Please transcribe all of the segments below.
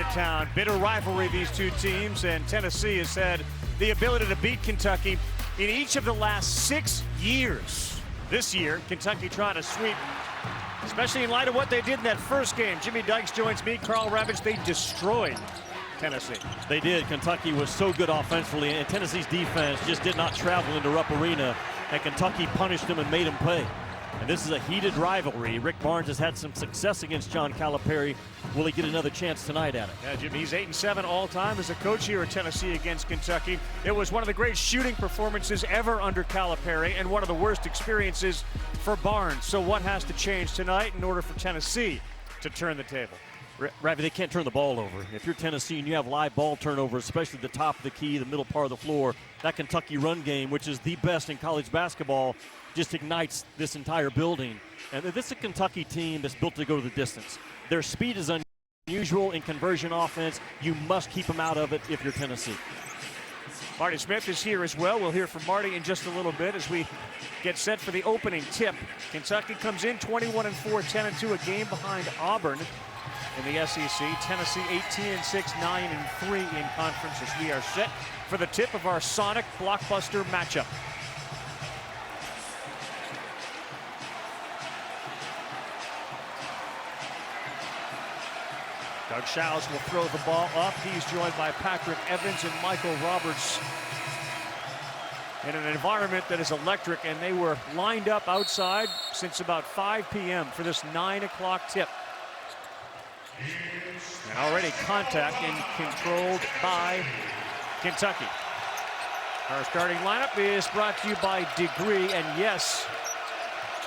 town. Bitter rivalry, these two teams, and Tennessee has had the ability to beat Kentucky in each of the last 6 years. This year, Kentucky trying to sweep, especially in light of what they did in that first game. Jimmy Dykes joins me, Carl Ravitch. They destroyed Tennessee. They did. Kentucky was so good offensively, and Tennessee's defense just did not travel into Rupp Arena, and Kentucky punished them and made them pay. And this is a heated rivalry. Rick Barnes has had some success against John Calipari. Will he get another chance tonight at it? Yeah, Jimmy, he's 8-7 all time as a coach here at Tennessee against Kentucky. It was one of the great shooting performances ever under Calipari and one of the worst experiences for Barnes. So what has to change tonight in order for Tennessee to turn the table? Ravi, they can't turn the ball over. If you're Tennessee and you have live ball turnovers, especially the top of the key, the middle part of the floor, that Kentucky run game, which is the best in college basketball, just ignites this entire building. And this is a Kentucky team that's built to go the distance. Their speed is unusual in conversion offense. You must keep them out of it if you're Tennessee. Marty Smith is here as well. We'll hear from Marty in just a little bit as we get set for the opening tip. Kentucky comes in 21-4, 10-2, a game behind Auburn in the SEC. Tennessee 18-6, 9-3 in conference as we are set for the tip of our Sonic blockbuster matchup. Doug Shows will throw the ball up. He's joined by Patrick Evans and Michael Roberts in an environment that is electric, and they were lined up outside since about 5 p.m. for this 9 o'clock tip. And already contact and controlled by Kentucky. Our starting lineup is brought to you by Degree, and yes,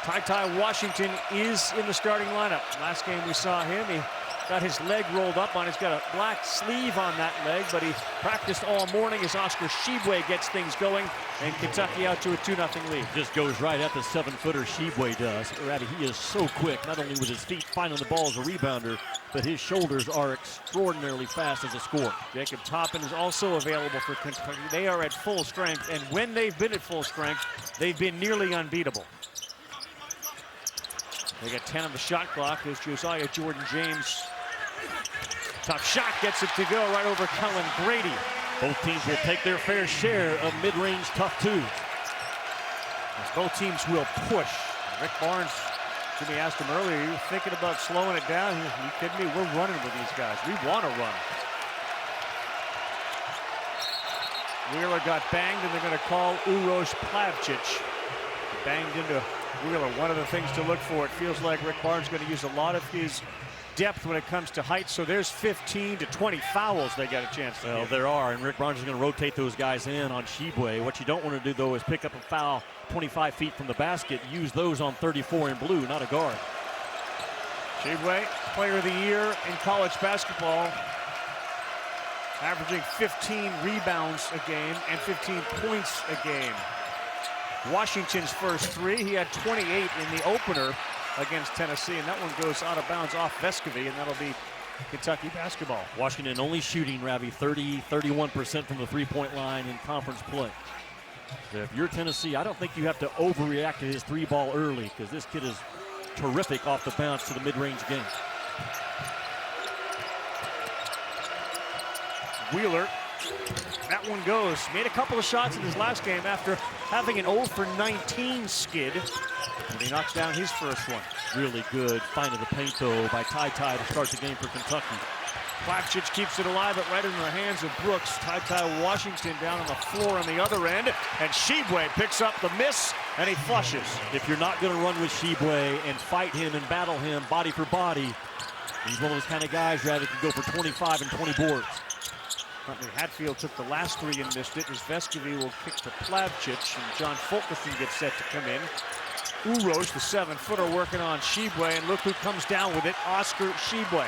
Ty Washington is in the starting lineup. Last game we saw him, he got his leg rolled up on. He's got a black sleeve on that leg, but he practiced all morning as Oscar Tshiebwe gets things going, and Kentucky out to a 2-0 lead. Just goes right at the 7-footer Tshiebwe does. Ratty, he is so quick, not only with his feet finding the ball as a rebounder, but his shoulders are extraordinarily fast as a scorer. Jacob Toppin is also available for Kentucky. They are at full strength, and when they've been at full strength, they've been nearly unbeatable. They got 10 on the shot clock as Josiah Jordan-James. Tough shot gets it to go right over Kellen Grady. Both teams will take their fair share of mid-range tough twos. Both teams will push. Rick Barnes, Jimmy asked him earlier, are you thinking about slowing it down? Are you kidding me? We're running with these guys. We want to run. Wheeler got banged, and they're going to call Uroš Plavšić. Banged into Wheeler. One of the things to look for, it feels like Rick Barnes is going to use a lot of his depth when it comes to height, so there's 15 to 20 fouls they got a chance to Well, give. there are, and Rick Barnes is going to rotate those guys in on Tshiebwe. What you don't want to do, though, is pick up a foul 25 feet from the basket. Use those on 34 in blue, not a guard. Tshiebwe, player of the year in college basketball, averaging 15 rebounds a game and 15 points a game. Washington's first three, he had 28 in the opener against Tennessee, and that one goes out of bounds off Vescovi, and that'll be Kentucky basketball. Washington only shooting, Ravi, 31% from the three-point line in conference play. So if you're Tennessee, I don't think you have to overreact to his three ball early, because this kid is terrific off the bounce to the mid-range game. Wheeler, that one goes. Made a couple of shots in his last game after having an 0 for 19 skid. And he knocks down his first one. Really good find of the paint, though, by Ty to start the game for Kentucky. Plavšić keeps it alive, but right in the hands of Brooks. Ty Washington down on the floor on the other end. And Tshiebwe picks up the miss, and he flushes. If you're not going to run with Tshiebwe and fight him and battle him body for body, he's one of those kind of guys, rather can go for 25 and 20 boards. Huntley Hatfield took the last three and missed it, as Vescovi will kick to Plavšić, and John Fulkerson gets set to come in. Uroš, the 7-footer, working on Tshiebwe, and look who comes down with it, Oscar Tshiebwe.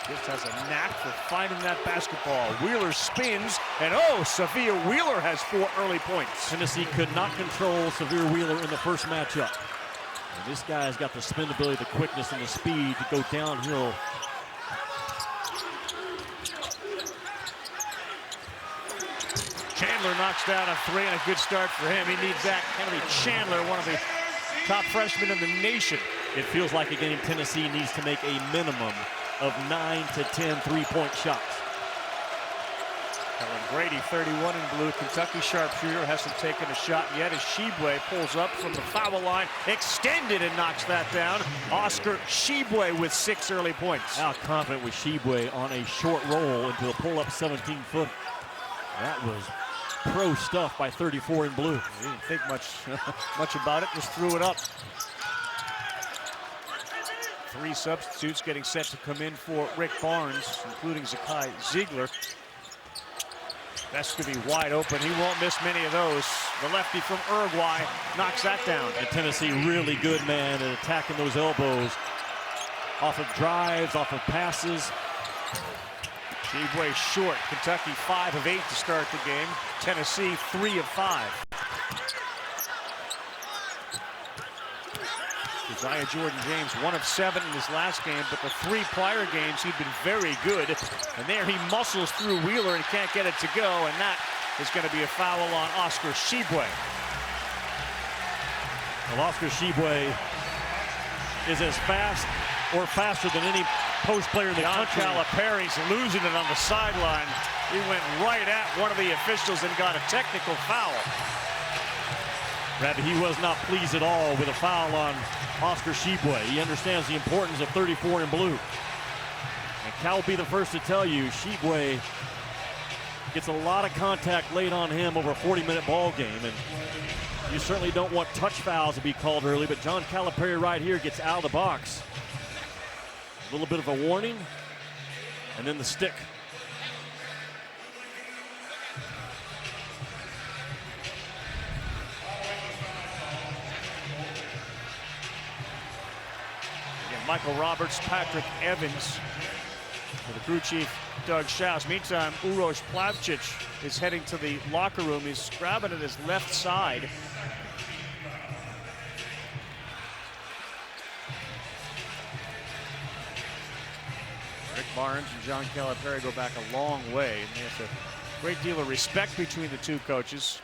Just has a knack for finding that basketball. Wheeler spins, and oh, Sahvir Wheeler has 4 early points. Tennessee could not control Sahvir Wheeler in the first matchup. And this guy's got the spin ability, the quickness, and the speed to go downhill. Chandler knocks down a 3, and a good start for him. He needs that. Kennedy Chandler, one of the top freshmen in the nation. it feels like a game Tennessee needs to make a minimum of 9 to 10 3-point shots. Kellen Grady, 31 in blue. Kentucky sharpshooter hasn't taken a shot yet as Tshiebwe pulls up from the foul line, extended and knocks that down. Oscar Tshiebwe with 6 early points. How confident was Tshiebwe on a short roll into a pull-up 17-foot. That was pro stuff by 34 in blue. He didn't think much about it, just threw it up. 3 substitutes getting set to come in for Rick Barnes, including Zakai Ziegler. Vescovy wide open. He won't miss many of those. The lefty from Uruguay knocks that down. And Tennessee really good, man, at attacking those elbows. Off of drives, off of passes. Tshiebwe short. Kentucky 5 of 8 to start the game. Tennessee 3 of 5. Josiah Jordan-James 1 of 7 in his last game, but the 3 prior games he'd been very good. And there he muscles through Wheeler and can't get it to go, and that is going to be a foul on Oscar Tshiebwe. Well, Oscar Tshiebwe is as fast or faster than any post player in the country. Calipari's losing it on the sideline. He went right at one of the officials and got a technical foul. Rabbi, he was not pleased at all with a foul on Oscar Tshiebwe. He understands the importance of 34 in blue. And Cal will be the first to tell you, Tshiebwe gets a lot of contact laid on him over a 40-minute ball game. And you certainly don't want touch fouls to be called early, but John Calipari right here gets out of the box. A little bit of a warning, and then the stick. Michael Roberts, Patrick Evans, for the crew chief, Doug Schaus. Meantime, Uroš Plavčić is heading to the locker room. He's grabbing at his left side. Rick Barnes and John Calipari go back a long way, and there's a great deal of respect between the two coaches.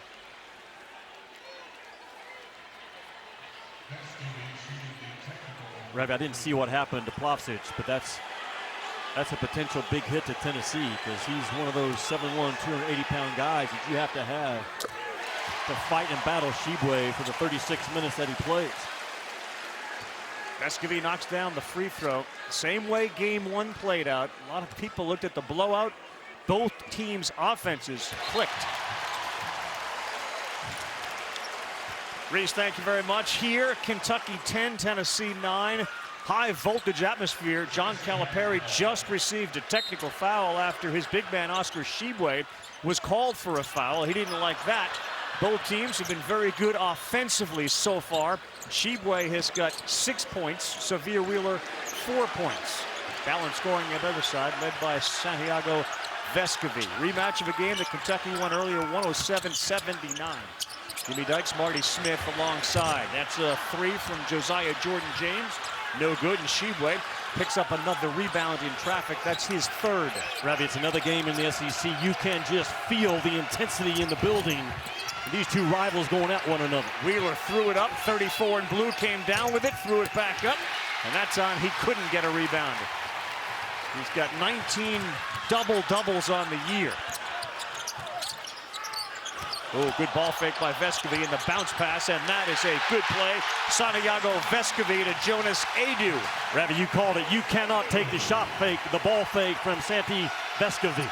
Ravi, I didn't see what happened to Plavčić, but that's a potential big hit to Tennessee because he's one of those 7'1", 280-pound guys that you have to fight and battle Tshiebwe for the 36 minutes that he plays. Vescovy knocks down the free throw. Same way game 1 played out. A lot of people looked at the blowout. Both teams' offenses clicked. Reese, thank you very much. Here, Kentucky 10, Tennessee 9. High voltage atmosphere. John Calipari just received a technical foul after his big man Oscar Tshiebwe was called for a foul. He didn't like that. Both teams have been very good offensively so far. Tshiebwe has got 6 points. Sahvir Wheeler 4 points. Balance scoring on the other side, led by Santiago Vescovy. Rematch of a game that Kentucky won earlier, 107-79. Jimmy Dykes, Marty Smith alongside. That's a 3 from Josiah Jordan-James. No good, and Tshiebwe picks up another rebound in traffic. That's his 3rd. Ravi, it's another game in the SEC. You can just feel the intensity in the building. These two rivals going at one another. Wheeler threw it up, 34 in blue, came down with it, threw it back up, and that time he couldn't get a rebound. He's got 19 double-doubles on the year. Oh, good ball fake by Vescovy in the bounce pass, and that is a good play. Santiago Vescovy to Jonas Aidoo. Ravi, you called it. You cannot take the shot fake, the ball fake from Santi Vescovy.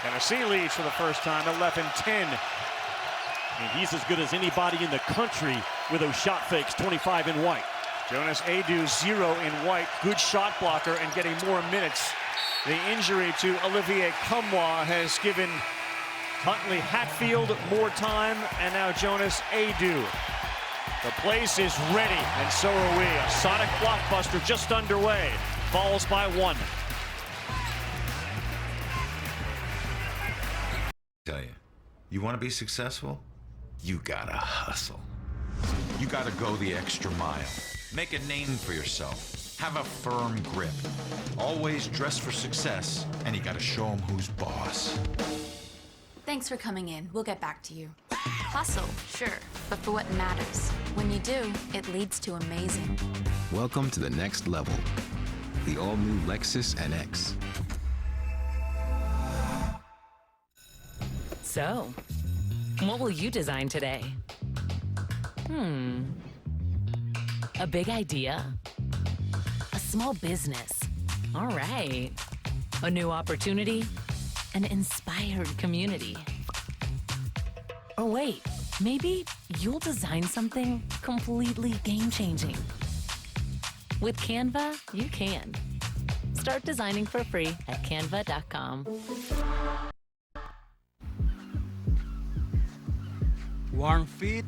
Tennessee leads for the first time, 11-10. And he's as good as anybody in the country with those shot fakes, 25 in white. Jonas Aidoo 0 in white. Good shot blocker and getting more minutes. The injury to Olivier Nkamhoua has given Huntley Hatfield more time, and now Jonas Aidoo. The place is ready, and so are we. A sonic blockbuster just underway. Falls by 1. Tell you, you want to be successful? You gotta hustle. You gotta go the extra mile. Make a name for yourself. Have a firm grip. Always dress for success, and you gotta show them who's boss. Thanks for coming in. We'll get back to you. Hustle, sure, but for what matters. When you do, it leads to amazing. Welcome to the next level. The all-new Lexus NX. So, what will you design today? A big idea? A small business? All right. A new opportunity? An inspired community? Or wait, maybe you'll design something completely game-changing. With Canva, you can. Start designing for free at canva.com. Warm feet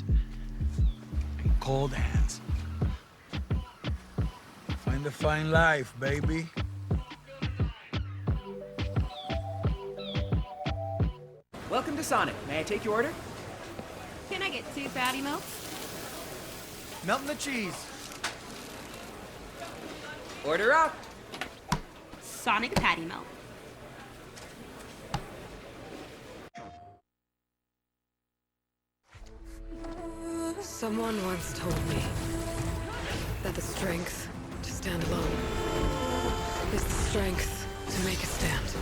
and cold hands. Find a fine life, baby. Welcome to Sonic. May I take your order? Can I get 2 patty melts? Melting the cheese. Order up. Sonic patty melt. Someone once told me that the strength to stand alone is the strength to make a stand,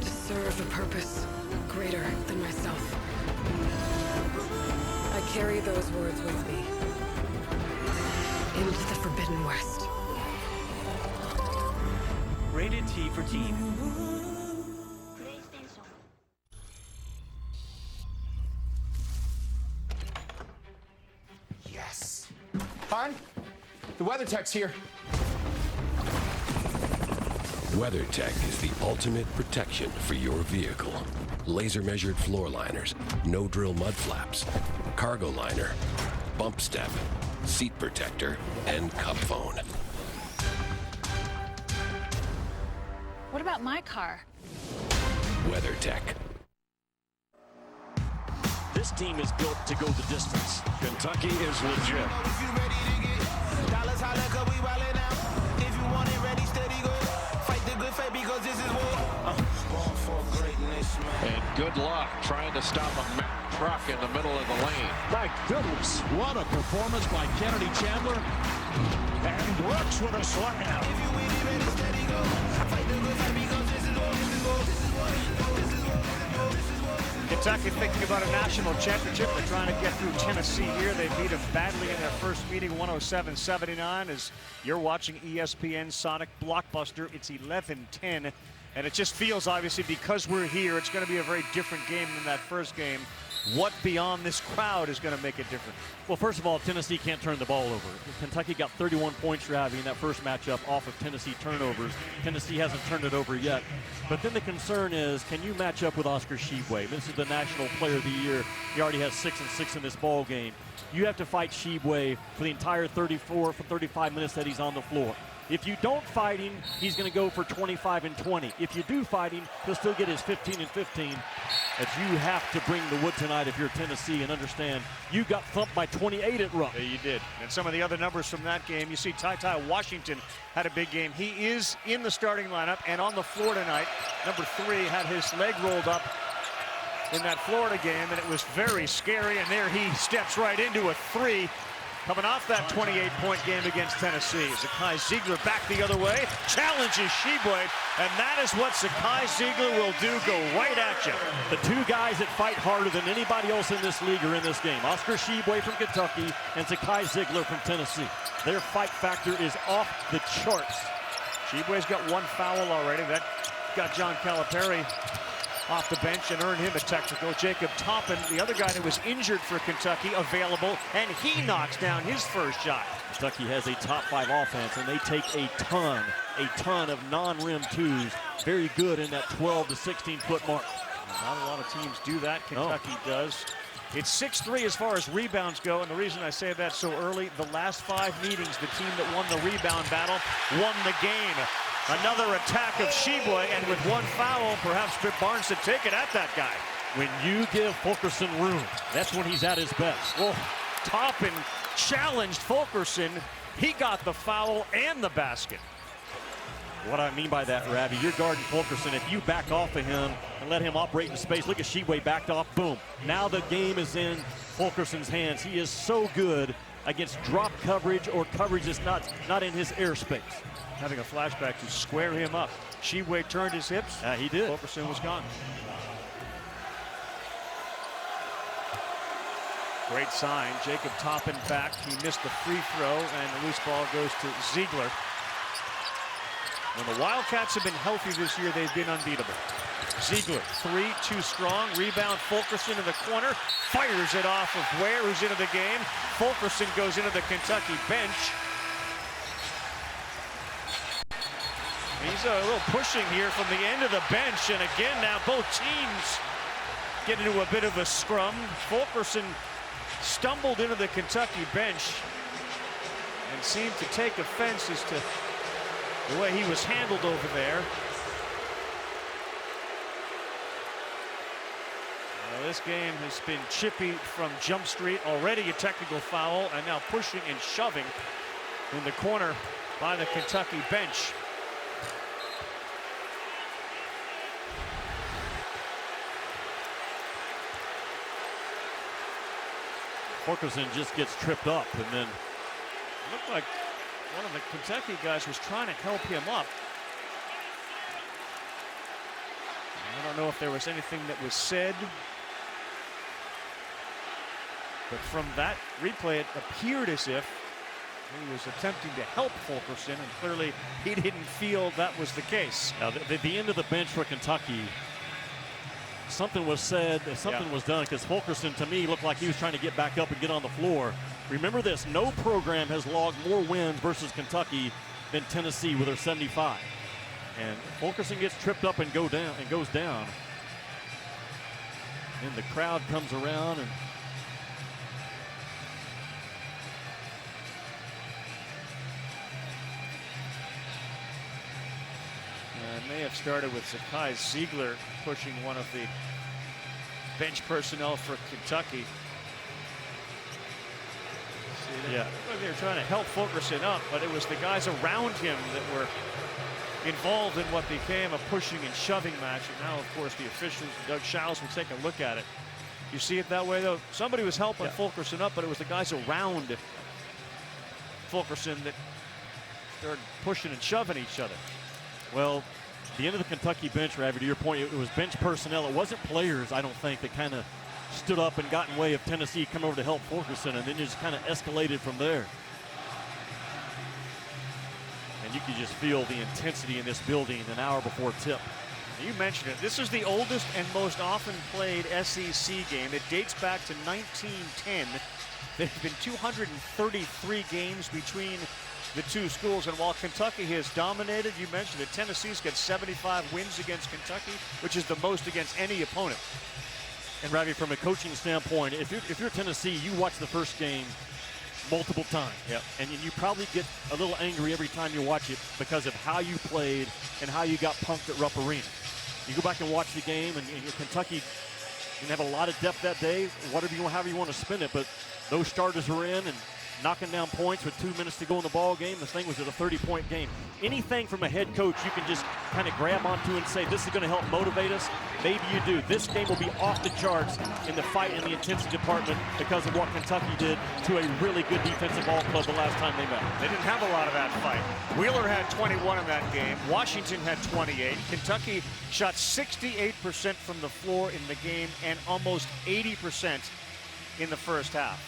to serve a purpose greater than myself. I carry those words with me into the Forbidden West. Rated T for teen. Yes. Hon, the WeatherTech's here. WeatherTech is the ultimate protection for your vehicle. Laser-measured floor liners, no-drill mud flaps, cargo liner, bump step, seat protector, and cup phone. What about my car? WeatherTech. This team is built to go the distance. Kentucky is legit. And good luck trying to stop a Mack truck in the middle of the lane. My goodness, what a performance by Kennedy Chandler. And Brooks with a slam. Kentucky thinking about a national championship. They're trying to get through Tennessee here. They beat them badly in their first meeting, 107-79. As you're watching ESPN Sonic Blockbuster, it's 11-10. And it just feels, obviously, because we're here, it's going to be a very different game than that first game. What beyond this crowd is going to make it different? Well, first of all, Tennessee can't turn the ball over. Kentucky got 31 points for having that first matchup off of Tennessee turnovers. Tennessee hasn't turned it over yet. But then the concern is, can you match up with Oscar Tshiebwe? This is the National Player of the Year. He already has 6 and 6 in this ball game. You have to fight Tshiebwe for the entire 35 minutes that he's on the floor. If you don't fight him, he's going to go for 25 and 20. If you do fight him, he'll still get his 15 and 15. As you have to bring the wood tonight if you're Tennessee and understand you got thumped by 28 at Rupp. Yeah, you did. And some of the other numbers from that game, you see Ty Washington had a big game. He is in the starting lineup and on the floor tonight. Number 3 had his leg rolled up in that Florida game, and it was very scary. And there he steps right into a 3. Coming off that 28-point game against Tennessee. Zakai Zeigler back the other way, challenges Tshiebwe, and that is what Zakai Zeigler will do, go right at you. The two guys that fight harder than anybody else in this league are in this game. Oscar Tshiebwe from Kentucky and Zakai Zeigler from Tennessee. Their fight factor is off the charts. Tshiebwe's got 1 foul already. That got John Calipari off the bench and earned him a technical. Jacob Toppin, the other guy that was injured for Kentucky, available, and he knocks down his first shot. Kentucky has a top 5 offense, and they take a ton of non-rim twos. Very good in that 12 to 16-foot mark. Not a lot of teams do that. Kentucky does. It's 6-3 as far as rebounds go, and the reason I say that so early, the last 5 meetings, the team that won the rebound battle won the game. Another attack of Tshiebwe, and with 1 foul, perhaps Trip Barnes to take it at that guy. When you give Fulkerson room, that's when he's at his best. Well, Toppin challenged Fulkerson. He got the foul and the basket. What I mean by that, Ravi, you're guarding Fulkerson. If you back off of him and let him operate in space, look at Sheway backed off, boom. Now the game is in Fulkerson's hands. He is so good against drop coverage or coverage that's not in his airspace. Having a flashback to square him up. Sheway turned his hips. He did. Fulkerson was gone. Great sign. Jacob Toppin back. He missed the free throw, and the loose ball goes to Ziegler. When the Wildcats have been healthy this year, they've been unbeatable. Ziegler, 3, too strong. Rebound, Fulkerson in the corner. Fires it off of Ware, who's into the game. Fulkerson goes into the Kentucky bench. He's a little pushing here from the end of the bench. And again, now both teams get into a bit of a scrum. Fulkerson stumbled into the Kentucky bench and seemed to take offense as to the way he was handled over there. Well, this game has been chippy from Jump Street. Already a technical foul, and now pushing and shoving in the corner by the Kentucky bench. Fulkerson just gets tripped up, and then it looked like one of the Kentucky guys was trying to help him up. I don't know if there was anything that was said, but from that replay, it appeared as if he was attempting to help Fulkerson, and clearly he didn't feel that was the case. Now, the end of the bench for Kentucky, something was said, something was done, because Fulkerson, to me, looked like he was trying to get back up and get on the floor. Remember this, no program has logged more wins versus Kentucky than Tennessee with their 75. And Fulkerson gets tripped up and goes down. And the crowd comes around, and may have started with Zakai Ziegler pushing one of the bench personnel for Kentucky. See, they were trying to help Fulkerson up, but it was the guys around him that were involved in what became a pushing and shoving match. And now, of course, the officials, Doug Shows, will take a look at it. You see it that way, though? Somebody was helping Fulkerson up, but it was the guys around Fulkerson that started pushing and shoving each other. Well, the end of the Kentucky bench, Ravi, to your point, it was bench personnel. It wasn't players, I don't think, that kind of stood up and got in way of Tennessee come over to help Fulkerson, and then it just kind of escalated from there. And you could just feel the intensity in this building an hour before tip. You mentioned it. This is the oldest and most often played SEC game. It dates back to 1910. There have been 233 games between the two schools, and while Kentucky has dominated, you mentioned it, Tennessee's got 75 wins against Kentucky, which is the most against any opponent. And Ravi, from a coaching standpoint, if you're Tennessee, you watch the first game multiple times. Yep. And you probably get a little angry every time you watch it because of how you played and how you got punked at Rupp Arena. You go back and watch the game, and Kentucky didn't have a lot of depth that day, however you want to spin it, but those starters were in and knocking down points with 2 minutes to go in the ball game. The thing was at a 30-point game. Anything from a head coach you can just kind of grab onto and say, this is going to help motivate us, maybe you do. This game will be off the charts in the fight and the intensity department because of what Kentucky did to a really good defensive ball club the last time they met. They didn't have a lot of that fight. Wheeler had 21 in that game. Washington had 28. Kentucky shot 68% from the floor in the game and almost 80% in the first half.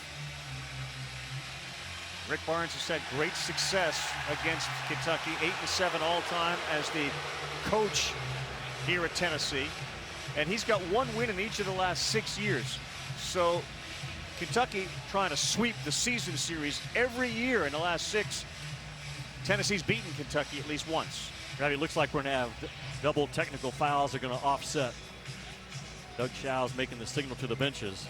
Rick Barnes has had great success against Kentucky, 8-7 all-time as the coach here at Tennessee. And he's got one win in each of the last 6 years. So Kentucky trying to sweep the season series every year in the last 6. Tennessee's beaten Kentucky at least once. It looks like we're going to have double technical fouls are going to offset. Doug Shows making the signal to the benches.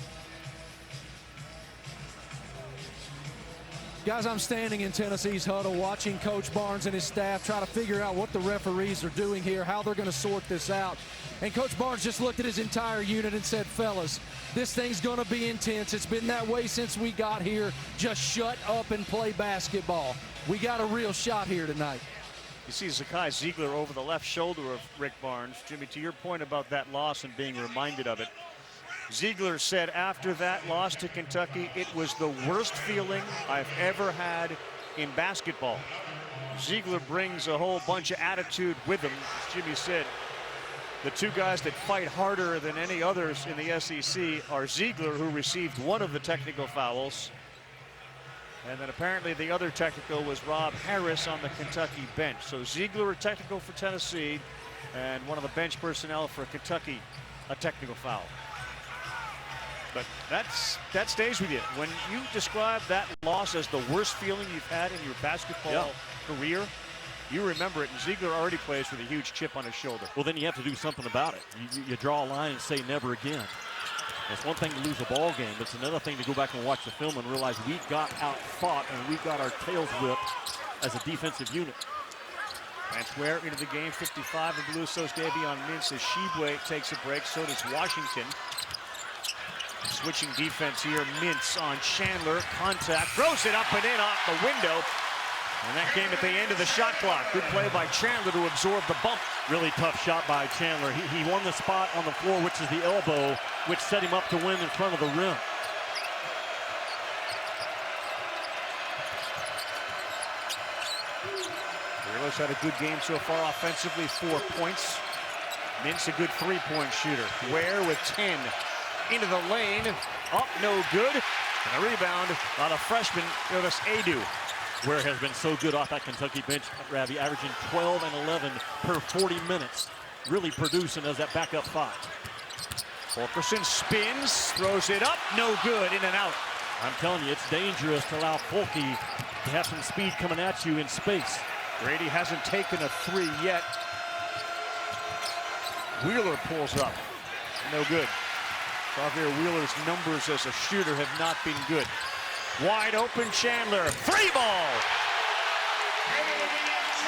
Guys, I'm standing in Tennessee's huddle watching Coach Barnes and his staff try to figure out what the referees are doing here, how they're going to sort this out. And Coach Barnes just looked at his entire unit and said, fellas, this thing's going to be intense. It's been that way since we got here. Just shut up and play basketball. We got a real shot here tonight. You see Zakai Ziegler over the left shoulder of Rick Barnes. Jimmy, to your point about that loss and being reminded of it, Ziegler said after that loss to Kentucky, it was the worst feeling I've ever had in basketball. Ziegler brings a whole bunch of attitude with him. As Jimmy said, the two guys that fight harder than any others in the SEC are Ziegler, who received one of the technical fouls, and then apparently the other technical was Rob Harris on the Kentucky bench. So Ziegler a technical for Tennessee, and one of the bench personnel for Kentucky a technical foul. But that stays with you. When you describe that loss as the worst feeling you've had in your basketball career, you remember it, and Ziegler already plays with a huge chip on his shoulder. Well, then you have to do something about it. You draw a line and say never again. It's one thing to lose a ball game, but it's another thing to go back and watch the film and realize we got out-fought and we got our tails whipped as a defensive unit. That's where into the game, 55 of Blue So's Davion Mintz as Shibwe takes a break. So does Washington. Switching defense here, Mintz on Chandler, contact, throws it up and in off the window. And that came at the end of the shot clock. Good play by Chandler to absorb the bump. Really tough shot by Chandler. He won the spot on the floor, which is the elbow, which set him up to win in front of the rim. Carlos had a good game so far offensively, 4 points. Mintz a good three-point shooter. Ware with 10. Into the lane, up, no good. And a rebound on a freshman, Jonas Adu. Ware has been so good off that Kentucky bench, Ravi, averaging 12 and 11 per 40 minutes. Really producing as that backup five. Fulkerson spins, throws it up, no good, in and out. I'm telling you, it's dangerous to allow Fulke to have some speed coming at you in space. Grady hasn't taken a three yet. Wheeler pulls up, no good. Xavier Wheeler's numbers as a shooter have not been good. Wide open Chandler, three ball!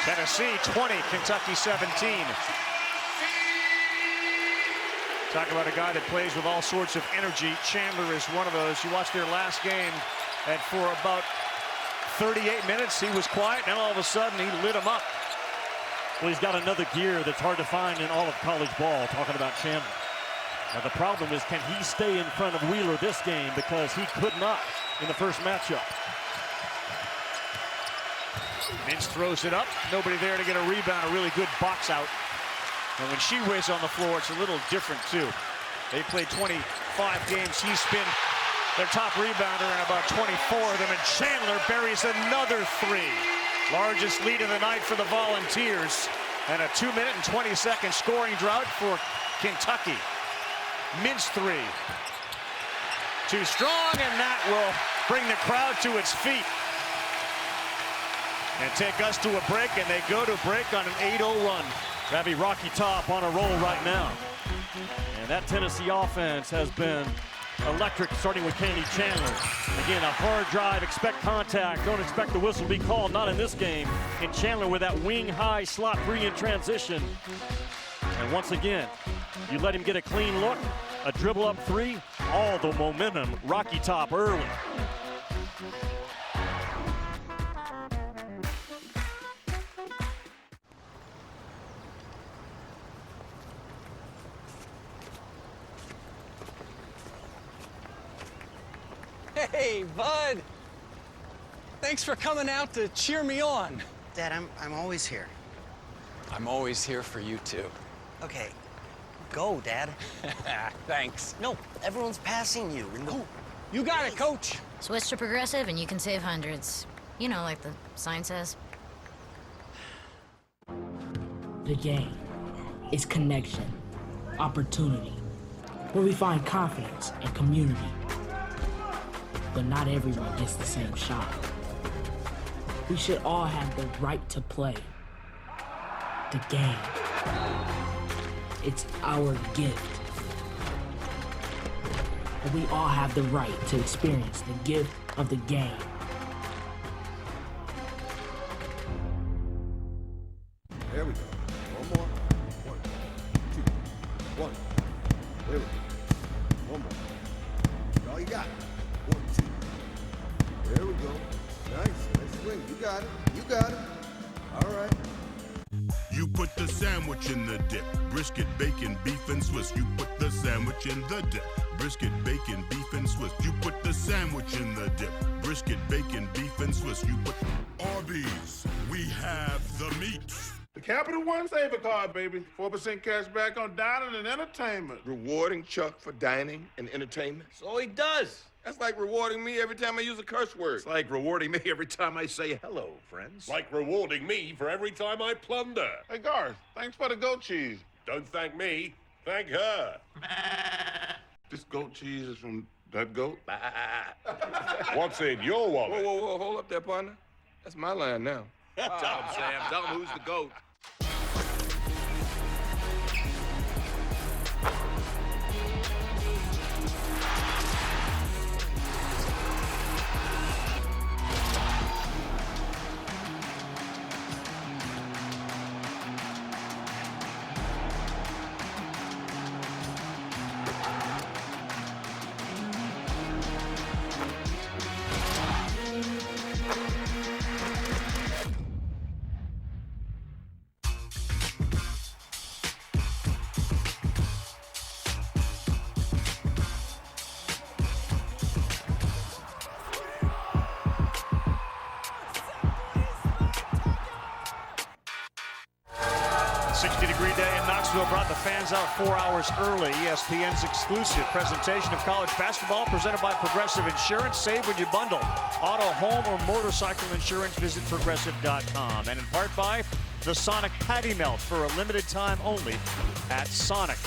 Tennessee 20, Kentucky 17. Talk about a guy that plays with all sorts of energy. Chandler is one of those. You watch their last game, and for about 38 minutes, he was quiet, and all of a sudden, he lit him up. Well, he's got another gear that's hard to find in all of college ball, talking about Chandler. Now, the problem is, can he stay in front of Wheeler this game? Because he could not in the first matchup. Mintz throws it up. Nobody there to get a rebound. A really good box out. And when Shibwe's on the floor, it's a little different, too. They played 25 games. He's been their top rebounder in about 24 of them. And Chandler buries another three. Largest lead of the night for the Volunteers. And a 2-minute and 20-second scoring drought for Kentucky. Mintz three. Too strong, and that will bring the crowd to its feet. And take us to a break, and they go to break on an 8-0 run. Ravi, Rocky Top on a roll right now. And that Tennessee offense has been electric, starting with Kennedy Chandler. Again, a hard drive, expect contact, don't expect the whistle to be called, not in this game. And Chandler with that wing-high slot three in transition. And once again, you let him get a clean look, a dribble up three, all the momentum, Rocky Top early. Hey, bud. Thanks for coming out to cheer me on. Dad, I'm always here. I'm always here for you, too. Okay, go, Dad. Thanks. No, everyone's passing you. Oh, you got it, Coach. Switch to Progressive and you can save hundreds. You know, like the sign says. The game is connection, opportunity, where we find confidence and community. But not everyone gets the same shot. We should all have the right to play. The game. It's our gift. And we all have the right to experience the gift of the game. There we go. One more. 1, 2, 1. There we go. One more. That's all you got. 1, 2. There we go. Nice. Nice swing. You got it. You got it. All right. put the sandwich in the dip. Brisket, bacon, beef, and Swiss. You put the sandwich in the dip. Brisket, bacon, beef, and Swiss. You put the sandwich in the dip. Brisket, bacon, beef, and Swiss. You put Arby's. We have the meats. The Capital One Saver Card, baby. 4% cash back on dining and entertainment. Rewarding Chuck for dining and entertainment? So he does. That's like rewarding me every time I use a curse word. It's like rewarding me every time I say hello, friends. Like rewarding me for every time I plunder. Hey, Garth, thanks for the goat cheese. Don't thank me, thank her. This goat cheese is from that goat? What's in your wallet? Whoa, hold up there, partner. That's my line now. Tell him, Sam. Tell him who's the GOAT. Brought the fans out 4 hours early. ESPN's exclusive presentation of college basketball presented by Progressive Insurance. Save when you bundle auto, home, or motorcycle insurance. Visit progressive.com. And in part by the Sonic Patty Melt for a limited time only at Sonic.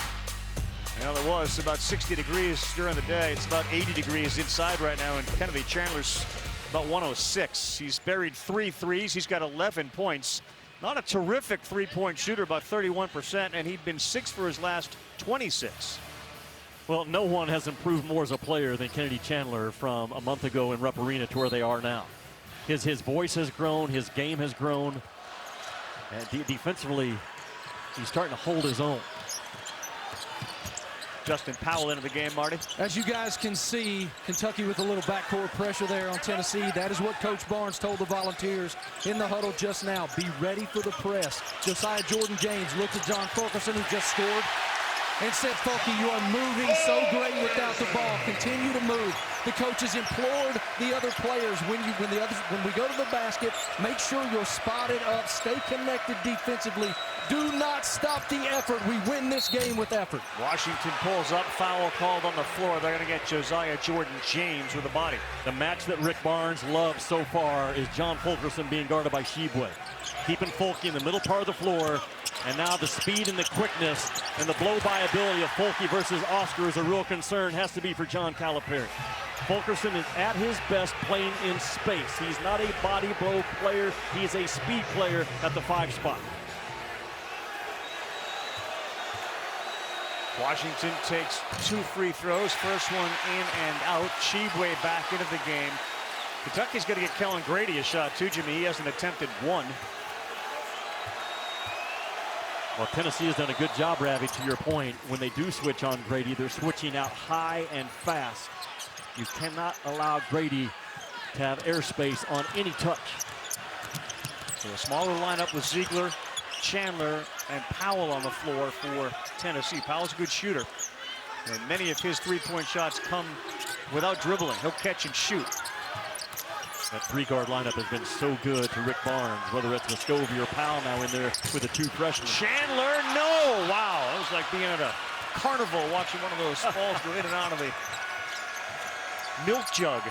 You know, it was about 60 degrees during the day. It's about 80 degrees inside right now, and Kennedy Chandler's about 106. He's buried 3 threes. He's got 11 points. Not a terrific three-point shooter, about 31%, and he'd been 6 for his last 26. Well, no one has improved more as a player than Kennedy Chandler from a month ago in Rupp Arena to where they are now. His voice has grown, his game has grown, and defensively, he's starting to hold his own. Justin Powell into the game, Marty. As you guys can see, Kentucky with a little backcourt pressure there on Tennessee. That is what Coach Barnes told the Volunteers in the huddle just now. Be ready for the press. Josiah Jordan-James looked at John Fulkerson, who just scored, and said, Fulky, you are moving so great without the ball. Continue to move. The coaches implored the other players, when we go to the basket, make sure you're spotted up, stay connected defensively. Do not stop the effort. We win this game with effort. Washington pulls up, foul called on the floor. They're going to get Josiah Jordan-James with the body. The match that Rick Barnes loves so far is John Fulkerson being guarded by Shibwe. Keeping Fulky in the middle part of the floor, and now the speed and the quickness and the blow-by ability of Fulky versus Oscar is a real concern, has to be for John Calipari. Fulkerson is at his best playing in space. He's not a body blow player. He's a speed player at the 5 spot. Washington takes 2 free throws. First one in and out. Shibwe back into the game. Kentucky's going to get Kellen Grady a shot too, Jimmy. He hasn't attempted one. Well, Tennessee has done a good job, Ravi, to your point. When they do switch on Grady, they're switching out high and fast. You cannot allow Grady to have airspace on any touch. So a smaller lineup with Ziegler, Chandler, and Powell on the floor for Tennessee. Powell's a good shooter, and many of his three-point shots come without dribbling. He'll catch and shoot. That 3-guard lineup has been so good to Rick Barnes, whether it's Muscovy or Powell now in there with the 2 freshmen. Chandler, no! Wow, that was like being at a carnival watching one of those balls go in and out of a milk jug.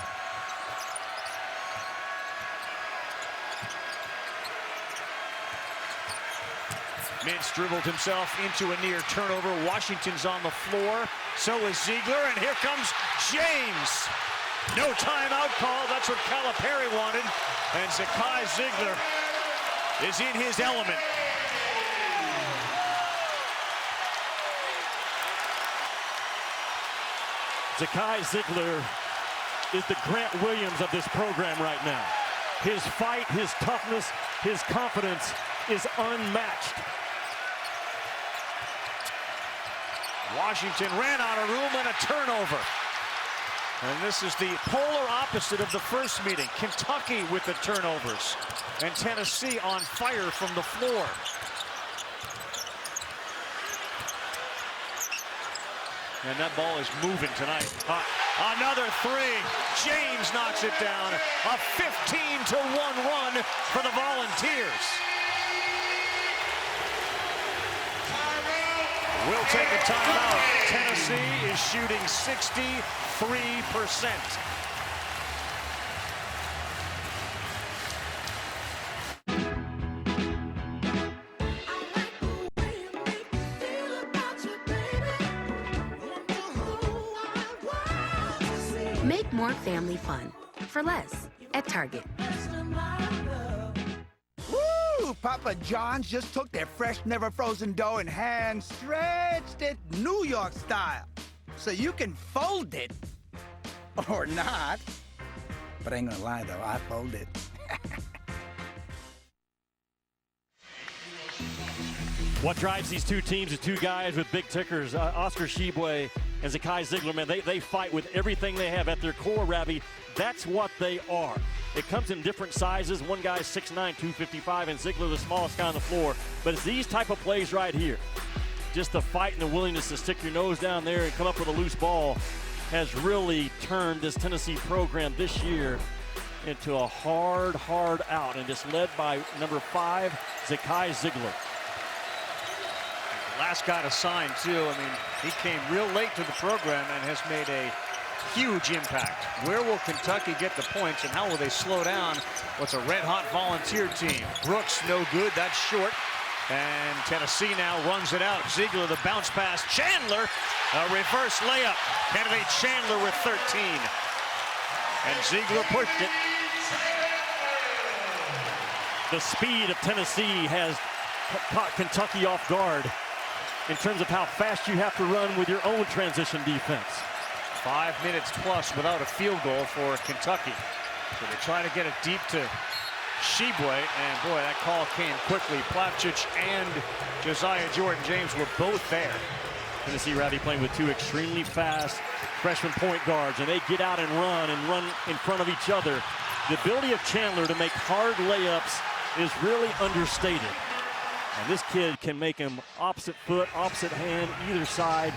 Mintz dribbled himself into a near turnover. Washington's on the floor. So is Ziegler, and here comes James. No timeout call. That's what Calipari wanted. And Zakai Ziegler is in his element. Zakai Ziegler is the Grant Williams of this program right now. His fight, his toughness, his confidence is unmatched. Washington ran out of room and a turnover. And this is the polar opposite of the first meeting. Kentucky with the turnovers. And Tennessee on fire from the floor. And that ball is moving tonight. Another three. James knocks it down. A 15-1 run for the Volunteers. We'll take a timeout. Tennessee is shooting 63%. Make more family fun for less at Target. Woo! Papa John's just took their fresh, never frozen dough and hand stretched it New York style. So you can fold it or not. But I ain't gonna lie though, I fold it. What drives these two teams is two guys with big tickers, Oscar Tshiebwe and Zakai Ziegler. Man, they fight with everything they have at their core, Ravi. That's what they are. It comes in different sizes. One guy's 6'9", 255, and Ziegler the smallest guy on the floor. But it's these type of plays right here. Just the fight and the willingness to stick your nose down there and come up with a loose ball has really turned this Tennessee program this year into a hard out, and it's led by number 5, Zakai Ziegler. Last guy to sign, too. I mean, he came real late to the program and has made a huge impact. Where will Kentucky get the points, and how will they slow down what's a red-hot Volunteer team? Brooks, no good. That's short. And Tennessee now runs it out. Ziegler, the bounce pass. Chandler, a reverse layup. Kennedy Chandler with 13. And Ziegler pushed it. The speed of Tennessee has caught Kentucky off guard in terms of how fast you have to run with your own transition defense. 5 minutes plus without a field goal for Kentucky. So they try to get it deep to Tshiebwe, and boy, that call came quickly. Plavsic and Josiah Jordan-James were both there. Tennessee, Ravi, playing with two extremely fast freshman point guards, and they get out and run in front of each other. The ability of Chandler to make hard layups is really understated. And this kid can make him opposite foot, opposite hand, either side.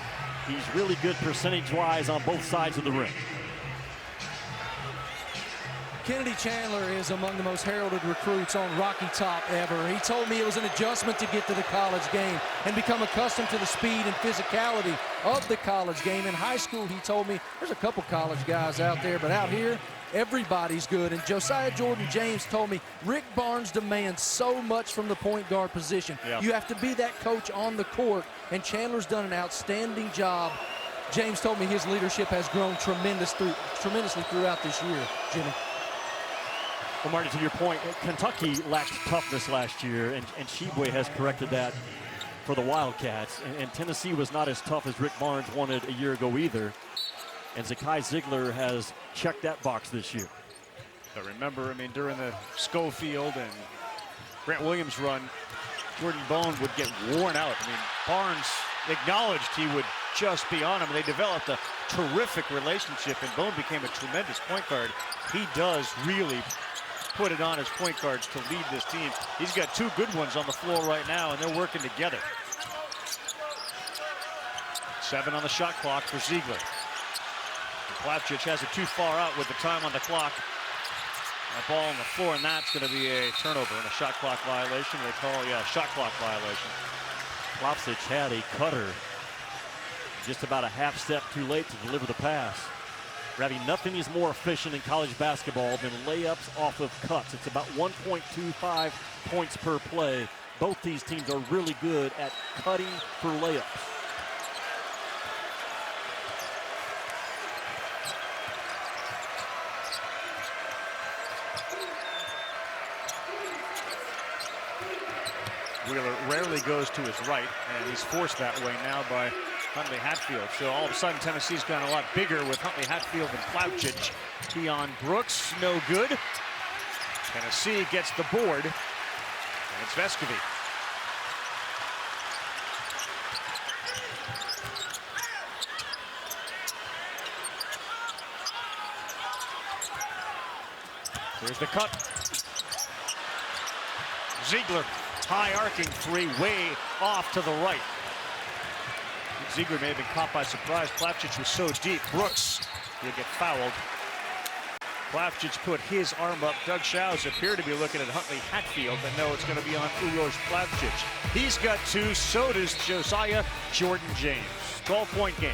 He's really good percentage-wise on both sides of the rim. Kennedy Chandler is among the most heralded recruits on Rocky Top ever. He told me it was an adjustment to get to the college game and become accustomed to the speed and physicality of the college game. In high school, he told me, there's a couple college guys out there, but out here, everybody's good. And Josiah Jordan-James told me Rick Barnes demands so much from the point guard position. Yeah. You have to be that coach on the court, and Chandler's done an outstanding job. James told me his leadership has grown tremendously throughout this year, Jimmy. Well, Marty, to your point, Kentucky lacked toughness last year, and Tshiebwe has corrected that for the Wildcats. And Tennessee was not as tough as Rick Barnes wanted a year ago either. And Zakai Ziegler has checked that box this year. But remember, I mean, during the Schofield and Grant Williams run, Jordan Bone would get worn out. I mean, Barnes acknowledged he would just be on him. They developed a terrific relationship, and Bone became a tremendous point guard. He does really put it on his point guards to lead this team. He's got two good ones on the floor right now, and they're working together. 7 on the shot clock for Ziegler. Plavsic has it too far out with the time on the clock. That ball on the floor, and that's going to be a turnover and a shot clock violation. They call, shot clock violation. Plavsic had a cutter just about a half step too late to deliver the pass. Ravi, nothing is more efficient in college basketball than layups off of cuts. It's about 1.25 points per play. Both these teams are really good at cutting for layups. Wheeler rarely goes to his right, and he's forced that way now by Huntley Hatfield. So all of a sudden, Tennessee's gotten a lot bigger with Huntley Hatfield and Plavsic. Keon Brooks, no good. Tennessee gets the board, and it's Vescovi. Here's the cut. Ziegler, high arcing three, way off to the right. Ziegler may have been caught by surprise. Plavsic was so deep. Brooks, he'll get fouled. Plavsic put his arm up. Doug Shows appeared to be looking at Huntley Hatfield, but no, it's going to be on Uros Plavsic. He's got 2, so does Josiah Jordan-James. 12-point game.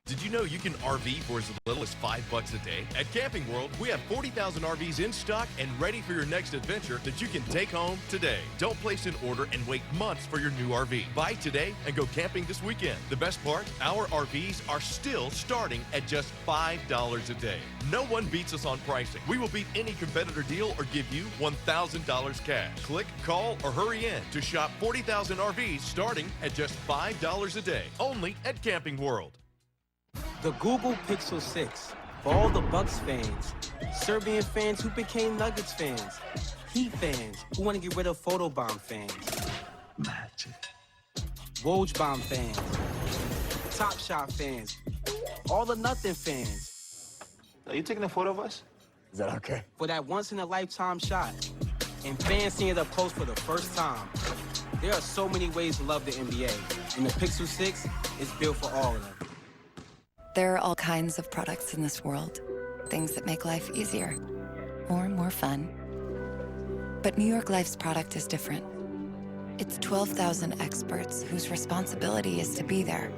Did you know you can RV for as little as $5 a day? At Camping World, we have 40,000 RVs in stock and ready for your next adventure that you can take home today. Don't place an order and wait months for your new RV. Buy today and go camping this weekend. The best part? Our RVs are still starting at just $5 a day. No one beats us on pricing. We will beat any competitor deal or give you $1,000 cash. Click, call, or hurry in to shop 40,000 RVs starting at just $5 a day. Only at Camping World. The Google Pixel 6 for all the Bucks fans, Serbian fans who became Nuggets fans, Heat fans who want to get rid of Photobomb fans, Magic, Woj fans, Top Shot fans, all the Nothing fans. Are you taking a photo of us? Is that okay? For that once-in-a-lifetime shot, and fans seeing it up close for the first time. There are so many ways to love the NBA, and the Pixel 6 is built for all of them. There are all kinds of products in this world. Things that make life easier or more fun. But New York Life's product is different. It's 12,000 experts whose responsibility is to be there,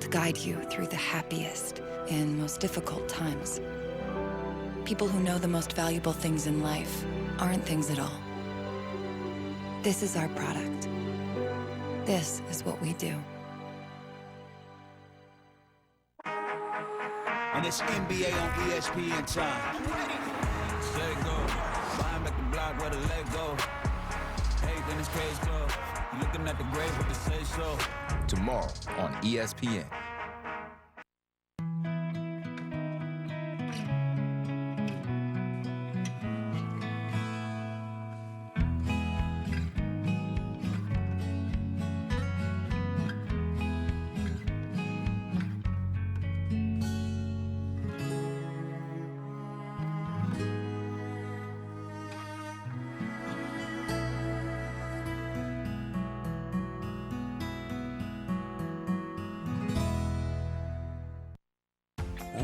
to guide you through the happiest and most difficult times. People who know the most valuable things in life aren't things at all. This is our product. This is what we do. And it's NBA on ESPN time. Say go, climb at the block where the leg go. Hey, then it's case closed. Looking at the grave with the say so. Tomorrow on ESPN.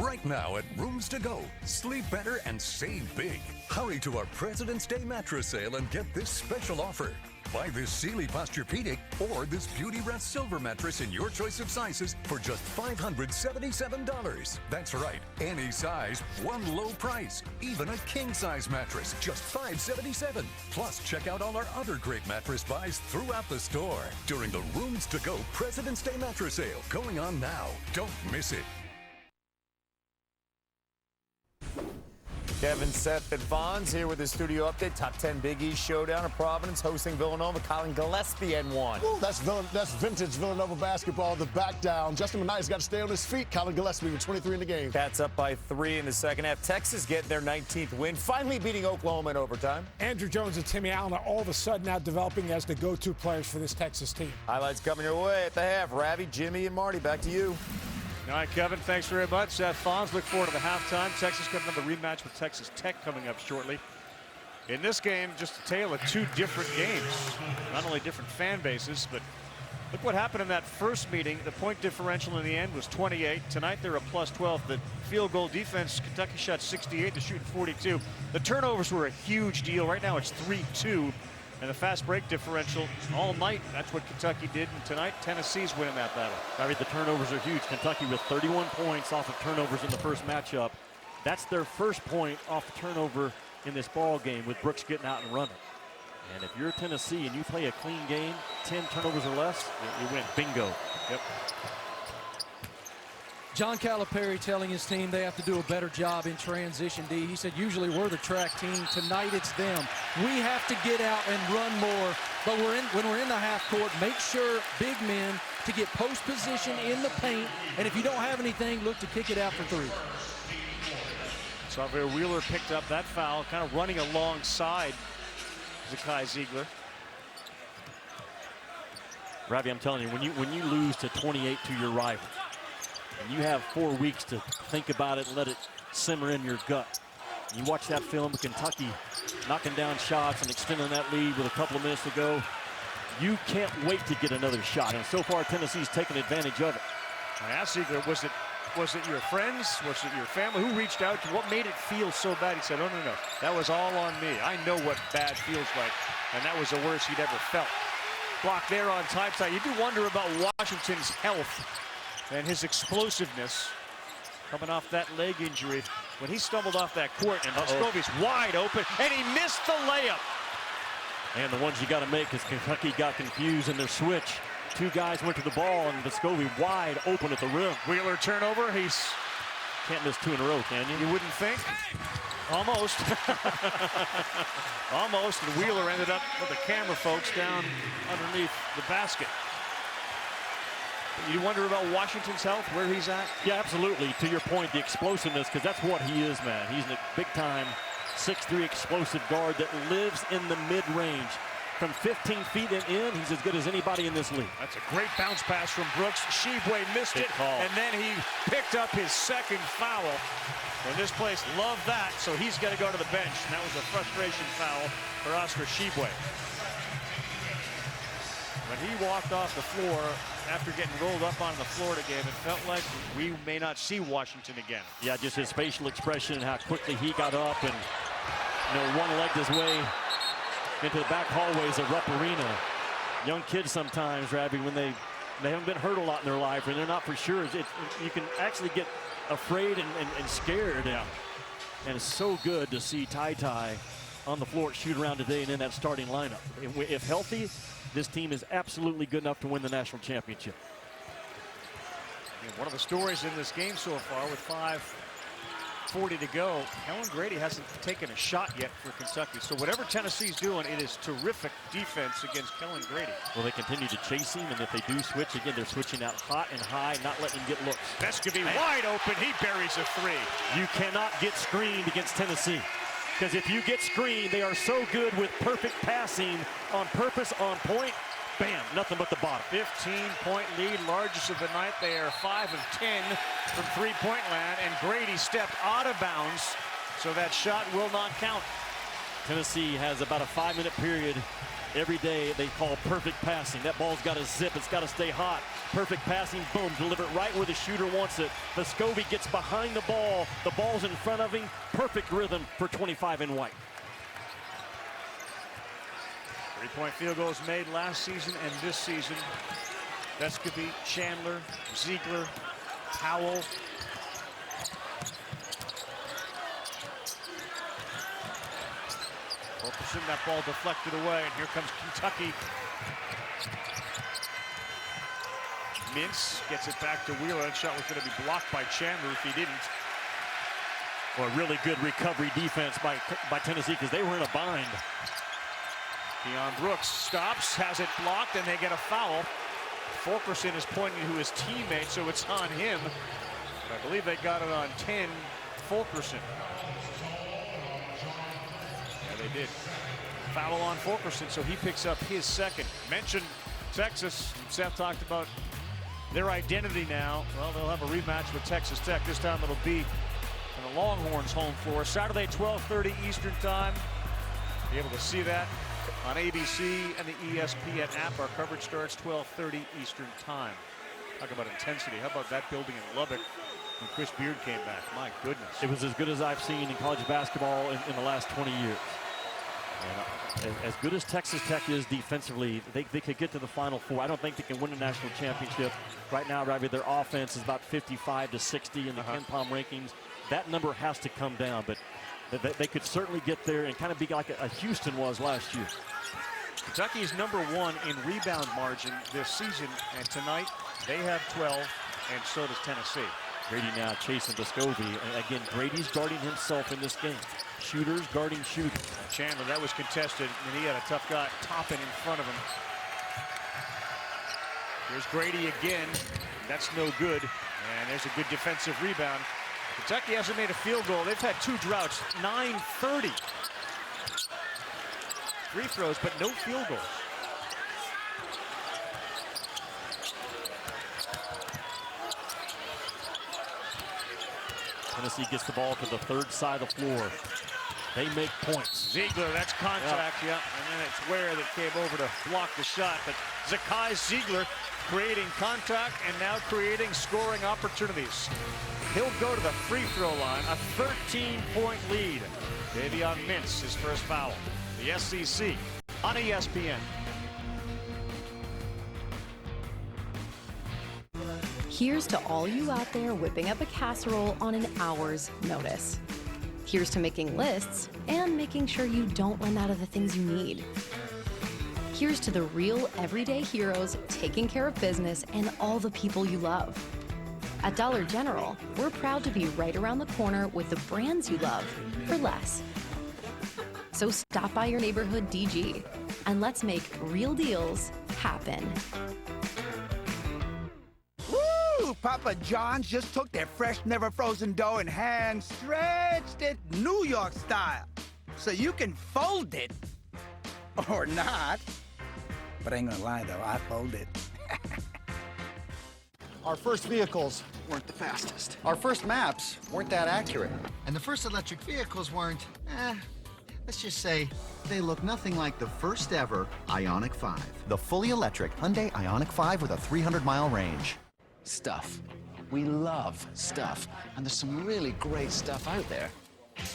Right now at Rooms To Go, sleep better and save big. Hurry to our President's Day mattress sale and get this special offer. Buy this Sealy Posturepedic or this Beauty Rest Silver mattress in your choice of sizes for just $577. That's right, any size, one low price. Even a king-size mattress, just $577. Plus, check out all our other great mattress buys throughout the store during the Rooms To Go President's Day mattress sale going on now. Don't miss it. Kevin, Seth, and Fonz here with the studio update. Top 10 Big East showdown in Providence, hosting Villanova. Colin Gillespie N1. Ooh, that's vintage Villanova basketball. The back down. Justin Minay's got to stay on his feet. Colin Gillespie with 23 in the game. Cats up by 3 in the second half. Texas getting their 19th win, finally beating Oklahoma in overtime. Andrew Jones and Timmy Allen are all of a sudden now developing as the go-to players for this Texas team. Highlights coming your way at the half. Ravi, Jimmy, and Marty, back to you. All right, Kevin, thanks very much. Seth Fonz, look forward to the halftime. Texas got another rematch with Texas Tech coming up shortly. In this game, just a tale of two different games. Not only different fan bases, but look what happened in that first meeting. The point differential in the end was 28. Tonight, they're a plus 12. The field goal defense, Kentucky shot 68 to shooting 42. The turnovers were a huge deal. Right now, it's 3-2. And the fast break differential all night, that's what Kentucky did. And tonight, Tennessee's winning that battle. I mean, the turnovers are huge. Kentucky with 31 points off of turnovers in the first matchup. That's their first point off the turnover in this ball game with Brooks getting out and running. And if you're Tennessee and you play a clean game, 10 turnovers or less, you win. Bingo. Yep. John Calipari telling his team they have to do a better job in transition, D. He said, usually we're the track team. Tonight it's them. We have to get out and run more. But when we're in the half court, make sure big men to get post position in the paint. And if you don't have anything, look to kick it out for three. Xavier Wheeler picked up that foul, kind of running alongside Zakai Ziegler. Ravi, I'm telling you, when you lose to 28 to your rival, and you have 4 weeks to think about it and let it simmer in your gut. You watch that film of Kentucky knocking down shots and extending that lead with a couple of minutes to go. You can't wait to get another shot, and so far Tennessee's taken advantage of it. I asked Ziegler, was it your friends? Was it your family? Who reached out to you? What made it feel so bad? He said, oh, no. That was all on me. I know what bad feels like, and that was the worst he'd ever felt. Block there on TyTy. You do wonder about Washington's health and his explosiveness coming off that leg injury. When he stumbled off that court, and Vescovi's wide open, and he missed the layup. And the ones you got to make is Kentucky got confused in their switch. Two guys went to the ball, and Vescovi wide open at the rim. Wheeler turnover. He's can't miss 2 in a row, can you? You wouldn't think. Almost. Almost. And Wheeler ended up with the camera folks down underneath the basket. You wonder about Washington's health, where he's at? Yeah, absolutely. To your point, the explosiveness, because that's what he is, man. He's a big-time 6'3" explosive guard that lives in the mid-range. From 15 feet and in, he's as good as anybody in this league. That's a great bounce pass from Brooks. Sheboy missed it, and then he picked up his second foul. And this place loved that, so he's got to go to the bench. And that was a frustration foul for Oscar Sheboy. When he walked off the floor after getting rolled up on the Florida game, it felt like we may not see Washington again. Yeah, just his facial expression and how quickly he got up and one-legged his way into the back hallways of Rupp Arena. Young kids sometimes, Ravi, when they haven't been hurt a lot in their life and they're not for sure, you can actually get afraid and scared. Yeah. And it's so good to see TyTy on the floor at shoot-around today and in that starting lineup. If healthy, this team is absolutely good enough to win the national championship. And one of the stories in this game so far, with 5:40 to go, Kellen Grady hasn't taken a shot yet for Kentucky. So whatever Tennessee's doing, it is terrific defense against Kellen Grady. Well, they continue to chase him, and if they do switch, again, they're switching out hot and high, not letting him get looks. Vescovi wide open, he buries a 3. You cannot get screened against Tennessee, because if you get screened, they are so good with perfect passing on purpose, on point. Bam, nothing but the bottom. 15-point lead, largest of the night. They are 5 of 10 from three-point land, and Grady stepped out of bounds, so that shot will not count. Tennessee has about a 5-minute period every day they call perfect passing. That ball's got to zip, it's got to stay hot. Perfect passing, boom, deliver it right where the shooter wants it. Vescovi gets behind the ball's in front of him. Perfect rhythm for 25 in white. 3-point field goals made last season and this season. Vescovi, Chandler, Ziegler, Powell. Fulkerson, that ball deflected away, and here comes Kentucky. Mintz gets it back to Wheeler. That shot was going to be blocked by Chandler if he didn't. Well, really good recovery defense by Tennessee, because they were in a bind. Deion Brooks stops, has it blocked, and they get a foul. Fulkerson is pointing to his teammate, so it's on him. I believe they got it on 10, Fulkerson. Yeah, they did. Foul on Fulkerson, so he picks up his second. Mentioned Texas. Seth talked about their identity now. Well, they'll have a rematch with Texas Tech. This time it'll be on the Longhorns' home floor. Saturday, 12:30 Eastern Time. Be able to see that on ABC and the ESPN app. Our coverage starts 12:30 Eastern Time. Talk about intensity. How about that building in Lubbock when Chris Beard came back? My goodness. It was as good as I've seen in college basketball in the last 20 years. And as good as Texas Tech is defensively, they could get to the Final Four. I don't think they can win a national championship. Right now, Ravi, their offense is about 55 to 60 in the KenPom rankings. That number has to come down, but they could certainly get there and kind of be like a Houston was last year. Kentucky is #1 in rebound margin this season, and tonight they have 12, and so does Tennessee. Grady now chasing Vescovi. And again, Grady's guarding himself in this game. Shooters guarding shooters. Chandler, that was contested, and he had a tough guy Toppin in front of him. Here's Grady again. That's no good, and there's a good defensive rebound. Kentucky hasn't made a field goal. They've had 2 droughts, 9-30. Free throws, but no field goals. Tennessee gets the ball to the third side of the floor. They make points. Ziegler, that's contact, yeah. And then it's Ware that came over to block the shot. But Zakai Ziegler creating contact and now creating scoring opportunities. He'll go to the free throw line, a 13-point lead. Davion Mintz, his first foul. The SEC on ESPN. Here's to all you out there whipping up a casserole on an hour's notice. Here's to making lists and making sure you don't run out of the things you need. Here's to the real everyday heroes taking care of business and all the people you love. At Dollar General, we're proud to be right around the corner with the brands you love for less. So stop by your neighborhood DG and let's make real deals happen. Woo! Papa John's just took their fresh, never frozen dough and hand stretched it New York style. So you can fold it or not. But I ain't gonna lie though, I fold it. Our first vehicles weren't the fastest. Our first maps weren't that accurate. And the first electric vehicles weren't, let's just say, they look nothing like the first ever Ioniq 5. The fully electric Hyundai Ioniq 5 with a 300-mile range. Stuff. We love stuff. And there's some really great stuff out there.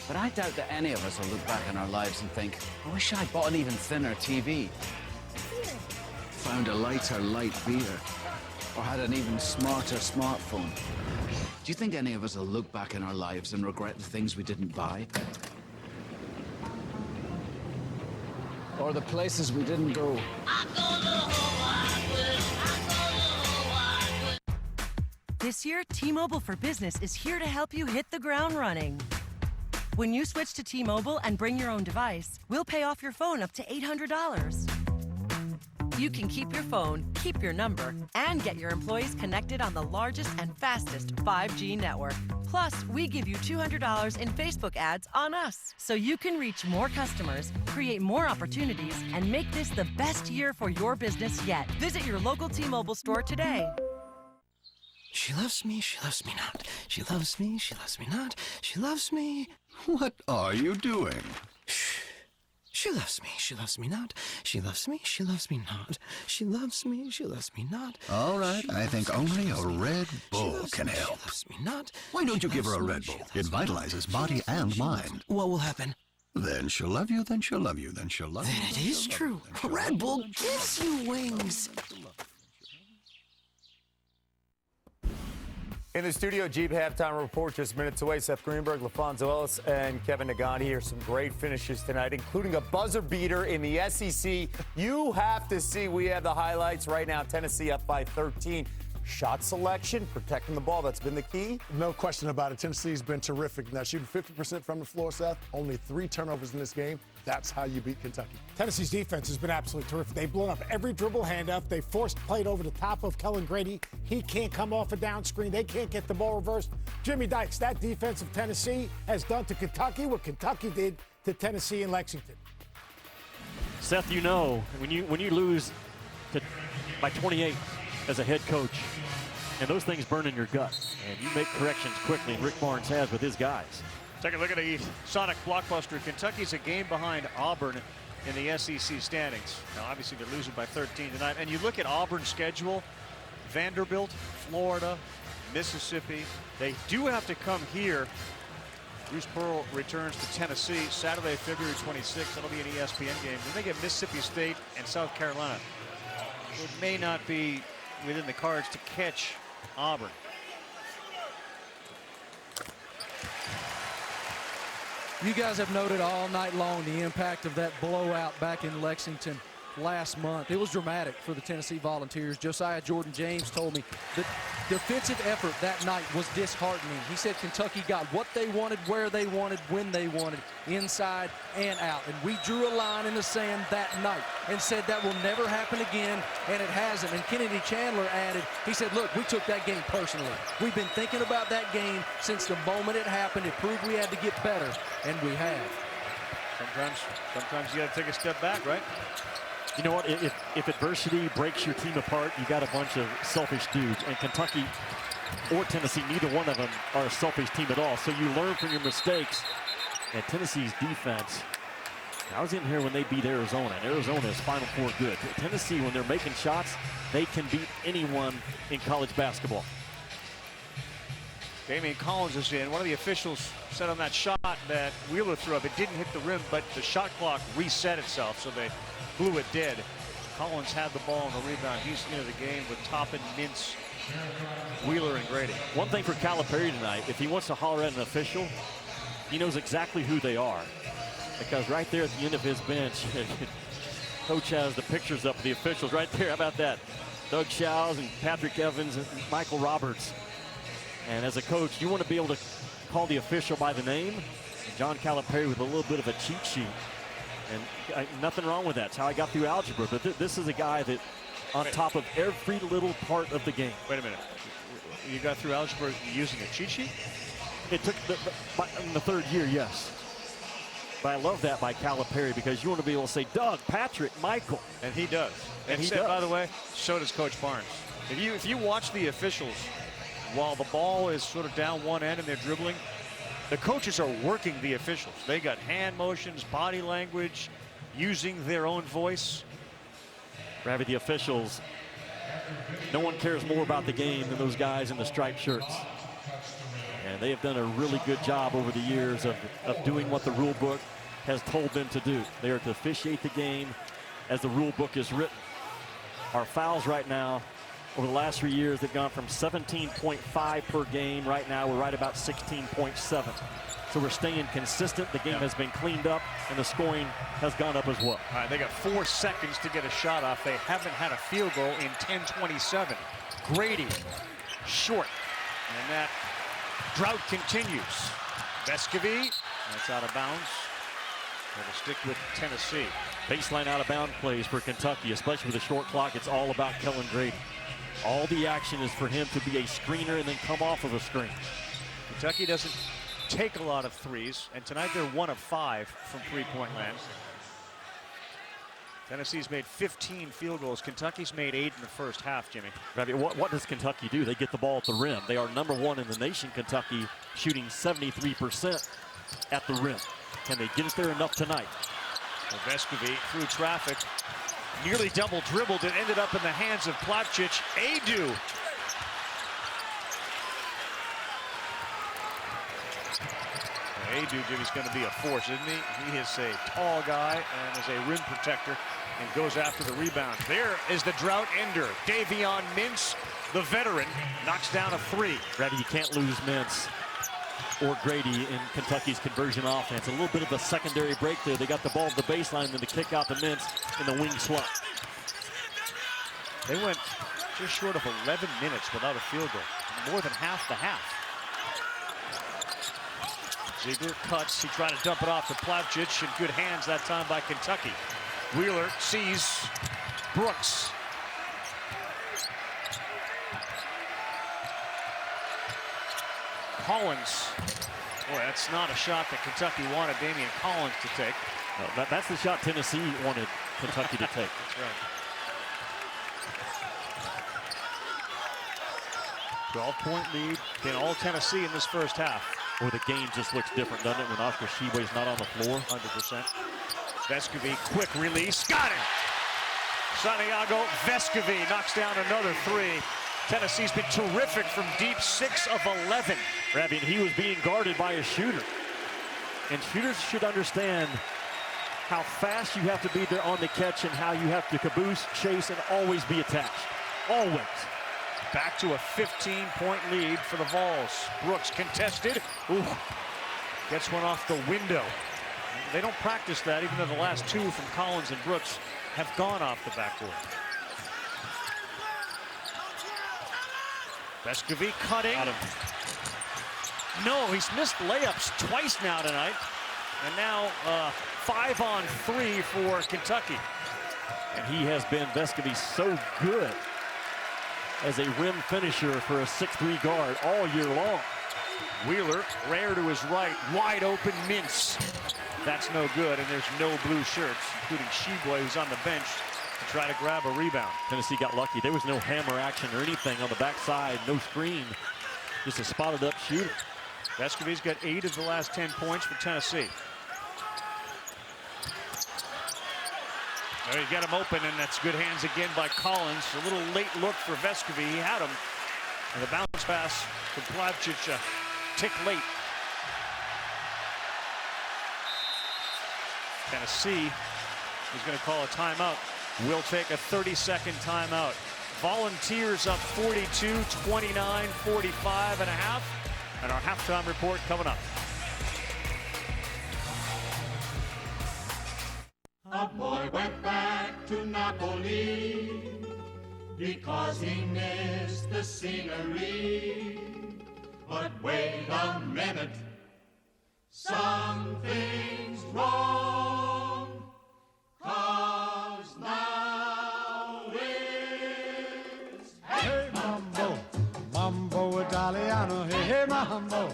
But I doubt that any of us will look back in our lives and think, I wish I'd bought an even thinner TV. Found a lighter light beer. Or had an even smarter smartphone. Do you think any of us will look back in our lives and regret the things we didn't buy? Or the places we didn't go? This year, T-Mobile for Business is here to help you hit the ground running. When you switch to T-Mobile and bring your own device, we'll pay off your phone up to $800. You can keep your phone, keep your number, and get your employees connected on the largest and fastest 5G network. Plus, we give you $200 in Facebook ads on us, so you can reach more customers, create more opportunities, and make this the best year for your business yet. Visit your local T-Mobile store today. She loves me not. She loves me not. She loves me. What are you doing? Shh. She loves me not. She loves me not. She loves me not. All right, I think only a Red Bull can help. She loves me not. Why don't you give her a Red Bull? It vitalizes body and mind. What will happen? Then she'll love you, then she'll love you, then she'll love you. Then it is true. Red Bull gives you wings. In the studio, Jeep halftime report just minutes away. Seth Greenberg, LaFonso Ellis, and Kevin Nagani here. Some great finishes tonight, including a buzzer beater in the SEC. You have to see. We have the highlights right now. Tennessee up by 13. Shot selection, protecting the ball, that's been the key. No question about it. Tennessee's been terrific. Now, shooting 50% from the floor, Seth, only 3 turnovers in this game. That's how you beat Kentucky. Tennessee's defense has been absolutely terrific. They've blown up every dribble handoff. They forced played over the top of Kellen Grady. He can't come off a down screen. They can't get the ball reversed. Jimmy Dykes, that defense of Tennessee has done to Kentucky what Kentucky did to Tennessee and Lexington. Seth, you know, when you lose by 28 as a head coach, and those things burn in your gut, and you make corrections quickly, and Rick Barnes has with his guys. Take a look at the Sonic blockbuster. Kentucky's a game behind Auburn in the SEC standings. Now, obviously, they're losing by 13 tonight. And you look at Auburn's schedule, Vanderbilt, Florida, Mississippi. They do have to come here. Bruce Pearl returns to Tennessee Saturday, February 26th. That'll be an ESPN game. Then they get Mississippi State and South Carolina. It may not be within the cards to catch Auburn. You guys have noted all night long the impact of that blowout back in Lexington last month. It was dramatic for the Tennessee Volunteers. Josiah Jordan-James told me that defensive effort that night was disheartening. He said Kentucky got what they wanted, where they wanted, when they wanted, inside and out. And we drew a line in the sand that night and said that will never happen again, and it hasn't. And Kennedy Chandler added, he said, look, we took that game personally. We've been thinking about that game since the moment it happened. It proved we had to get better, and we have. Sometimes you got to take a step back, right? You know what? If adversity breaks your team apart, you got a bunch of selfish dudes. And Kentucky or Tennessee, neither one of them are a selfish team at all. So you learn from your mistakes. And Tennessee's defense, I was in here when they beat Arizona, and Arizona is Final Four good. Tennessee, when they're making shots, they can beat anyone in college basketball. Damian Collins is in. One of the officials said on that shot that Wheeler threw up, it didn't hit the rim, but the shot clock reset itself, so they blew it dead. Collins had the ball on the rebound. He's into the game with Toppin, Mintz, Wheeler, and Grady. One thing for Calipari tonight, if he wants to holler at an official, he knows exactly who they are. Because right there at the end of his bench, Coach has the pictures up of the officials right there. How about that? Doug Shows and Patrick Evans and Michael Roberts. And as a coach, you want to be able to call the official by the name. John Calipari with a little bit of a cheat sheet. And nothing wrong with that. It's how I got through algebra. But this is a guy that on top of every little part of the game. Wait a minute. You got through algebra using a cheat sheet? It took in the third year, yes. But I love that by Calipari because you want to be able to say, Doug, Patrick, Michael. And he does. And he does. By the way, so does Coach Barnes. If you watch the officials while the ball is sort of down one end and they're dribbling, the coaches are working the officials. They got hand motions, body language, using their own voice. Ravi, the officials, no one cares more about the game than those guys in the striped shirts. And they have done a really good job over the years of doing what the rule book has told them to do. They are to officiate the game as the rule book is written. Our fouls right now, over the last 3 years, they've gone from 17.5 per game. Right now, we're right about 16.7. So we're staying consistent. The game has been cleaned up, and the scoring has gone up as well. All right, they got 4 seconds to get a shot off. They haven't had a field goal in 10:27. Grady, short. And that drought continues. Vescovi, that's out of bounds. Going to stick with Tennessee. Baseline out of bound plays for Kentucky, especially with a short clock. It's all about Kellen Grady. All the action is for him to be a screener and then come off of a screen. Kentucky doesn't take a lot of threes, and tonight they're 1 of 5 from three-point land. Tennessee's made 15 field goals. Kentucky's made 8 in the first half, Jimmy. What does Kentucky do? They get the ball at the rim. They are #1 in the nation, Kentucky, shooting 73% at the rim. Can they get it there enough tonight? So Vescovi through traffic, nearly double dribbled. It ended up in the hands of Plavsic. Adu. Adu, Jimmy's going to be a force, isn't he? He is a tall guy and is a rim protector and goes after the rebound. There is the drought ender. Davion Mintz, the veteran, knocks down a 3. Brady, you can't lose Mintz or Grady in Kentucky's conversion offense. A little bit of a secondary break there. They got the ball at the baseline, then the kick out to Mintz in the wing slot. They went just short of 11 minutes without a field goal. More than half the half. Ziegler cuts. He tried to dump it off to Plavsic, in good hands that time by Kentucky. Wheeler sees Brooks. Collins. Boy, that's not a shot that Kentucky wanted Damian Collins to take. No, that's the shot Tennessee wanted Kentucky to take. That's right. 12-point lead in all Tennessee in this first half. Or the game just looks different, doesn't it, when Oscar Tshiebwe's not on the floor? 100%. Vescovi, quick release, got it! Santiago Vescovi knocks down another 3. Tennessee's been terrific from deep, 6 of 11. Ravi, he was being guarded by a shooter. And shooters should understand how fast you have to be there on the catch and how you have to caboose, chase, and always be attached. Always. Back to a 15-point lead for the Vols. Brooks contested. Ooh. Gets one off the window. They don't practice that, even though the last 2 from Collins and Brooks have gone off the backboard. Vescovi cutting. No, he's missed layups twice now tonight. And now 5 on 3 for Kentucky. And he has been, Vescovi, so good as a rim finisher for a 6'3" guard all year long. Wheeler, rare to his right, wide open Mintz. That's no good, and there's no blue shirts, including Tshiebwe, who's on the bench to try to grab a rebound. Tennessee got lucky. There was no hammer action or anything on the backside, no screen. Just a spotted up shooter. Vescovi's got 8 of the last 10 points for Tennessee. There, you got him open, and that's good hands again by Collins. A little late look for Vescovi. He had him. And the bounce pass from Plavsic a tick late. Tennessee is going to call a timeout. We'll take a 30-second timeout. Volunteers up 42, 29, 45 and a half. And our halftime report coming up. A boy went back to Napoli because he missed the scenery. But wait a minute, something's wrong, 'cause now it's hey mambo, mambo Italiano, hey mambo,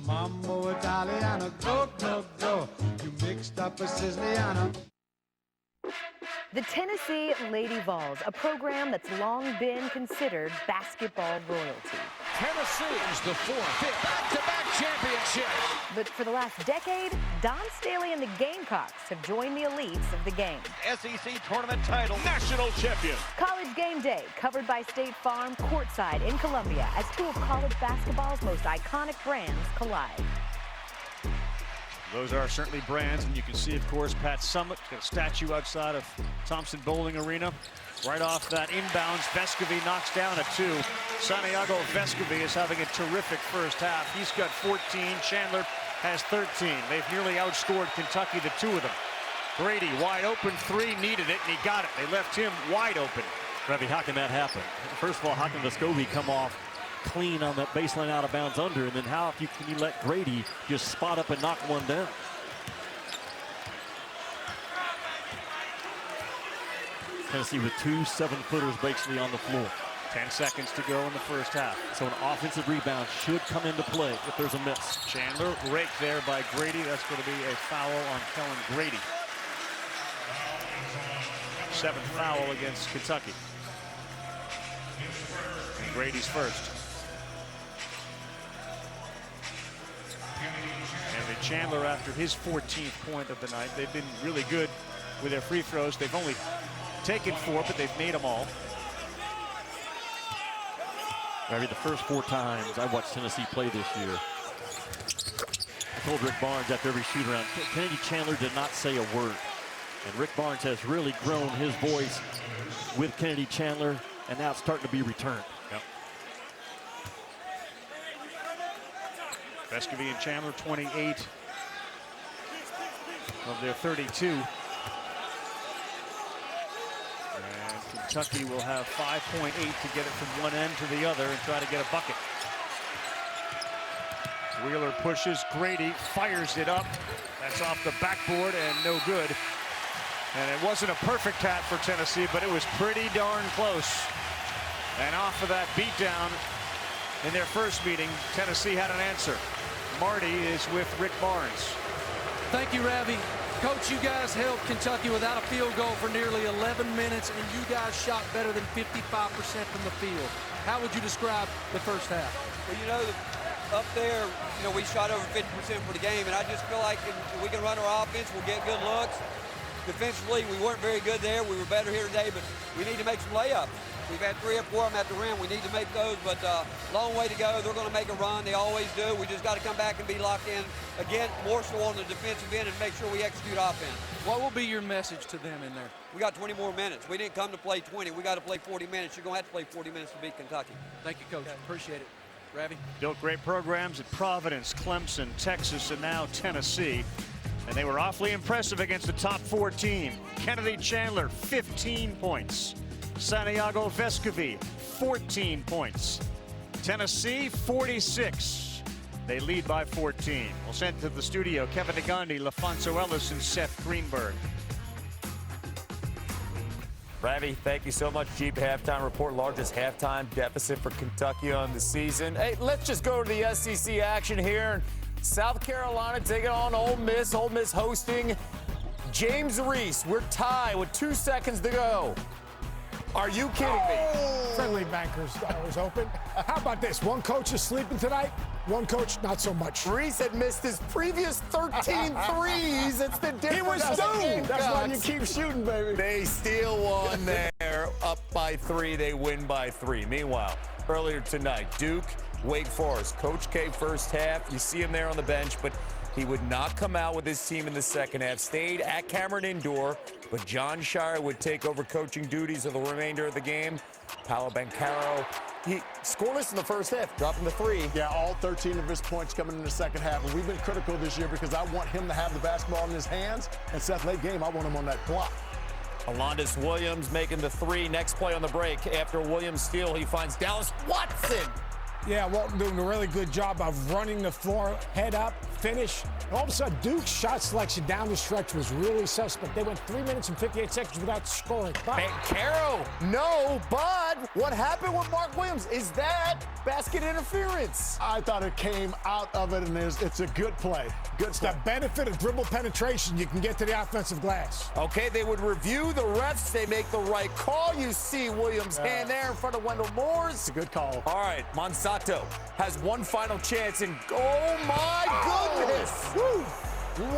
mambo Italiano, go, go, go. You mixed up a Siciliano. The Tennessee Lady Vols, a program that's long been considered basketball royalty. Tennessee's the 4th back-to-back championship. But for the last decade, Don Staley and the Gamecocks have joined the elites of the game. SEC tournament title, national champion. College Game Day, covered by State Farm, courtside in Columbia, as two of college basketball's most iconic brands collide. Those are certainly brands, and you can see, of course, Pat Summitt, got a statue outside of Thompson Bowling Arena. Right off that inbounds, Vescovi knocks down a 2. Santiago Vescovi is having a terrific first half. He's got 14. Chandler has 13. They've nearly outscored Kentucky, the two of them. Grady, wide open 3, needed it, and he got it. They left him wide open. Ravi, how can that happen? First of all, how can Vescovi come off clean on that baseline out of bounds under, and then how can you let Grady just spot up and knock one down? Tennessee with 2 7-footers basically on the floor. 10 seconds to go in the first half. So an offensive rebound should come into play if there's a miss. Chandler raked there by Grady. That's going to be a foul on Kellen Grady. 7th foul against Kentucky. Grady's first. And Chandler, after his 14th point of the night, they've been really good with their free throws. They've only taken 4, but they've made them all. Maybe the first 4 times I watched Tennessee play this year, I told Rick Barnes after every shoot around, Kennedy Chandler did not say a word. And Rick Barnes has really grown his voice with Kennedy Chandler, and now it's starting to be returned. Yep. Vescovi and Chandler, 28 of their 32. And Kentucky will have 5.8 to get it from one end to the other and try to get a bucket. Wheeler pushes, Grady fires it up. That's off the backboard and no good. And it wasn't a perfect tap for Tennessee, but it was pretty darn close. And off of that beatdown in their first meeting, Tennessee had an answer. Marty is with Rick Barnes. Thank you, Ravi. Coach, you guys held Kentucky without a field goal for nearly 11 minutes, and you guys shot better than 55% from the field. How would you describe the first half? Well, you know, up there, you know, we shot over 50% for the game, and I just feel like if we can run our offense, we'll get good looks. Defensively, we weren't very good there. We were better here today, but we need to make some layups. We've had 3 or 4 of them at the rim. We need to make those, but long way to go. They're going to make a run. They always do. We just got to come back and be locked in. Again, more so on the defensive end and make sure we execute offense. What will be your message to them in there? We got 20 more minutes. We didn't come to play 20. We got to play 40 minutes. You're going to have to play 40 minutes to beat Kentucky. Thank you, Coach. Appreciate it. Ravi? Built great programs at Providence, Clemson, Texas, and now Tennessee. And they were awfully impressive against the top 4 team. Kennedy Chandler, 15 points. Santiago Vescovi, 14 points. Tennessee, 46. They lead by 14. We'll send to the studio Kevin Negandhi, LaFonso Ellis, and Seth Greenberg. Ravi, thank you so much. Jeep halftime report, largest halftime deficit for Kentucky on the season. Hey, let's just go to the SEC action here. South Carolina taking on Ole Miss. Ole Miss hosting James Reese. We're tied with 2 seconds to go. Are you kidding me? Friendly bankers dollars open. How about this? One coach is sleeping tonight, one coach not so much. Reese had missed his previous 13 threes. It's the difference. He was doomed. That's why you keep shooting, baby. They steal one there. Up by 3. They win by 3. Meanwhile, earlier tonight, Duke, Wake Forest. Coach K first half. You see him there on the bench, but he would not come out with his team in the second half. Stayed at Cameron Indoor, but John Shire would take over coaching duties of the remainder of the game. Paolo Banchero, he scoreless in the first half, dropping the 3. Yeah, all 13 of his points coming in the second half. And we've been critical this year because I want him to have the basketball in his hands. And Seth, late game, I want him on that block. Alondas Williams making the 3. Next play on the break. After Williams' steal, he finds Dallas Watson. Yeah, Walton doing a really good job of running the floor, head up, finish. All of a sudden, Duke's shot selection down the stretch was really suspect. They went 3 minutes and 58 seconds without scoring. Banchero, no, but what happened with Mark Williams? Is that basket interference? I thought it came out of it, and it's a good play. Good stuff. The benefit of dribble penetration, you can get to the offensive glass. Okay, they would review the refs. They make the right call. You see Williams' hand there in front of Wendell Moore's. It's a good call. All right, Monsanto has one final chance, and oh my goodness! Woo.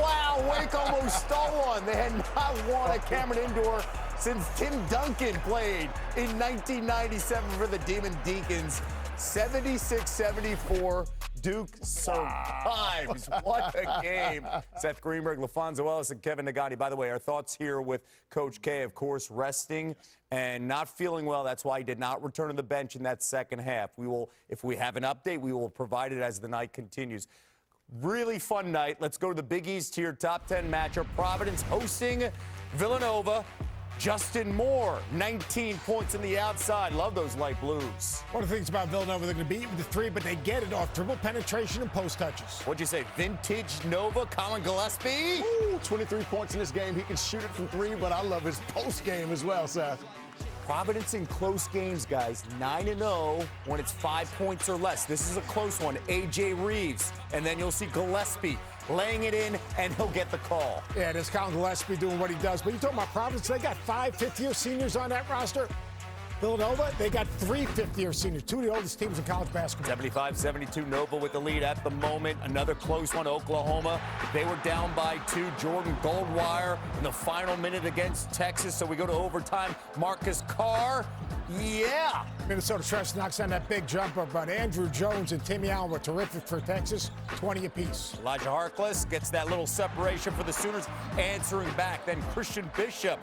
Wow, Wake almost stole one. They had not won at Cameron Indoor since Tim Duncan played in 1997 for the Demon Deacons. 76-74, Duke survives. What a game. Seth Greenberg, LaFonso Ellis, and Kevin Nagani. By the way, our thoughts here with Coach K, of course, resting and not feeling well. That's why he did not return to the bench in that second half. We will, if we have an update, we will provide it as the night continues. Really fun night. Let's go to the Big East here, top 10 matchup. Providence hosting Villanova. Justin Moore, 19 points on the outside. Love those light blues. One of the things about Villanova, they're going to beat with the 3, but they get it off dribble penetration and post touches. What'd you say, vintage Nova, Colin Gillespie? Ooh, 23 points in this game. He can shoot it from 3, but I love his post game as well, Seth. Providence in close games, guys. 9-0 when it's 5 points or less. This is a close one. A.J. Reeves, and then you'll see Gillespie laying it in, and he'll get the call. Yeah, there's Colin Gillespie doing what he does. But you talking about Providence, they got 5 fifth-year seniors on that roster. Villanova, they got 3 fifth-year seniors, 2 of the oldest teams in college basketball. 75-72, Nova with the lead at the moment. Another close one, Oklahoma. They were down by 2. Jordan Goldwire in the final minute against Texas, so we go to overtime. Marcus Carr, yeah. Minnesota Trust knocks on that big jumper, but Andrew Jones and Timmy Allen were terrific for Texas, 20 apiece. Elijah Harkless gets that little separation for the Sooners, answering back. Then Christian Bishop,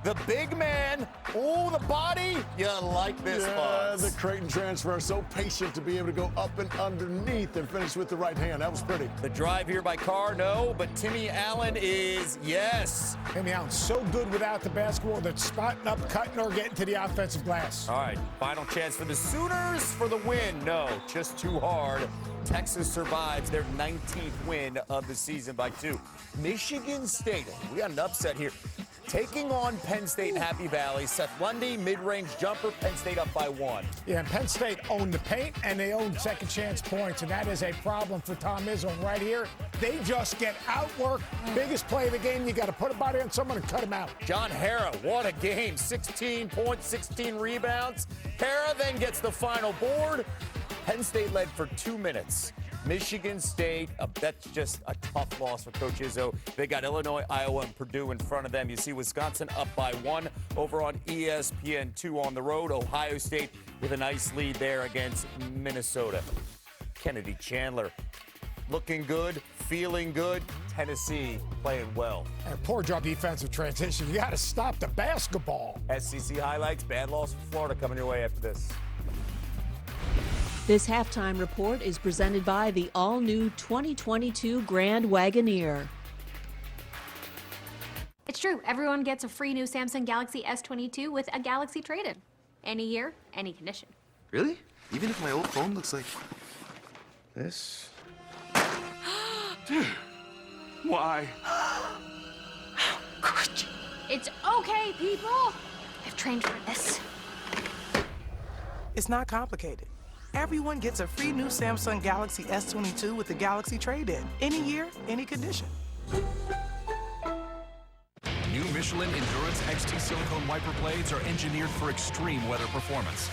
the big man. Oh, the body. You like this, Fonz. The Creighton transfer, so patient to be able to go up and underneath and finish with the right hand. That was pretty. The drive here by Carr, no, but Timmy Allen is, yes. Timmy Allen so good without the basketball that spotting up, cutting, or getting to the offensive glass. All right, final chance for the Sooners for the win. No, just too hard. Texas survives their 19th win of the season by 2. Michigan State, we got an upset here. Taking on Penn State and Happy Valley. Seth Lundy, mid-range jumper, Penn State up by 1. Yeah, and Penn State owned the paint, and they owned second chance points, and that is a problem for Tom Izzo right here. They just get outworked. Biggest play of the game, you got to put a body on someone and cut him out. John Harrah, what a game. 16 points, 16 rebounds. Harrah then gets the final board. Penn State led for 2 minutes. Michigan State, that's just a tough loss for Coach Izzo. They got Illinois, Iowa, and Purdue in front of them. You see Wisconsin up by 1 over on ESPN2 on the road. Ohio State with a nice lead there against Minnesota. Kennedy Chandler looking good, feeling good. Tennessee playing well. And poor job defensive transition. You got to stop the basketball. SEC highlights, bad loss for Florida coming your way after this. This halftime report is presented by the all-new 2022 Grand Wagoneer. It's true. Everyone gets a free new Samsung Galaxy S22 with a Galaxy trade-in. Any year, any condition. Really? Even if my old phone looks like this? Dude, why? How could you? It's okay, people. I've trained for this. It's not complicated. Everyone gets a free new Samsung Galaxy S22 with the Galaxy trade-in. Any year, any condition. New Michelin Endurance XT silicone wiper blades are engineered for extreme weather performance.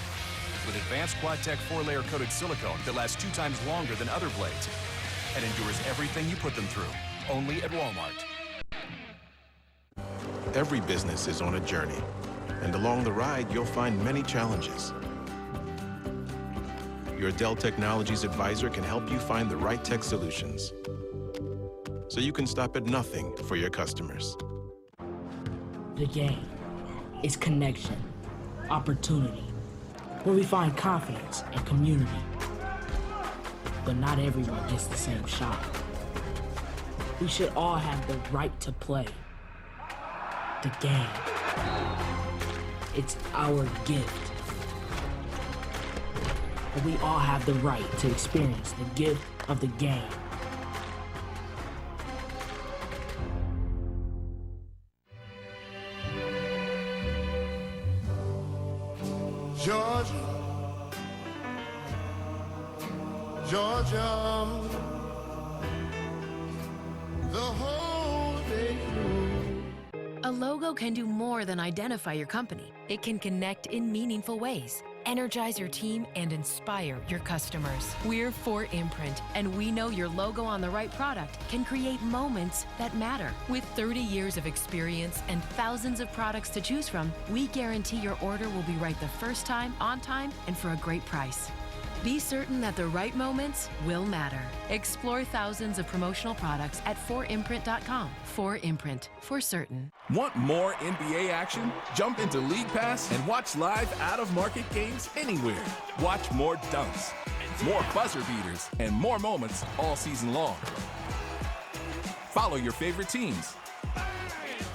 with advanced Quad-Tech 4-layer coated silicone that lasts 2 times longer than other blades and endures everything you put them through. Only at Walmart. Every business is on a journey, and along the ride, you'll find many challenges. Your Dell Technologies advisor can help you find the right tech solutions, so you can stop at nothing for your customers. The game is connection, opportunity, where we find confidence and community. But not everyone gets the same shot. We should all have the right to play. The game. It's our gift. But we all have the right to experience the gift of the game. Georgia, Georgia, the whole day through. A logo can do more than identify your company. It can connect in meaningful ways, energize your team, and inspire your customers. We're 4imprint, and we know your logo on the right product can create moments that matter. With 30 years of experience and thousands of products to choose from, we guarantee your order will be right the first time, on time, and for a great price. Be certain that the right moments will matter. Explore thousands of promotional products at 4imprint.com. 4imprint, for certain. Want more NBA action? Jump into League Pass and watch live out-of-market games anywhere. Watch more dunks, more buzzer beaters, and more moments all season long. Follow your favorite teams.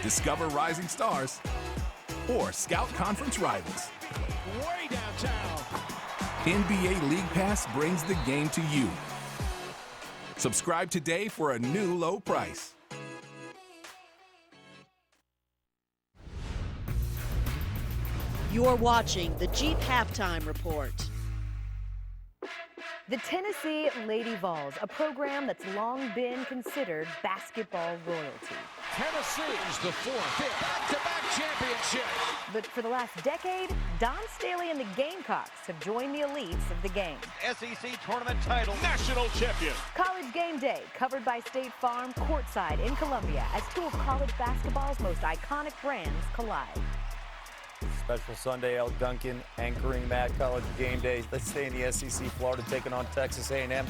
Discover rising stars or scout conference rivals. Way downtown. NBA League Pass brings the game to you. Subscribe today for a new low price. You're watching the Jeep Halftime Report. The Tennessee Lady Vols, a program that's long been considered basketball royalty. Tennessee's the fourth back-to-back championship. But for the last decade, Don Staley and the Gamecocks have joined the elites of the game. SEC tournament title, national champion. College Game Day, covered by State Farm, courtside in Columbia, as two of college basketball's most iconic brands collide. Special Sunday, El Duncan anchoring Mad College Game Day. Let's stay in the SEC. Florida taking on Texas A&M.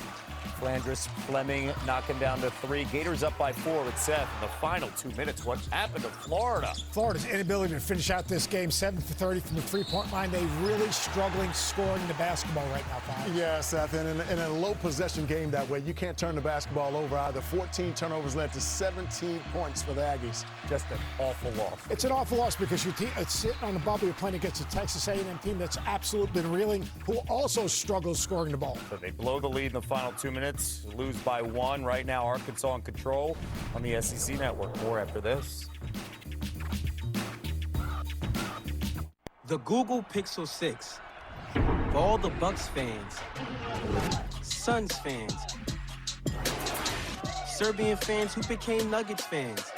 Flanders, Fleming knocking down to 3. Gators up by 4 with Seth in the final 2 minutes. What's happened to Florida? Florida's inability to finish out this game, 7 for 30 from the three-point line. They really struggling scoring the basketball right now, Bob. Yeah, Seth, and in a low-possession game that way, you can't turn the basketball over either. 14 turnovers led to 17 points for the Aggies. Just an awful loss. It's an awful loss because your team, it's sitting on the bubble. You're playing against a Texas A&M team that's absolutely been reeling, who also struggles scoring the ball. So they blow the lead in the final 2 minutes, lose by 1. Right now, Arkansas in control on the SEC Network. More after this. The Google Pixel 6. For all the Bucks fans, Suns fans, Serbian fans who became Nuggets fans,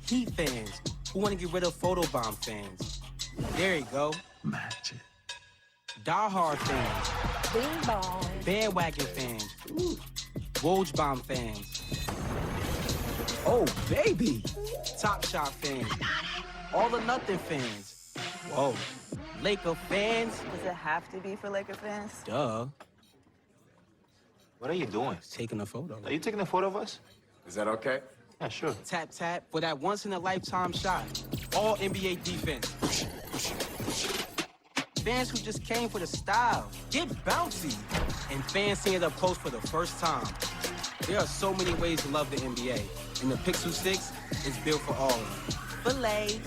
Heat fans who want to get rid of photobomb fans. There you go. Magic. Die-hard fans. Bing bong. Bandwagon fans. Woj Bomb fans. Oh, baby. Top Shot fans. All or Nothing fans. Whoa. Laker fans. Does it have to be for Laker fans? Duh. What are you doing? Taking a photo. Are you taking a photo of us? Is that okay? Yeah, sure. Tap, tap for that once-in-a-lifetime shot. All NBA defense. Fans who just came for the style. Get bouncy. And fans seeing it up close for the first time. There are so many ways to love the NBA. And the Pixel 6 is built for all of them. Filet.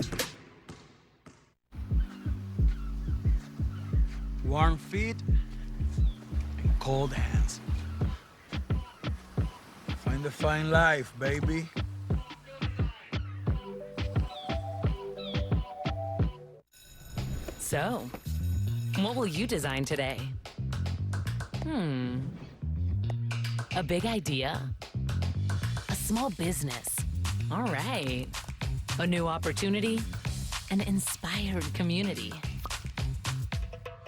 Warm feet and cold hands. Find the fine life, baby. So, what will you design today? A big idea? A small business? All right. A new opportunity? An inspired community?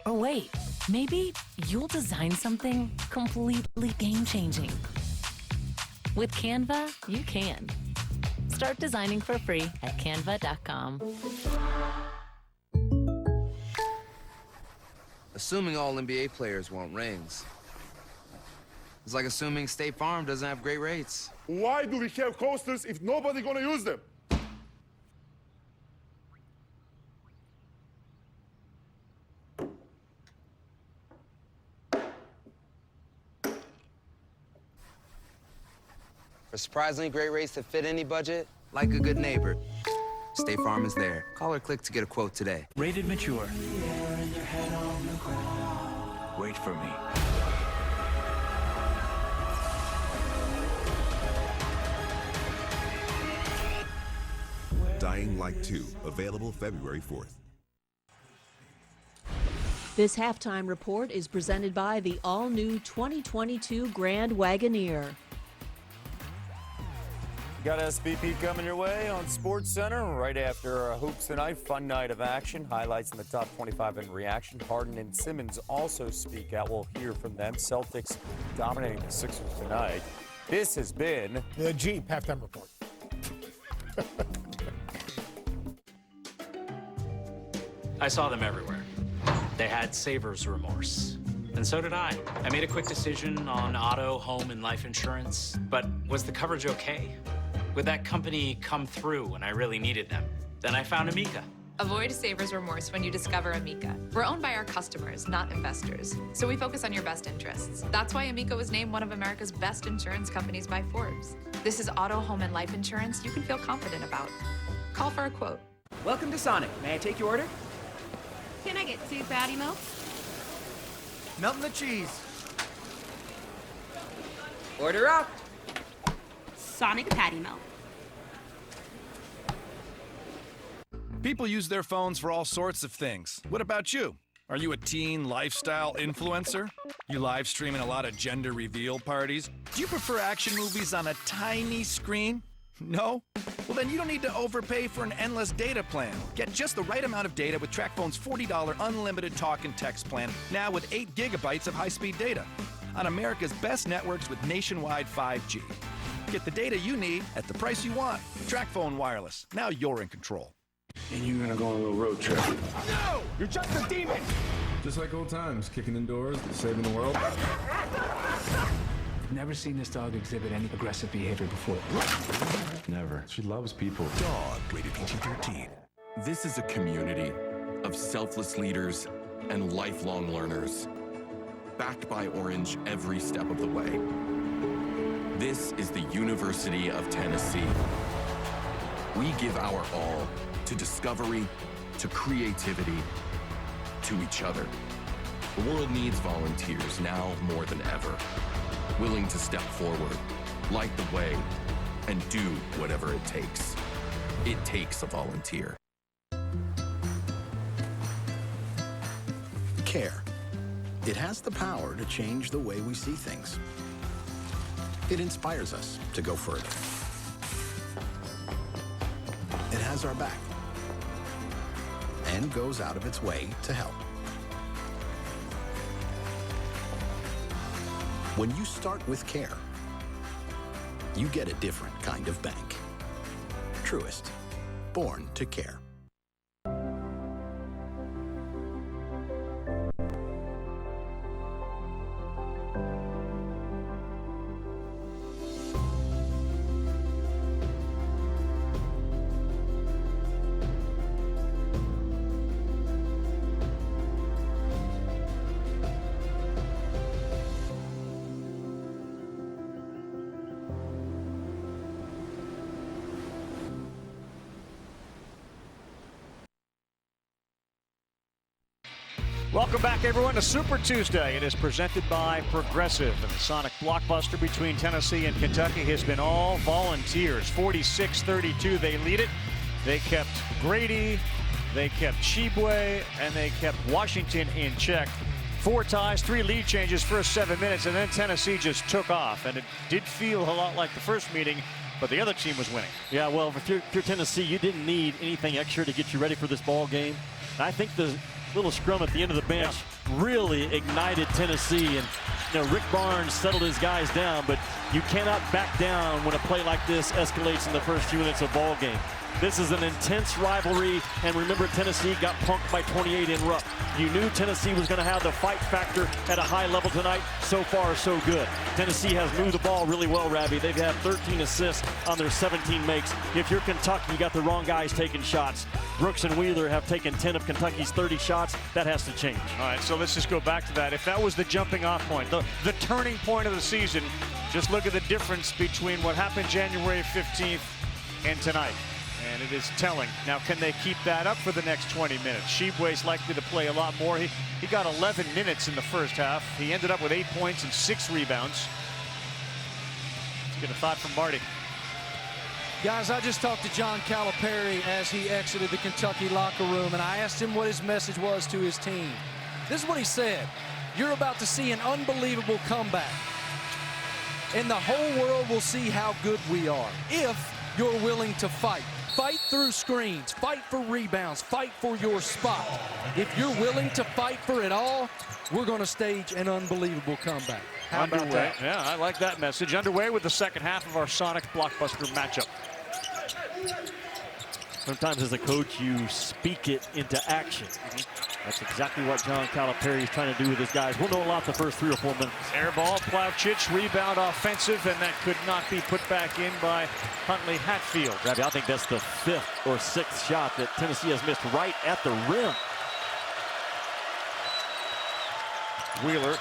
Or wait, maybe you'll design something completely game-changing. With Canva, you can. Start designing for free at canva.com. Assuming all NBA players want rings. It's like assuming State Farm doesn't have great rates. Why do we have coasters if nobody gonna use them? For surprisingly great rates that fit any budget, like a good neighbor, State Farm is there. Call or click to get a quote today. Rated mature. Wait for me. Dying Light 2, available February 4th. This halftime report is presented by the all-new 2022 Grand Wagoneer. Got SVP coming your way on SportsCenter right after Hoops tonight. Fun night of action. Highlights in the top 25 in reaction. Harden and Simmons also speak out. We'll hear from them. Celtics dominating the Sixers tonight. This has been the Jeep halftime report. I saw them everywhere. They had savor's remorse. And so did I. I made a quick decision on auto, home, and life insurance. But was the coverage okay? Would that company come through when I really needed them? Then I found Amica. Avoid savor's remorse when you discover Amica. We're owned by our customers, not investors. So we focus on your best interests. That's why Amica was named one of America's best insurance companies by Forbes. This is auto, home, and life insurance you can feel confident about. Call for a quote. Welcome to Sonic. May I take your order? Can I get 2 patty milk? Melting the cheese. Order up. Sonic patty milk. People use their phones for all sorts of things. What about you? Are you a teen lifestyle influencer? You live streaming a lot of gender reveal parties? Do you prefer action movies on a tiny screen? No? Well, then you don't need to overpay for an endless data plan. Get just the right amount of data with TracFone's $40 unlimited talk and text plan, now with 8 gigabytes of high-speed data on America's best networks with nationwide 5G. Get the data you need at the price you want. TracFone Wireless. Now you're in control. And you're gonna go on a little road trip. No! You're just a demon! Just like old times, kicking indoors, saving the world. Never seen this dog exhibit any aggressive behavior before. Never. She loves people. Dog, rated PG-13. This is a community of selfless leaders and lifelong learners, backed by Orange every step of the way. This is the University of Tennessee. We give our all to discovery, to creativity, to each other. The world needs volunteers now more than ever, willing to step forward, light the way, and do whatever it takes. It takes a volunteer. CARE. It has the power to change the way we see things. It inspires us to go further. It has our back and goes out of its way to help. When you start with CARE, you get a different kind of bank. Truist, born to care. Welcome back, everyone, to Super Tuesday. It is presented by Progressive, and the Sonic blockbuster between Tennessee and Kentucky has been all volunteers. 46-32, they lead it. They kept Grady, they kept Chibwe, and they kept Washington in check. 4 ties, 3 lead changes, first 7 minutes, and then Tennessee just took off. And it did feel a lot like the first meeting, but the other team was winning. Yeah, well, if you're Tennessee, you didn't need anything extra to get you ready for this ball game. And I think the little scrum at the end of the bench really ignited Tennessee. And Rick Barnes settled his guys down, but you cannot back down when a play like this escalates in the first few minutes of ball game. This is an intense rivalry, and remember, Tennessee got punked by 28 in Rupp. You knew Tennessee was going to have the fight factor at a high level tonight. So far, so good. Tennessee has moved the ball really well, Rabbi. They've had 13 assists on their 17 makes. If you're Kentucky, you got the wrong guys taking shots. Brooks and Wheeler have taken 10 of Kentucky's 30 shots. That has to change. All right, so let's just go back to that. If that was the jumping off point, the turning point of the season, just look at the difference between what happened January 15th and tonight. And it is telling. Now, can they keep that up for the next 20 minutes? Tshiebwe's likely to play a lot more. He got 11 minutes in the first half. He ended up with 8 points and 6 rebounds. Let's get a thought from Marty. Guys, I just talked to John Calipari as he exited the Kentucky locker room, and I asked him what his message was to his team. This is what he said. You're about to see an unbelievable comeback, and the whole world will see how good we are if you're willing to fight. Fight through screens, fight for rebounds, fight for your spot. If you're willing to fight for it all, we're going to stage an unbelievable comeback. How about that? Yeah, I like that message. Underway with the second half of our Sonic Blockbuster matchup. Sometimes as a coach, you speak it into action. That's exactly what John Calipari is trying to do with his guys. We'll know a lot the first 3 or 4 minutes. Air ball, Plavcic, rebound offensive, and that could not be put back in by Huntley Hatfield. Rabbi, I think that's the 5th or 6th shot that Tennessee has missed right at the rim. Wheeler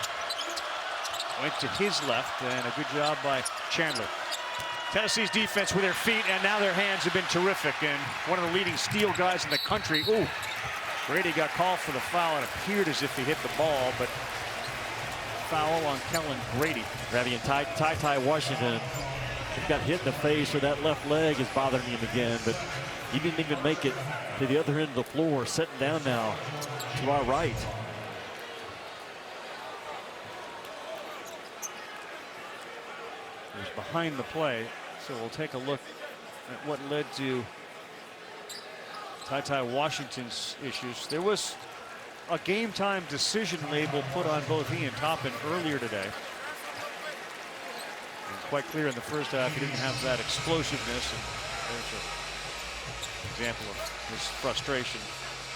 went to his left, and a good job by Chandler. Tennessee's defense with their feet, and now their hands have been terrific. And one of the leading steal guys in the country. Ooh, Grady got called for the foul. It appeared as if he hit the ball, but foul on Kellen Grady. Rabbi, and Ty Washington got hit in the face, or that left leg is bothering him again, but he didn't even make it to the other end of the floor. Sitting down now to our right. He's behind the play, so we'll take a look at what led to Ty Washington's issues. There was a game-time decision label put on both he and Toppin earlier today. And quite clear in the first half, he didn't have that explosiveness. And there's an example of his frustration.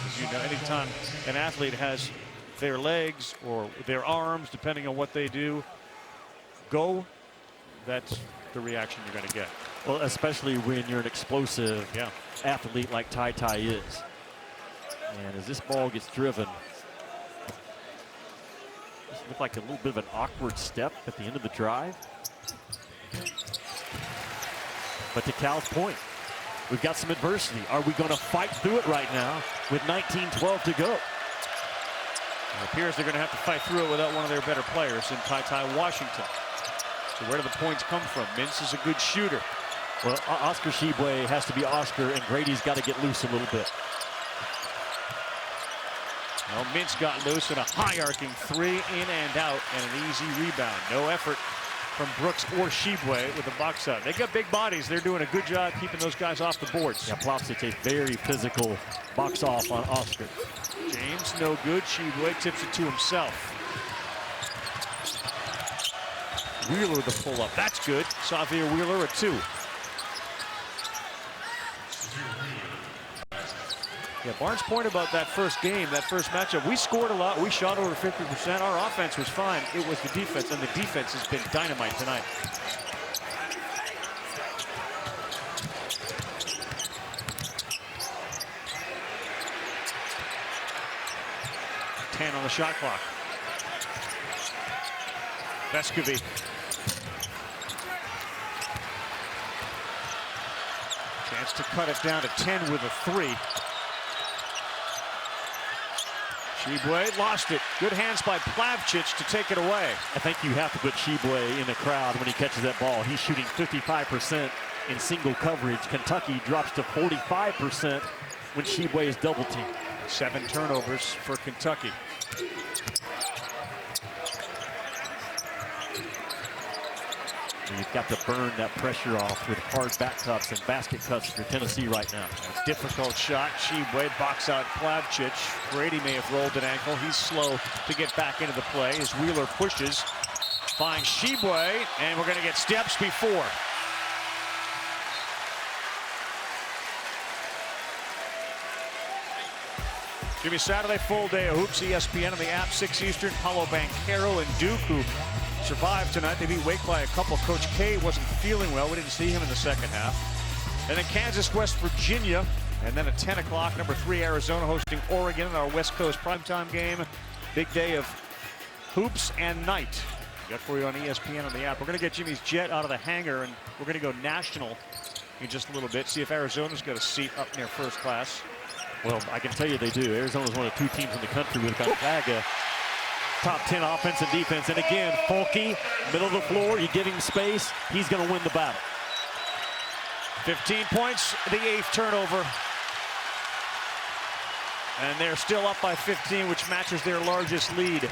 As you know, anytime an athlete has their legs or their arms, depending on what they do, go, that's the reaction you're going to get. Well, especially when you're an explosive athlete like Ty is. And as this ball gets driven, this looked like a little bit of an awkward step at the end of the drive. But to Cal's point, we've got some adversity. Are we going to fight through it right now with 19-12 to go? It appears they're going to have to fight through it without one of their better players in Ty Washington. So where do the points come from? Mintz is a good shooter. Well, Oscar Tshiebwe has to be Oscar, and Grady's got to get loose a little bit. Well, Mintz got loose in a high-arcing 3 in and out, and an easy rebound. No effort from Brooks or Tshiebwe with the box out. They got big bodies. They're doing a good job keeping those guys off the boards. Yeah, Plavcic, a very physical box off on Oscar. James, no good. Tshiebwe tips it to himself. Wheeler the pull-up. That's good. Xavier Wheeler a 2. Yeah, Barnes' point about that first game, that first matchup, we scored a lot. We shot over 50%. Our offense was fine. It was the defense, and the defense has been dynamite tonight. On the shot clock. Vescovi. Chance to cut it down to 10 with a 3. Tshiebwe lost it. Good hands by Plavcic to take it away. I think you have to put Tshiebwe in the crowd when he catches that ball. He's shooting 55% in single coverage. Kentucky drops to 45% when Tshiebwe is double teamed. 7 turnovers for Kentucky. So you've got to burn that pressure off with hard back cuts and basket cuts for Tennessee right now. A difficult shot. Shibwe box out Plavcic. Brady may have rolled an ankle. He's slow to get back into the play as Wheeler pushes. Finds Shibwe, and we're going to get steps before. Jimmy Saturday, full day of hoops. ESPN on the app, 6 Eastern. Paulo Banchero and Duke, who survived tonight. They beat Wake by a couple. Coach K wasn't feeling well. We didn't see him in the second half. And then Kansas, West Virginia. And then at 10 o'clock, number 3, Arizona hosting Oregon in our West Coast primetime game. Big day of hoops and night. Got for you on ESPN on the app. We're going to get Jimmy's jet out of the hangar, and we're going to go national in just a little bit. See if Arizona's got a seat up near first class. Well, I can tell you they do. Arizona's one of 2 teams in the country with Gonzaga. Top 10 offense and defense. And again, Fulke, middle of the floor. You give him space, he's going to win the battle. 15 points, the 8th turnover. And they're still up by 15, which matches their largest lead.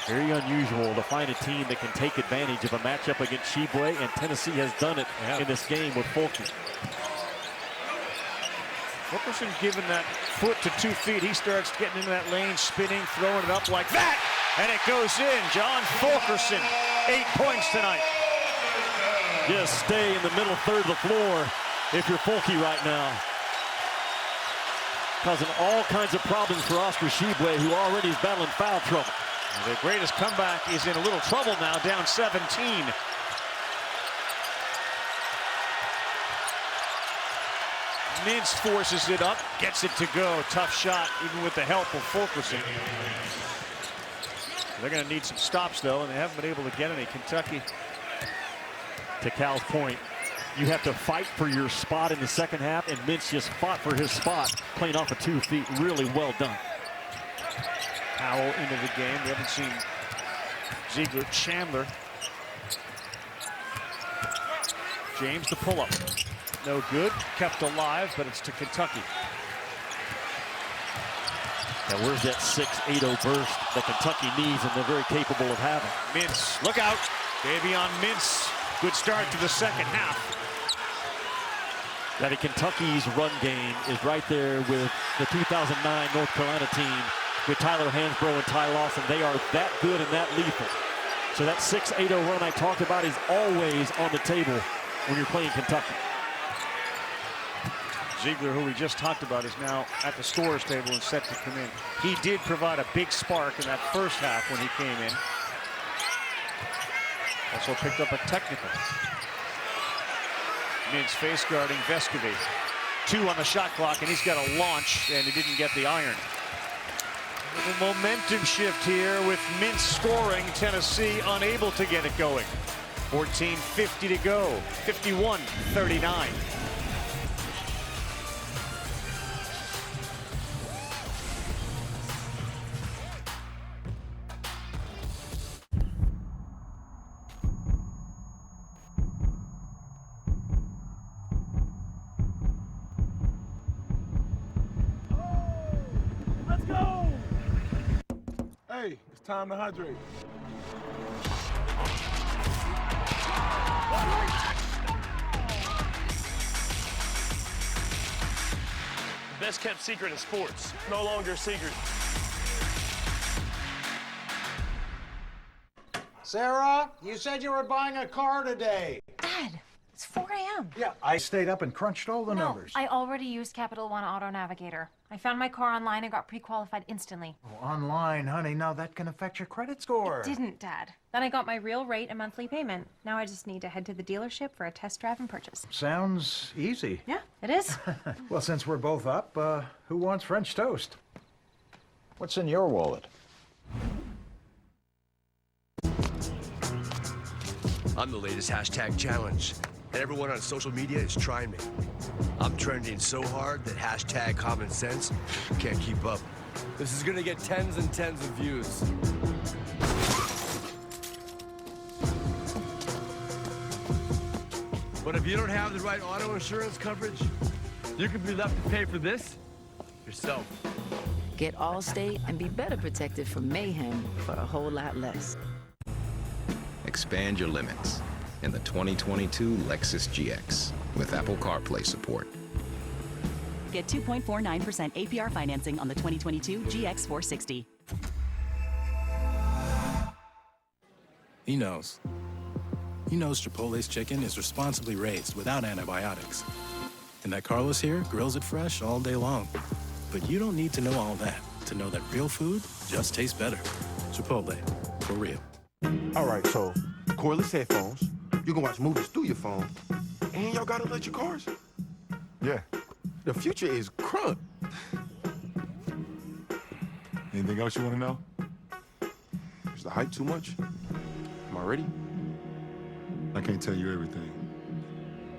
Very unusual to find a team that can take advantage of a matchup against Shibwe, and Tennessee has done it in this game with Fulke. Fulkerson given that foot to 2 feet. He starts getting into that lane, spinning, throwing it up like that. And it goes in. John Fulkerson, 8 points tonight. Just stay in the middle third of the floor if you're Fulke right now. Causing all kinds of problems for Oscar Shibwe, who already is battling foul trouble. The greatest comeback is in a little trouble now, down 17. Mintz forces it up, gets it to go. Tough shot, even with the help of Fulkerson. They're going to need some stops, though, and they haven't been able to get any. Kentucky. To Cal's point, you have to fight for your spot in the second half, and Mintz just fought for his spot, playing off of 2 feet. Really well done. Powell into the game. We haven't seen Ziegler. Chandler. James the pull-up. No good. Kept alive, but it's to Kentucky. Now where's that 6-8-0 burst that Kentucky needs and they're very capable of having? Mintz, look out. Davion Mintz. Good start to the second half. That Kentucky's run game is right there with the 2009 North Carolina team with Tyler Hansbrough and Ty Lawson. They are that good and that lethal. So that 6-8-0 run I talked about is always on the table when you're playing Kentucky. Ziegler, who we just talked about, is now at the scorer's table and set to come in. He did provide a big spark in that first half when he came in. Also picked up a technical. Mintz face guarding Vescovi. 2 on the shot clock, and he's got a launch, and he didn't get the iron. A momentum shift here with Mintz scoring. Tennessee unable to get it going. 14:50 to go. 51-39. Hey, it's time to hydrate. Best kept secret in sports. No longer a secret. Sarah, you said you were buying a car today. Dad, it's 4 a.m. Yeah, I stayed up and crunched all the numbers. I already used Capital One Auto Navigator. I found my car online and got pre-qualified instantly. Oh, online, honey, now that can affect your credit score. It didn't, Dad. Then I got my real rate and monthly payment. Now I just need to head to the dealership for a test drive and purchase. Sounds easy. Yeah, it is. Well, since we're both up, who wants French toast? What's in your wallet? I'm the latest hashtag challenge, and everyone on social media is trying me. I'm trending so hard that hashtag common sense can't keep up. This is gonna get tens and tens of views. But if you don't have the right auto insurance coverage, You could be left to pay for this yourself. Get Allstate and be better protected from mayhem for a whole lot less. Expand your limits. and the 2022 Lexus GX with Apple CarPlay support. Get 2.49% APR financing on the 2022 GX 460. He knows. He knows Chipotle's chicken is responsibly raised without antibiotics. And that Carlos here grills it fresh all day long. But you don't need to know all that to know that real food just tastes better. Chipotle, for real. All right, so cordless headphones. You can watch movies through your phone. And y'all got electric cars. Yeah. The future is crunk. Anything else you want to know? Is the hype too much? Am I ready? I can't tell you everything.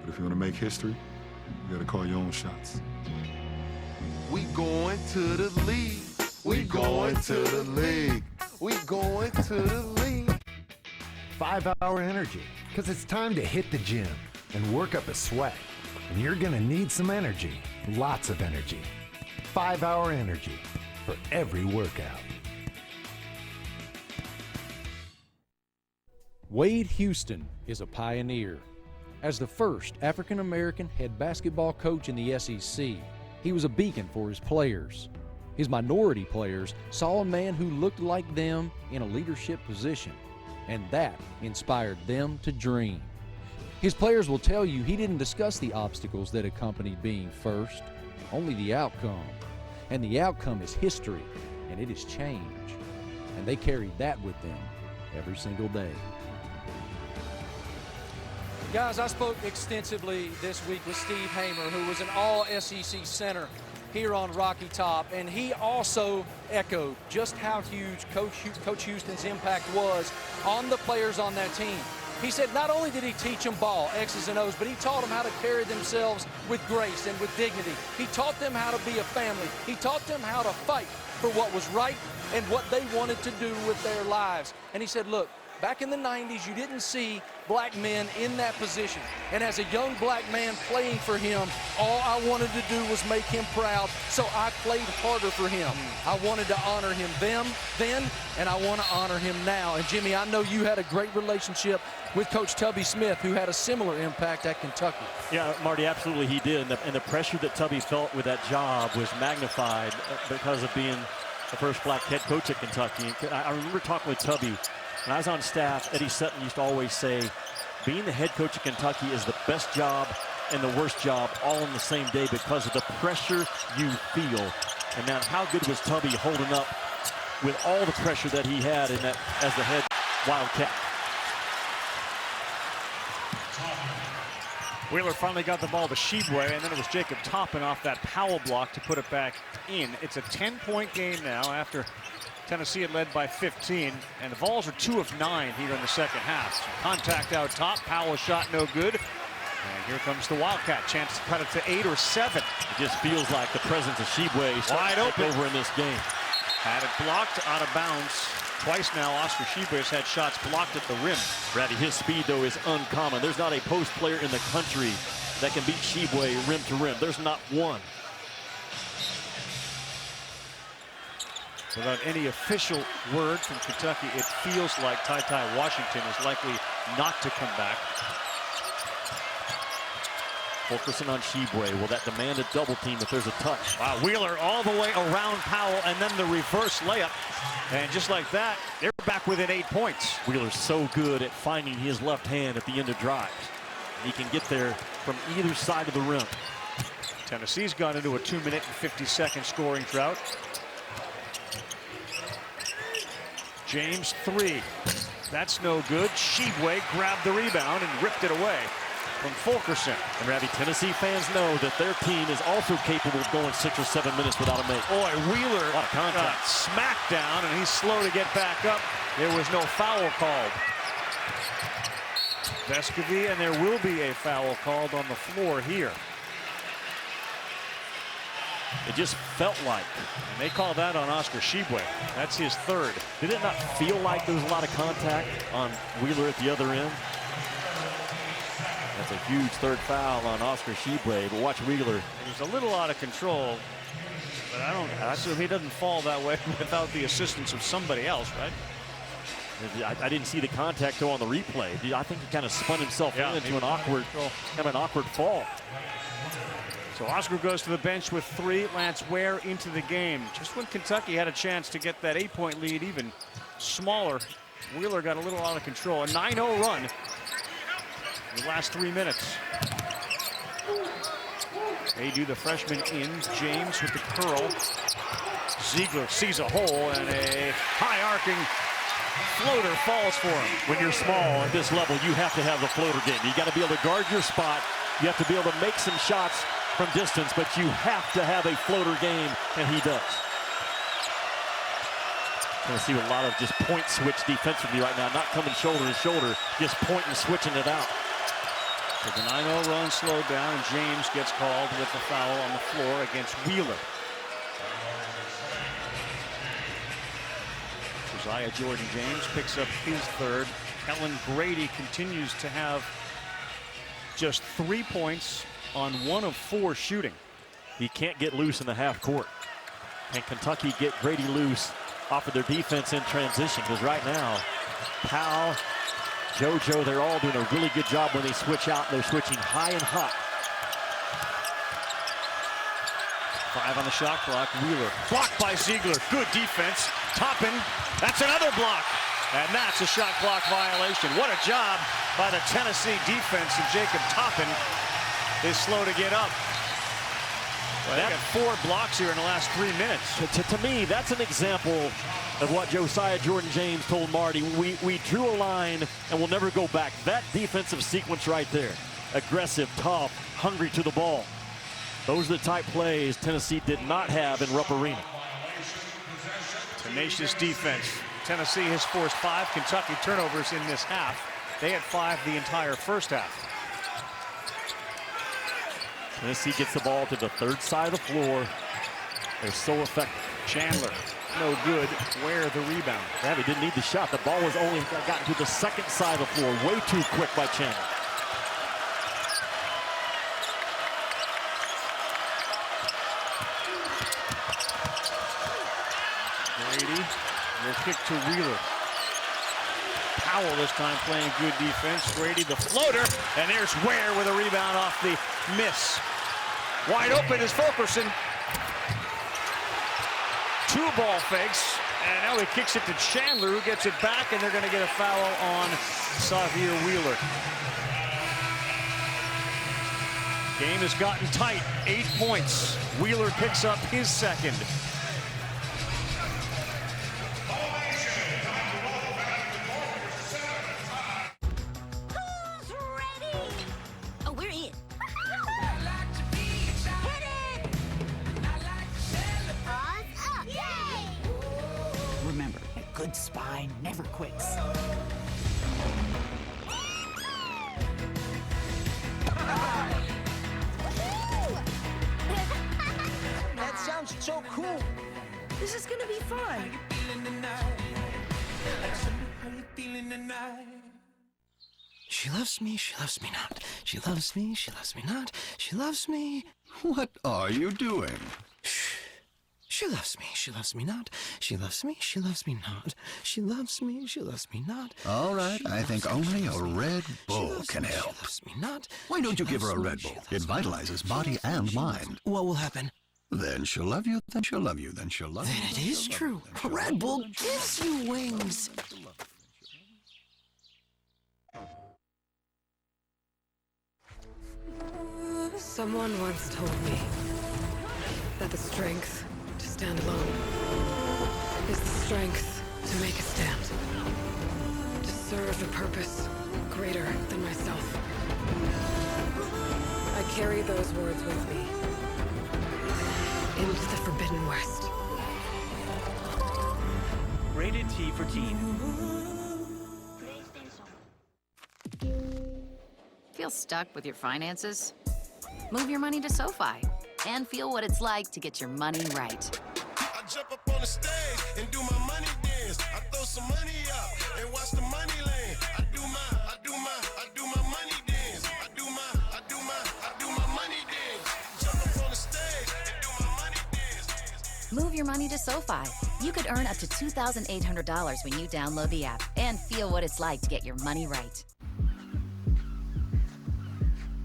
But if you want to make history, you gotta call your own shots. We going to the league. We going to the league. We going to the league. 5 Hour Energy, because it's time to hit the gym and work up a sweat. And you're gonna need some energy, lots of energy. 5 Hour Energy for every workout. Wade Houston is a pioneer. As the first African-American head basketball coach in the SEC, he was a beacon for his players. His minority players saw a man who looked like them in a leadership position, and that inspired them to dream. His players will tell you he didn't discuss the obstacles that accompanied being first, only the outcome. And the outcome is history, and it is change. And they carried that with them every single day. Guys, I spoke extensively this week with Steve Hamer, who was an all-SEC center here on Rocky Top, and he also echoed just how huge Coach Houston's impact was on the players on that team. He said not only did he teach them ball, X's and O's, but he taught them how to carry themselves with grace and with dignity. He taught them how to be a family. He taught them how to fight for what was right and what they wanted to do with their lives. And he said, look, back in the 90s, you didn't see black men in that position. And as a young black man playing for him, all I wanted to do was make him proud, so I played harder for him. I wanted to honor him then, and I want to honor him now. And Jimmy, I know you had a great relationship with Coach Tubby Smith, who had a similar impact at Kentucky. Yeah, Marty, absolutely he did. And the pressure that Tubby felt with that job was magnified because of being the first black head coach at Kentucky. I remember talking with Tubby. When I was on staff, Eddie Sutton used to always say, being the head coach of Kentucky is the best job and the worst job all in the same day because of the pressure you feel. And now how good was Tubby holding up with all the pressure that he had in that as the head Wildcat? Wheeler finally got the ball to Sheboy, and then it was Jacob Toppin off that Powell block to put it back in. It's a 10-point game now after Tennessee had led by 15, and the Vols are 2 of 9 here in the second half. So contact out top, Powell's shot no good. And here comes the Wildcat, chance to cut it to 8 or 7. It just feels like the presence of Sheboy wide open over in this game. Had it blocked out of bounds. Twice now, Oscar Sheboy's had shots blocked at the rim. Brady, his speed, though, is uncommon. There's not a post player in the country that can beat Sheboy rim to rim. There's not one. Without any official word from Kentucky, it feels like Ty Washington is likely not to come back. Focusing on Sheboy. Will that demand a double team if there's a touch? Wow, Wheeler all the way around Powell, and then the reverse layup. And just like that, they're back within 8 points. Wheeler's so good at finding his left hand at the end of drives. He can get there from either side of the rim. Tennessee's gone into a 2-minute and 50-second scoring drought. James 3. That's no good. Sheboy grabbed the rebound and ripped it away from Fulkerson. And Ravi, Tennessee fans know that their team is also capable of going 6 or 7 minutes without a make. Boy, Wheeler a lot of contact. Got smacked down, and he's slow to get back up. There was no foul called. Vescovy, and there will be a foul called on the floor here. It just felt like. And they call that on Oscar Sheboy. That's his third. Did it not feel like there was a lot of contact on Wheeler at the other end? That's a huge third foul on Oscar Sheboy, but watch Wheeler. He's a little out of control, but I assume he doesn't fall that way without the assistance of somebody else, right? I didn't see the contact go on the replay. I think he kind of spun himself into an awkward fall. So Oscar goes to the bench with 3. Lance Ware into the game. Just when Kentucky had a chance to get that 8-point lead even smaller, Wheeler got a little out of control. A 9-0 run in the last 3 minutes. They do the freshman in. James with the curl. Ziegler sees a hole, and a high arcing floater falls for him. When you're small at this level, you have to have the floater game. You got to be able to guard your spot. You have to be able to make some shots from distance, but you have to have a floater game, and he does. Going to see a lot of just point switch defensively right now, not coming shoulder to shoulder, just point and switching it out. So the 9-0 run slowed down, and James gets called with the foul on the floor against Wheeler. Josiah Jordan-James picks up his 3rd. Kellen Grady continues to have just 3 points on 1 of 4 shooting. He can't get loose in the half court. And Kentucky get Grady loose off of their defense in transition, because right now, Powell, JoJo, they're all doing a really good job when they switch out. They're switching high and hot. 5 on the shot clock. Wheeler blocked by Ziegler. Good defense. Toppin, that's another block. And that's a shot clock violation. What a job by the Tennessee defense. And Jacob Toppin is slow to get up. Well, they got 4 blocks here in the last 3 minutes. To me, that's an example of what Josiah Jordan-James told Marty. We drew a line and we'll never go back. That defensive sequence right there. Aggressive, tough, hungry to the ball. Those are the type plays Tennessee did not have in Rupp Arena. Tenacious defense. Tennessee has forced 5 Kentucky turnovers in this half. They had 5 the entire first half. Tennessee gets the ball to the 3rd side of the floor. They're so effective. Chandler, no good. Where the rebound? Yeah, he didn't need the shot. The ball was only gotten to the 2nd side of the floor. Way too quick by Chandler. Grady will kick to Wheeler. Powell this time playing good defense. Grady the floater, and there's Ware with a rebound off the miss. Wide open is Fulkerson. 2 ball fakes, and now he kicks it to Chandler, who gets it back, and they're going to get a foul on Xavier Wheeler. Game has gotten tight. 8 points. Wheeler picks up his 2nd. Remember, a good spine never quits. That sounds so cool. This is gonna be fun. She loves me not. She loves me not. She loves me. What are you doing? Shh. She loves me not. She loves me not. She loves me not. All right, I think only a Red Bull can help. She loves me not. Why don't you give her a Red Bull? It vitalizes body and mind. What will happen? Then she'll love you, then she'll love you, then she'll love you. Then it is true. A Red Bull gives you wings. Someone once told me that the strength to stand alone is the strength to make a stand, to serve a purpose greater than myself. I carry those words with me into the Forbidden West. Rated T for Teen. Feel stuck with your finances? Move your money to SoFi and feel what it's like to get your money right. I jump up on the stage and do my money dance. I throw some money up and watch the money land. I do my money dance. I do my money dance. Jump up on the stage and do my money dance. Move your money to SoFi. You could earn up to $2,800 when you download the app and feel what it's like to get your money right.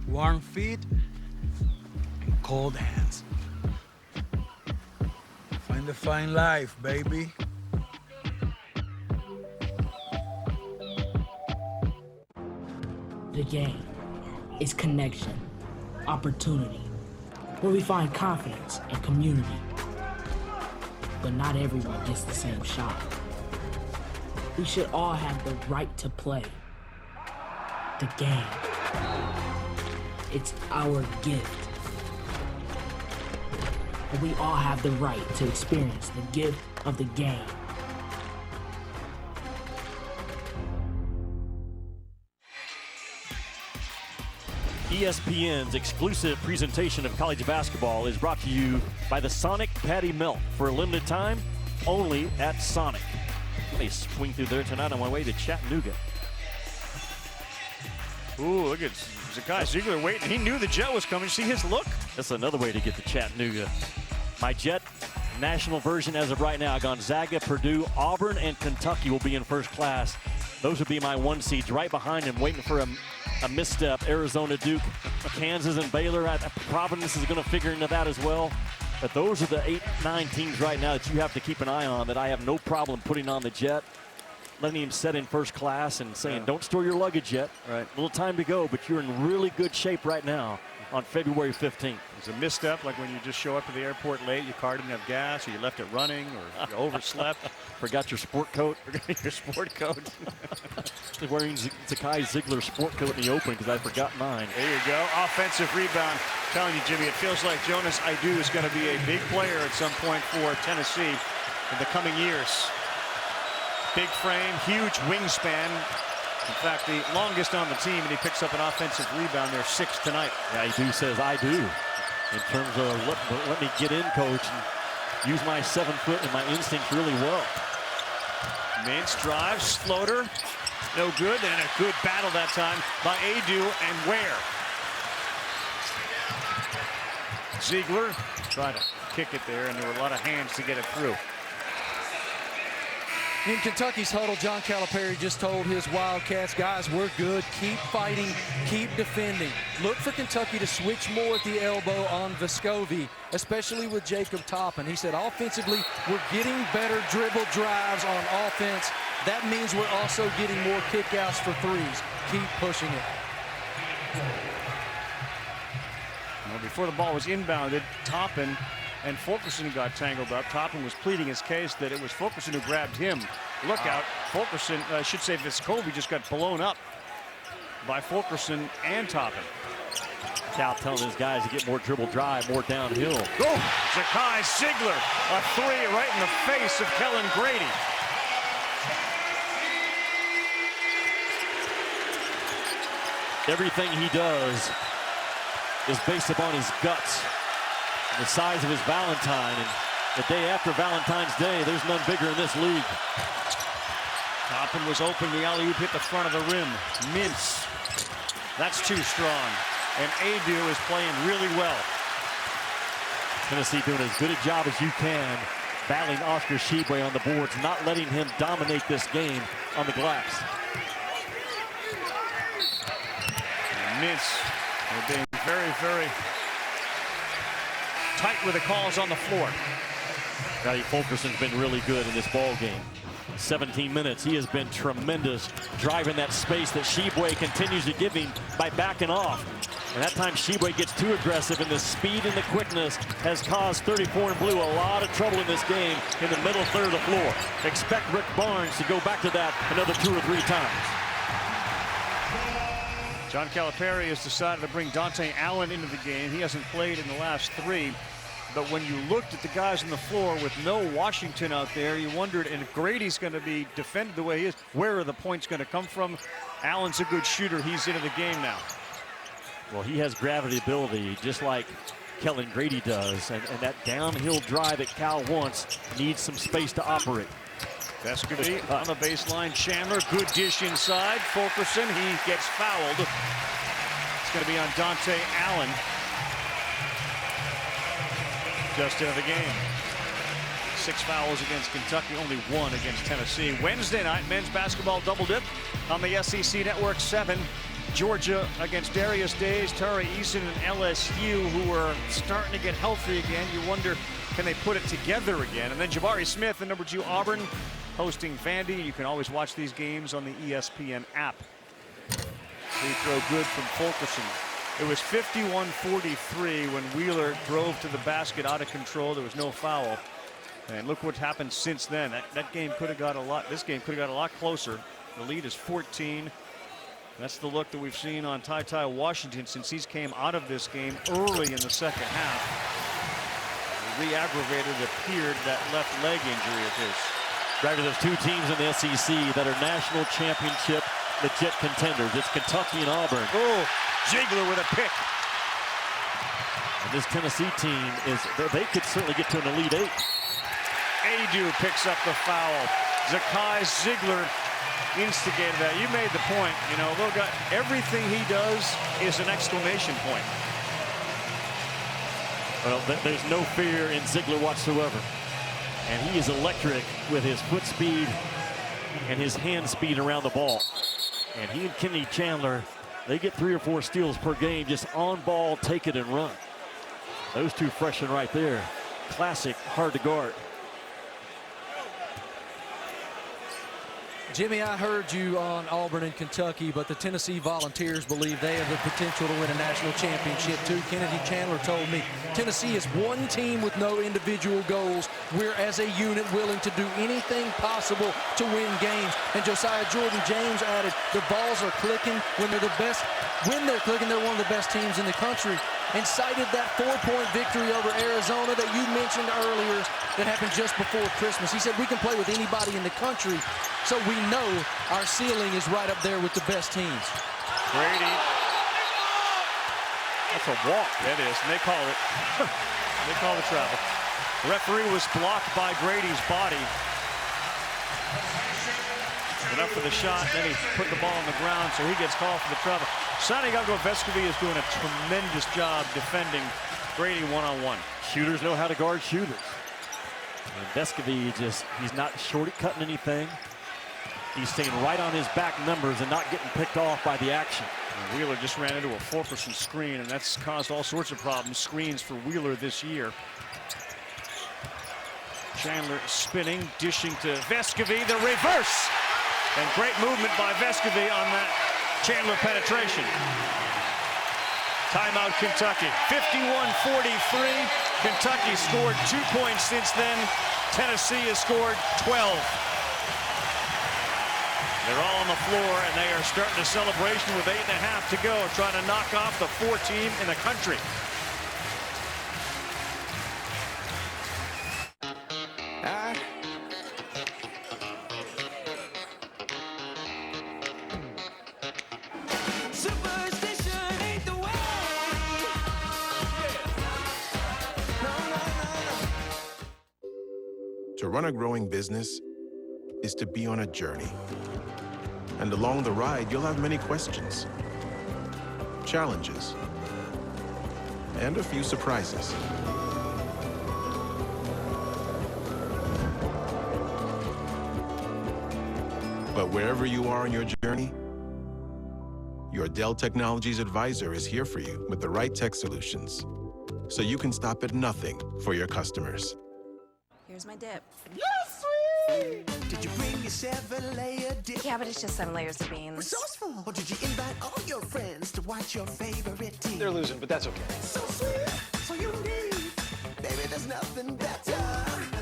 Warm feet and cold hands. Find the fine life, baby. The game is connection, opportunity, where we find confidence and community. But not everyone gets the same shot. We should all have the right to play. The game. It's our gift. And we all have the right to experience the gift of the game. ESPN's exclusive presentation of college basketball is brought to you by the Sonic Patty Melt for a limited time, only at Sonic. Let me swing through there tonight on my way to Chattanooga. Ooh, look at Zakai Ziegler waiting. He knew the Jet was coming. See his look? That's another way to get to Chattanooga. My Jet national version as of right now, Gonzaga, Purdue, Auburn, and Kentucky will be in first class. Those would be my 1 seeds right behind him, waiting for a misstep. Arizona, Duke, Kansas, and Baylor. Providence is going to figure into that as well. But those are the 8-9 teams right now that you have to keep an eye on, that I have no problem putting on the Jet, letting him set in first class and saying, don't store your luggage yet. Right. A little time to go, but you're in really good shape right now on February 15th. It's a misstep, like when you just show up to the airport late, your car didn't have gas, or you left it running, or you overslept. Forgot your sport coat. Your sport coat. Wearing Zakai Ziegler's sport coat in the open because I forgot mine. There you go. Offensive rebound. I'm telling you, Jimmy, it feels like Jonas Aidoo is going to be a big player at some point for Tennessee in the coming years. Big frame, huge wingspan. In fact, the longest on the team, and he picks up an offensive rebound. They're 6 tonight. Yeah, Aidoo says, I do. In terms of let me get in, coach, and use my 7 foot and my instincts really well. Mintz drives, floater, no good, and a good battle that time by Aidoo and Ware. Ziegler tried to kick it there, and there were a lot of hands to get it through. In Kentucky's huddle, John Calipari just told his Wildcats, guys, we're good. Keep fighting, keep defending. Look for Kentucky to switch more at the elbow on Vescovi, especially with Jacob Toppin. He said, offensively, we're getting better dribble drives on offense. That means we're also getting more kickouts for threes. Keep pushing it. Well, before the ball was inbounded, Toppin and Fulkerson got tangled up. Toppin was pleading his case that it was Fulkerson who grabbed him. Look out. Fulkerson, I should say Vescovi, just got blown up by Fulkerson and Toppin. Cal telling his guys to get more dribble drive, more downhill. Go! Zakai Ziegler, a 3 right in the face of Kellen Grady. Everything he does is based upon his guts. The size of his Valentine, and the day after Valentine's Day, there's none bigger in this league. Toppin was open, the alley-oop hit the front of the rim. Mintz, that's too strong, and Aidoo is playing really well. Tennessee doing as good a job as you can, battling Oscar Tshiebwe on the boards, not letting him dominate this game on the glass. And Mintz, they're being very, very tight with the calls on the floor. Scotty Fulkerson's been really good in this ball game. 17 minutes, he has been tremendous, driving that space that Tshiebwe continues to give him by backing off. And that time Tshiebwe gets too aggressive, and the speed and the quickness has caused 34 and blue a lot of trouble in this game in the middle third of the floor. Expect Rick Barnes to go back to that another 2 or 3 times. John Calipari has decided to bring Dante Allen into the game. He hasn't played in the last 3. But when you looked at the guys on the floor with no Washington out there, you wondered, and if Grady's going to be defended the way he is, where are the points going to come from? Allen's a good shooter. He's into the game now. Well, he has gravity ability, just like Kellen Grady does. And that downhill drive that Cal wants needs some space to operate. Vescovi on the baseline. Chandler, good dish inside. Fulkerson, he gets fouled. It's going to be on Dante Allen. Just into the game. 6 fouls against Kentucky, only 1 against Tennessee. Wednesday night, men's basketball double dip on the SEC Network 7. Georgia against Darius Days, Tari Eason, and LSU, who are starting to get healthy again. You wonder, can they put it together again? And then Jabari Smith and number 2 Auburn hosting Vandy. You can always watch these games on the ESPN app. Free throw good from Fulkerson. It was 51-43 when Wheeler drove to the basket out of control. There was no foul. And look what's happened since then. That game could have got a lot. This game could have got a lot closer. The lead is 14. That's the look that we've seen on Ty Washington since he's came out of this game early in the second half. He re-aggravated, it appeared, that left leg injury of his. Right, there's 2 teams in the SEC that are national championship legit contenders. It's Kentucky and Auburn. Oh, Ziegler with a pick. And this Tennessee team they could certainly get to an Elite 8. Adu picks up the foul. Zakai Ziegler instigated that. You made the point. You know, look, everything he does is an exclamation point. Well, there's no fear in Ziegler whatsoever. And he is electric with his foot speed and his hand speed around the ball. And he and Kenny Chandler, they get 3 or 4 steals per game, just on ball, take it and run. Those 2 freshmen right there, classic, hard to guard. Jimmy, I heard you on Auburn and Kentucky, but the Tennessee Volunteers believe they have the potential to win a national championship too. Kennedy Chandler told me Tennessee is one team with no individual goals. We're as a unit willing to do anything possible to win games. And Josiah Jordan-James added, the balls are clicking when they're the best. When they're clicking, they're one of the best teams in the country. And cited that 4-point victory over Arizona that you mentioned earlier that happened just before Christmas. He said we can play with anybody in the country, so we know our ceiling is right up there with the best teams. Grady. That's a walk. That is, and they call it. They call the travel. The referee was blocked by Grady's body. Went up for the shot, then he put the ball on the ground, so he gets called for the travel. Santiago Vescovi is doing a tremendous job defending Grady one-on-one. Shooters know how to guard shooters. And Vescovi he's not shortcutting anything. He's staying right on his back numbers and not getting picked off by the action. And Wheeler just ran into a 4-person screen, and that's caused all sorts of problems. Screens for Wheeler this year. Chandler spinning, dishing to Vescovi, the reverse. And great movement by Vescovi on that Chandler penetration. Timeout Kentucky. 51-43. Kentucky scored 2 points since then. Tennessee has scored 12. They're all on the floor, and they are starting a celebration with 8.5 to go, trying to knock off the 4 team in the country. To run a growing business is to be on a journey. And along the ride, you'll have many questions, challenges, and a few surprises. But wherever you are on your journey, your Dell Technologies advisor is here for you with the right tech solutions, so you can stop at nothing for your customers. Here's my dip. Yes, sweet! Did you bring your 7-layer dip? Yeah, but it's just 7 layers of beans. Resourceful. Or did you invite all your friends to watch your favorite team? They're losing, but that's okay. So sweet, so unique. Baby, there's nothing better.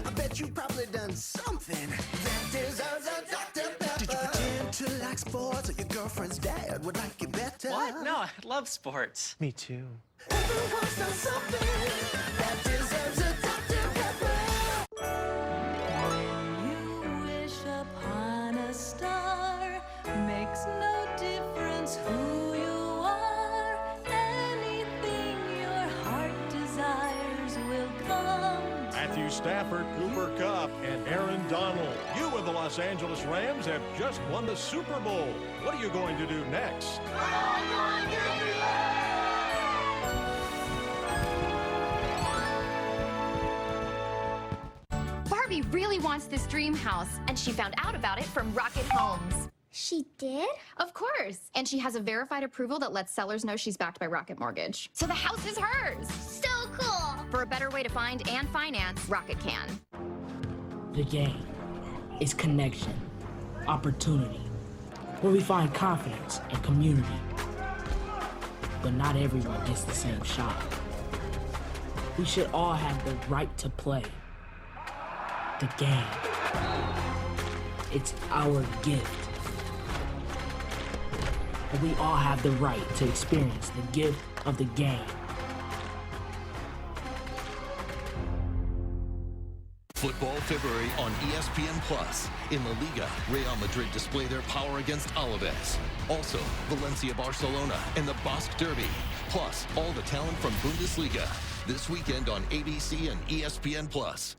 I bet you probably done something that deserves a Dr. Pepper. Did you pretend to like sports or your girlfriend's dad would like it better? What? No, I love sports. Me too. Everyone's done something that deserves a Dr. Pepper. Makes no difference who you are. Anything your heart desires will come. Matthew Stafford, Cooper Kupp, and Aaron Donald. You and the Los Angeles Rams have just won the Super Bowl. What are you going to do next? Abby really wants this dream house, and she found out about it from Rocket Homes. She did? Of course. And she has a verified approval that lets sellers know she's backed by Rocket Mortgage. So the house is hers. So cool. For a better way to find and finance, Rocket can. The game is connection, opportunity, where we find confidence and community. But not everyone gets the same shot. We should all have the right to play the game. It's our gift. And we all have the right to experience the gift of the game. Football February on ESPN Plus. In La Liga, Real Madrid display their power against Alaves. Also, Valencia Barcelona and the Basque Derby. Plus, all the talent from Bundesliga. This weekend on ABC and ESPN Plus.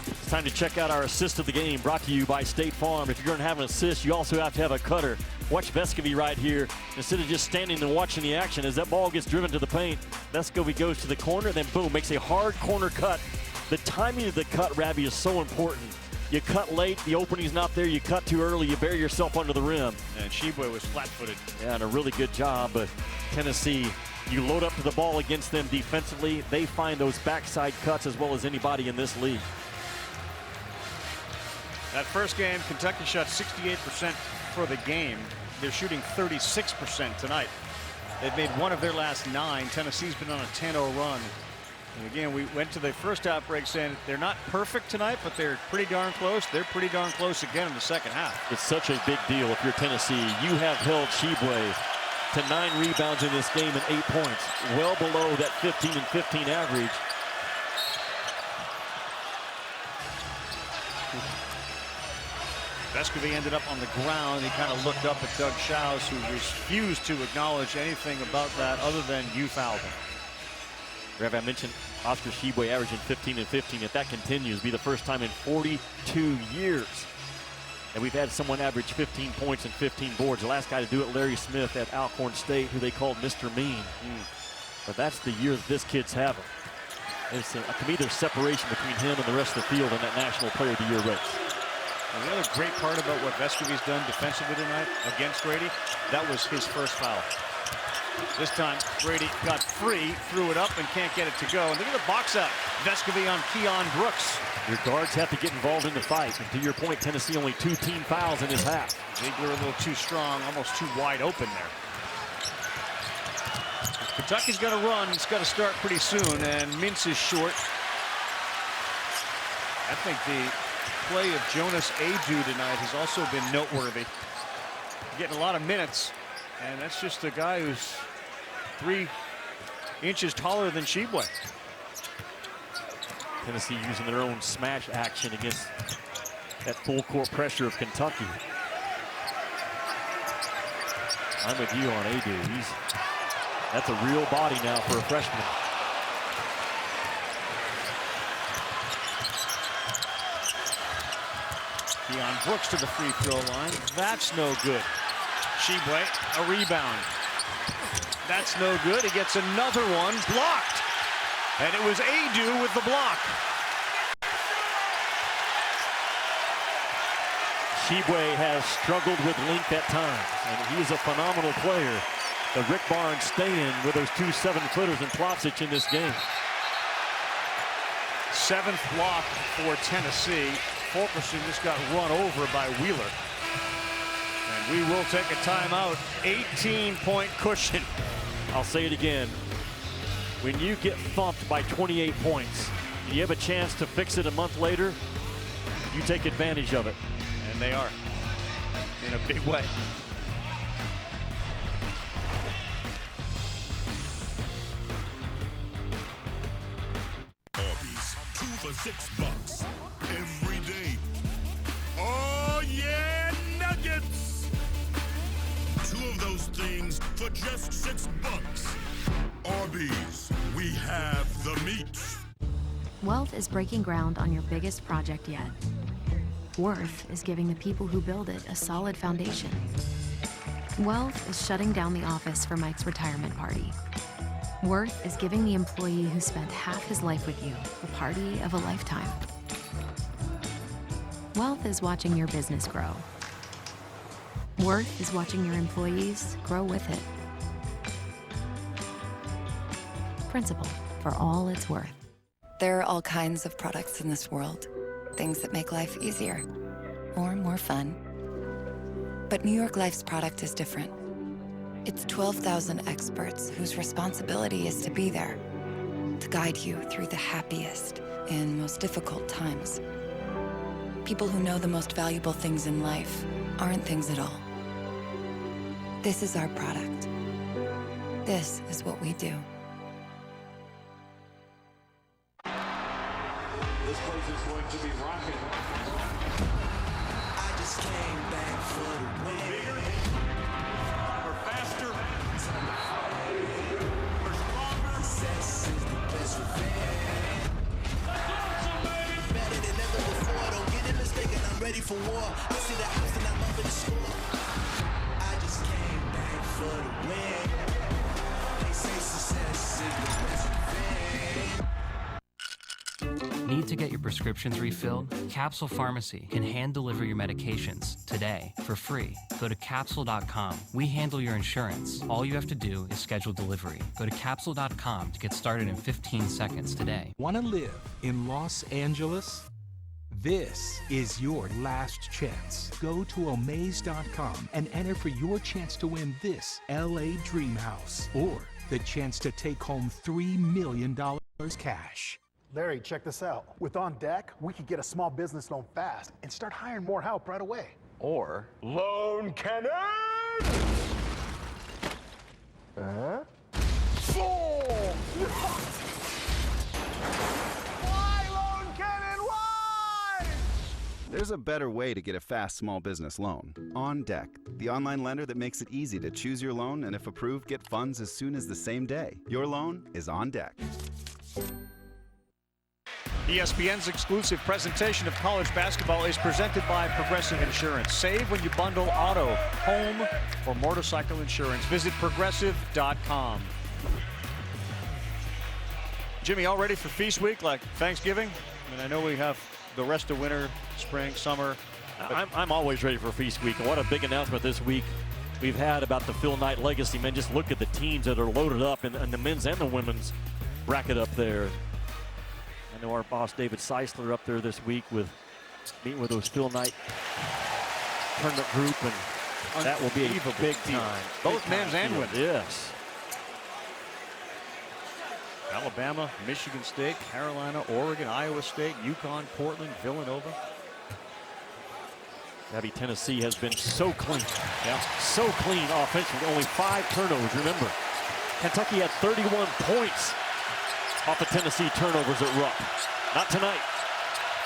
It's time to check out our assist of the game, brought to you by State Farm. If you're going to have an assist, you also have to have a cutter. Watch Vescovy right here. Instead of just standing and watching the action, as that ball gets driven to the paint, Vescovy goes to the corner, then boom, makes a hard corner cut. The timing of the cut, Rabbi, is so important. You cut late, the opening's not there. You cut too early, you bury yourself under the rim. And Sheboy was flat-footed. Yeah, and a really good job. But Tennessee, you load up to the ball against them defensively. They find those backside cuts as well as anybody in this league. That first game, Kentucky shot 68% for the game. They're shooting 36% tonight. They've made one of their last 9. Tennessee's been on a 10-0 run. And again, we went to the first outbreak saying they're not perfect tonight, but they're pretty darn close. They're pretty darn close again in the second half. It's such a big deal if you're Tennessee. You have held Sheboy to 9 rebounds in this game and 8 points, well below that 15 and 15 average. Vescovy ended up on the ground. He kind of looked up at Doug Shouse, who refused to acknowledge anything about that other than you fouled him. Rabbi, I mentioned Oscar Sheboy averaging 15 and 15. If that continues, it'll be the first time in 42 years that we've had someone average 15 points and 15 boards. The last guy to do it, Larry Smith at Alcorn State, who they called Mr. Mean. But that's the year that this kid's having. To me, there's separation between him and the rest of the field in that National Player of the Year race. And the other great part about what Vescovy's done defensively tonight against Grady, that was his first foul. This time, Grady got free, threw it up, and can't get it to go. And look at the box out. Vescovy on Keon Brooks. Your guards have to get involved in the fight. And to your point, Tennessee only 2 team fouls in this half. Ziegler a little too strong, almost too wide open there. Kentucky's got to run. It's got to start pretty soon, and Mintz is short. I think the play of Jonas Adu tonight has also been noteworthy. Getting a lot of minutes, and that's just a guy who's 3 inches taller than Sheboy. Tennessee using their own smash action against that full court pressure of Kentucky. I'm with you on Adu. That's a real body now for a freshman. Keon Brooks to the free throw line. That's no good. Sheboy, a rebound. That's no good. He gets another one blocked. And it was Adu with the block. Sheboy has struggled with length at times, and he is a phenomenal player. But Rick Barnes staying with those 2 7-footers and Plavsic in this game. 7th block for Tennessee. Fulkerson just got run over by Wheeler. And we will take a timeout. 18-point cushion. I'll say it again. When you get thumped by 28 points, you have a chance to fix it a month later, you take advantage of it. And they are, in a big way. Arby's, 2 for $6 every day. Oh yeah, nuggets! 2 of those things for just $6. Arby's, we have the meat. Wealth is breaking ground on your biggest project yet. Worth is giving the people who build it a solid foundation. Wealth is shutting down the office for Mike's retirement party. Worth is giving the employee who spent half his life with you the party of a lifetime. Wealth is watching your business grow. Worth is watching your employees grow with it. Principal, for all it's worth. There are all kinds of products in this world. Things that make life easier or more fun. But New York Life's product is different. It's 12,000 experts whose responsibility is to be there, to guide you through the happiest and most difficult times. People who know the most valuable things in life aren't things at all. This is our product. This is what we do. This place is going to be rocking. I just came back for the win. We're faster. We're stronger. Success is the best revenge. Better than ever before. Don't get it mistaken. I'm ready for war. I see the house and I'm up in the score. I just came back for the win. They say success is the best revenge. Need to get your prescriptions refilled? Capsule Pharmacy can hand deliver your medications today for free. Go to Capsule.com. We handle your insurance. All you have to do is schedule delivery. Go to Capsule.com to get started in 15 seconds today. Want to live in Los Angeles? This is your last chance. Go to Omaze.com and enter for your chance to win this LA Dream House or the chance to take home $3 million cash. Larry, check this out. With On Deck, we could get a small business loan fast and start hiring more help right away. Or Loan Cannon! Why, Loan Cannon, why? There's a better way to get a fast small business loan. On Deck, the online lender that makes it easy to choose your loan and if approved, get funds as soon as the same day. Your loan is on deck. ESPN's exclusive presentation of college basketball is presented by Progressive Insurance. Save when you bundle auto, home, or motorcycle insurance. Visit Progressive.com. Jimmy, all ready for Feast Week like Thanksgiving? I mean, I know we have the rest of winter, spring, summer. I'm always ready for Feast Week. And what a big announcement this week we've had about the Phil Knight legacy. Man, just look at the teams that are loaded up in the men's and the women's bracket up there. I know our boss David Seisler up there this week meeting with those Phil Knight tournament group, and that will be a big time. Both men's and women's. Yes. Alabama, Michigan State, Carolina, Oregon, Iowa State, UConn, Portland, Villanova. Gabby, Tennessee has been so clean. Yeah. So clean offensively. Only 5 turnovers, remember. Kentucky had 31 points off the Tennessee turnovers at Rupp. Not tonight.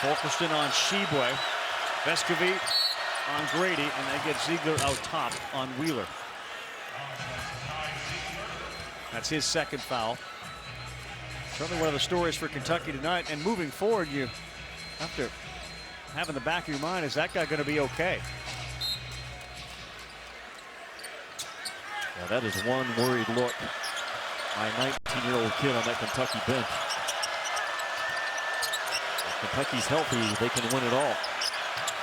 Fulkerson on Sheboy. Vescovi on Grady, and they get Ziegler out top on Wheeler. That's his second foul. Certainly one of the stories for Kentucky tonight. And moving forward, you have to have in the back of your mind, is that guy going to be okay? Yeah, that is one worried look. My 19-year-old kid on that Kentucky bench. If Kentucky's healthy, they can win it all.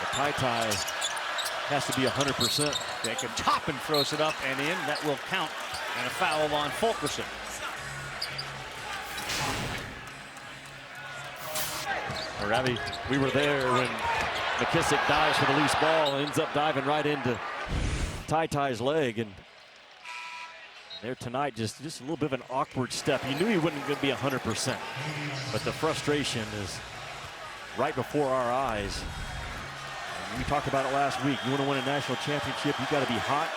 The Ty has to be 100%. Jacob Toppin throws it up and in. That will count. And a foul on Fulkerson. Ravi, we were there when McKissick dives for the loose ball and ends up diving right into Ty's leg. And there tonight, just a little bit of an awkward step. You knew he wasn't going to be 100%, but the frustration is right before our eyes. And we talked about it last week. You want to win a national championship, you got to be hot,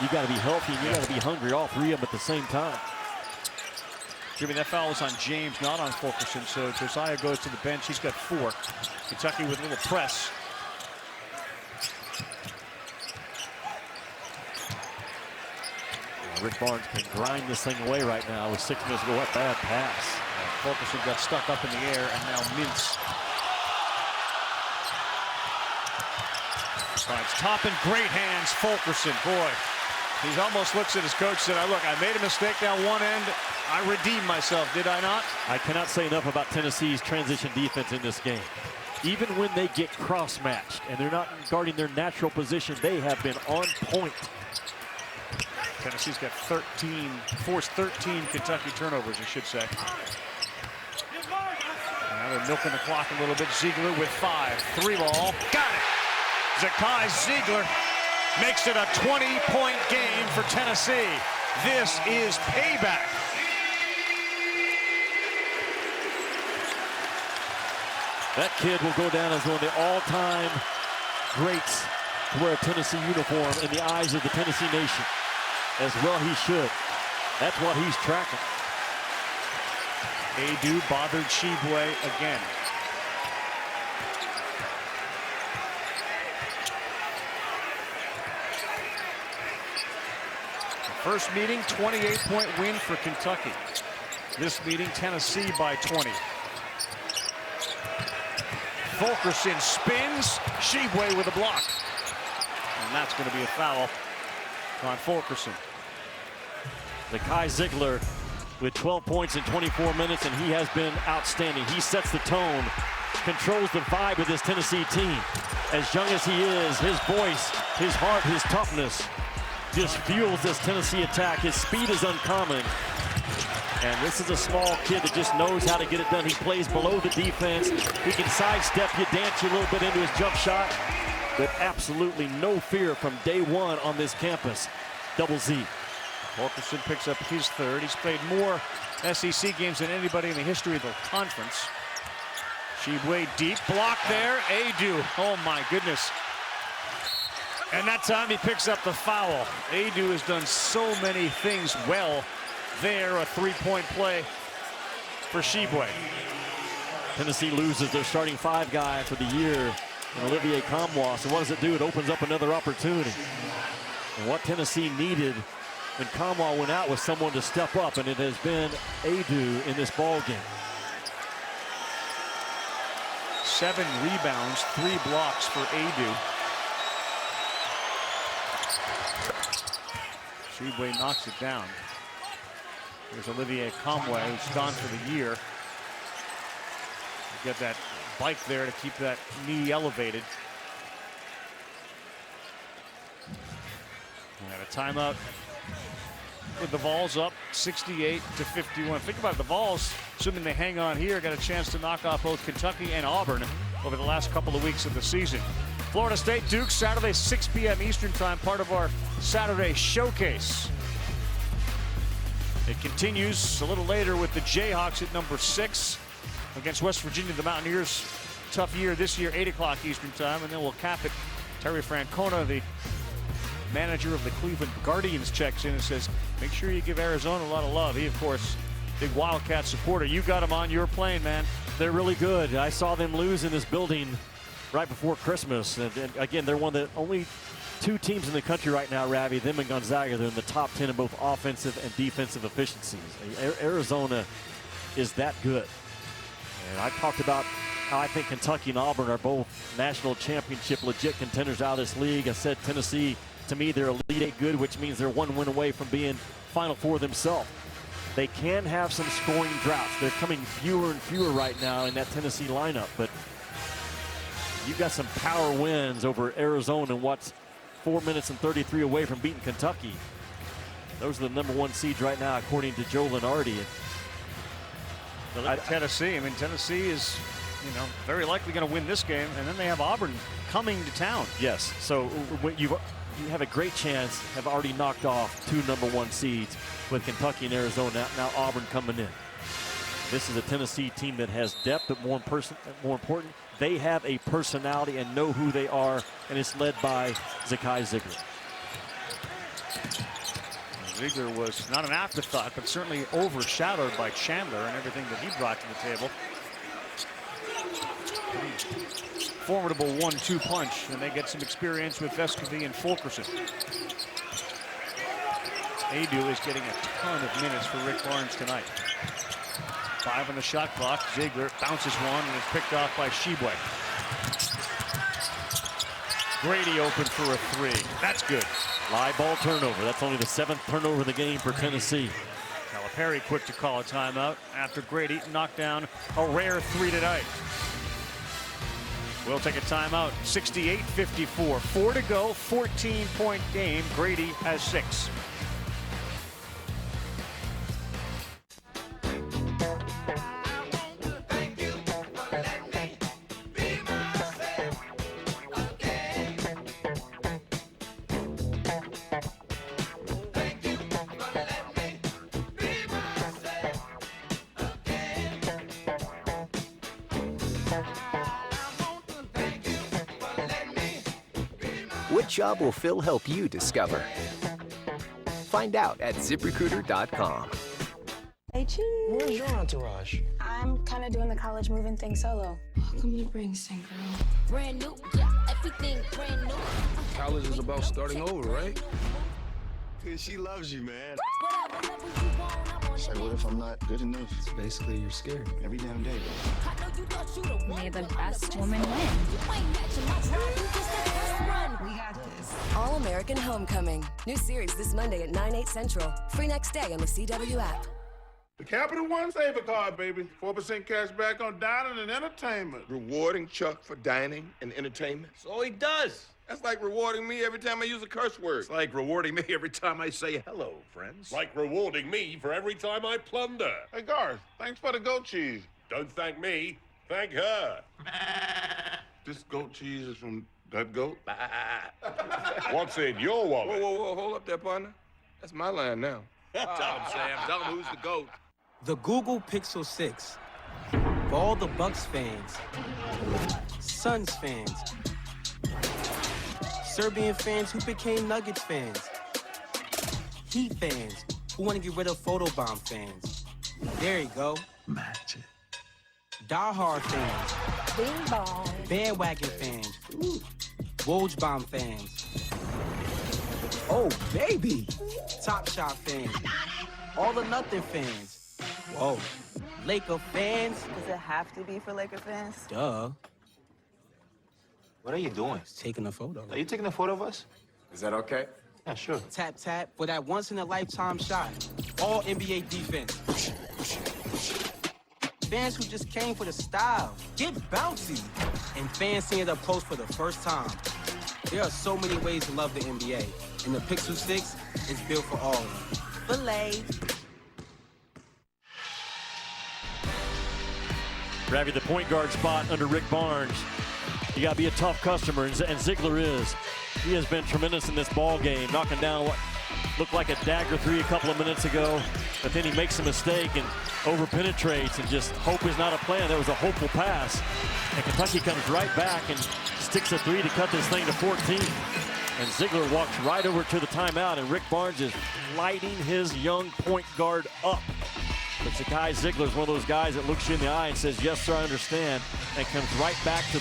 you got to be healthy, and you got to be hungry, all three of them at the same time. Jimmy, that foul is on James, not on Fulkerson, so Josiah goes to the bench. He's got 4. Kentucky with a little press. Rick Barnes can grind this thing away right now with 6 minutes to go. What bad pass. Fulkerson got stuck up in the air, and now Mintz. Finds Toppin, great hands, Fulkerson. Boy, he almost looks at his coach and said, look, I made a mistake down one end. I redeemed myself, did I not? I cannot say enough about Tennessee's transition defense in this game. Even when they get cross-matched and they're not guarding their natural position, they have been on point. Tennessee's got forced 13 Kentucky turnovers, I should say. Now they're milking the clock a little bit. Ziegler with 5. 3 ball. Got it. Zakai Ziegler makes it a 20-point game for Tennessee. This is payback. That kid will go down as one of the all-time greats to wear a Tennessee uniform in the eyes of the Tennessee nation. As well he should. That's what he's tracking. Adu bothered Shibwe again. First meeting, 28-point win for Kentucky. This meeting, Tennessee by 20. Fulkerson spins, Shibwe with a block. And that's going to be a foul on Fulkerson. Zakai Ziegler with 12 points in 24 minutes, and he has been outstanding. He sets the tone, controls the vibe of this Tennessee team. As young as he is, his voice, his heart, his toughness just fuels this Tennessee attack. His speed is uncommon. And this is a small kid that just knows how to get it done. He plays below the defense. He can sidestep you, dance you a little bit into his jump shot, but absolutely no fear from day one on this campus. Double Z. Fulkerson picks up his 3rd. He's played more SEC games than anybody in the history of the conference. Shibwe deep block there. Adu, oh my goodness. And that time he picks up the foul. Adu has done so many things well. There, a 3-point play for Shibwe. Tennessee loses their starting 5 guy for the year, and Olivier Commois. So what does it do? It opens up another opportunity. And what Tennessee needed when Commois went out was someone to step up, and it has been Adu in this ball game. 7 rebounds, 3 blocks for Adu. Shibwe knocks it down. There's Olivier Commois, who's gone for the year. Get that bike there to keep that knee elevated. We got a timeout with the Vols up 68-51. Think about it, the Vols, assuming they hang on here, got a chance to knock off both Kentucky and Auburn over the last couple of weeks of the season. Florida State Duke, Saturday, 6 p.m. Eastern time, part of our Saturday showcase. It continues a little later with the Jayhawks at number 6 against West Virginia. The Mountaineers, tough year this year, 8 o'clock Eastern time, and then we'll cap it. Terry Francona, the manager of the Cleveland Guardians, checks in and says, make sure you give Arizona a lot of love. He, of course, big Wildcat supporter. You got him on your plane, man. They're really good. I saw them lose in this building right before Christmas. And again, they're one of the only 2 teams in the country right now, Ravi, them and Gonzaga. They're in the top 10 in both offensive and defensive efficiencies. Arizona is that good. And I talked about how I think Kentucky and Auburn are both national championship legit contenders out of this league. I said Tennessee, to me, they're Elite 8 good, which means they're 1 win away from being Final Four themselves. They can have some scoring droughts. They're coming fewer and fewer right now in that Tennessee lineup, but you've got some power wins over Arizona and what's 4 minutes and 33 away from beating Kentucky. Those are the number 1 seeds right now, according to Joe Lunardi. Tennessee, I mean, Tennessee is, very likely going to win this game, and then they have Auburn coming to town. Yes, so you have a great chance, have already knocked off 2 number 1 seeds with Kentucky and Arizona. Now Auburn coming in. This is a Tennessee team that has depth, but more important, they have a personality and know who they are, and it's led by Zakai Ziegler. Ziegler was not an afterthought, but certainly overshadowed by Chandler and everything that he brought to the table. Formidable 1-2 punch, and they get some experience with Vescovi and Fulkerson. Adu is getting a ton of minutes for Rick Barnes tonight. 5 on the shot clock. Ziegler bounces one and is picked off by Shibwe. Grady open for a 3. That's good. Live ball turnover. That's only the 7th turnover of the game for Tennessee. Perry quick to call a timeout after Grady knocked down a rare 3 tonight. We'll take a timeout. 68-54. 4 to go. 14-point game. Grady has 6. What job will Phil help you discover? Find out at ZipRecruiter.com. Hey, Cheese. Where's your entourage? I'm kind of doing the college moving thing solo. How come you bring Singer? Brand new, yeah, everything brand new. College is about starting over, right? She loves you, man. Say, what if I'm not good enough? It's basically you're scared every damn day. May the best woman win. We got this. All American Homecoming. New series this Monday at 9/8 Central. Free next day on the CW app. The Capital One Saver Card, baby. 4% cash back on dining and entertainment. Rewarding Chuck for dining and entertainment? That's all he does. That's like rewarding me every time I use a curse word. It's like rewarding me every time I say hello, friends. Like rewarding me for every time I plunder. Hey, Garth, thanks for the goat cheese. Don't thank me, thank her. This goat cheese is from that goat? What's in your wallet? Whoa, hold up there, partner. That's my line now. Tell him, Sam. Tell him who's the GOAT. The Google Pixel 6. For all the Bucks fans, Suns fans, Serbian fans who became Nuggets fans, Heat fans who want to get rid of photobomb fans. There you go. Magic. Die-hard fans. Bing bong. Bandwagon fans. Woj Bomb fans. Oh, baby. Top Shot fans. All or Nothing fans. Whoa. Laker fans. Does it have to be for Laker fans? Duh. What are you doing? Taking a photo. Are you taking a photo of us? Is that okay? Yeah, sure. Tap, tap for that once-in-a-lifetime shot. All NBA defense. Fans who just came for the style. Get bouncy. And fans seeing it up close for the first time. There are so many ways to love the NBA. And the Pixel 6 is built for all of them. Filet. Ravi, the point guard spot under Rick Barnes. You got to be a tough customer, and Ziegler is. He has been tremendous in this ball game, knocking down what looked like a dagger three a couple of minutes ago, but then he makes a mistake and over-penetrates, and just hope is not a plan. That was a hopeful pass, and Kentucky comes right back and sticks a three to cut this thing to 14. And Ziegler walks right over to the timeout, and Rick Barnes is lighting his young point guard up. But Zakai Ziegler is one of those guys that looks you in the eye and says, yes, sir, I understand, and comes right back to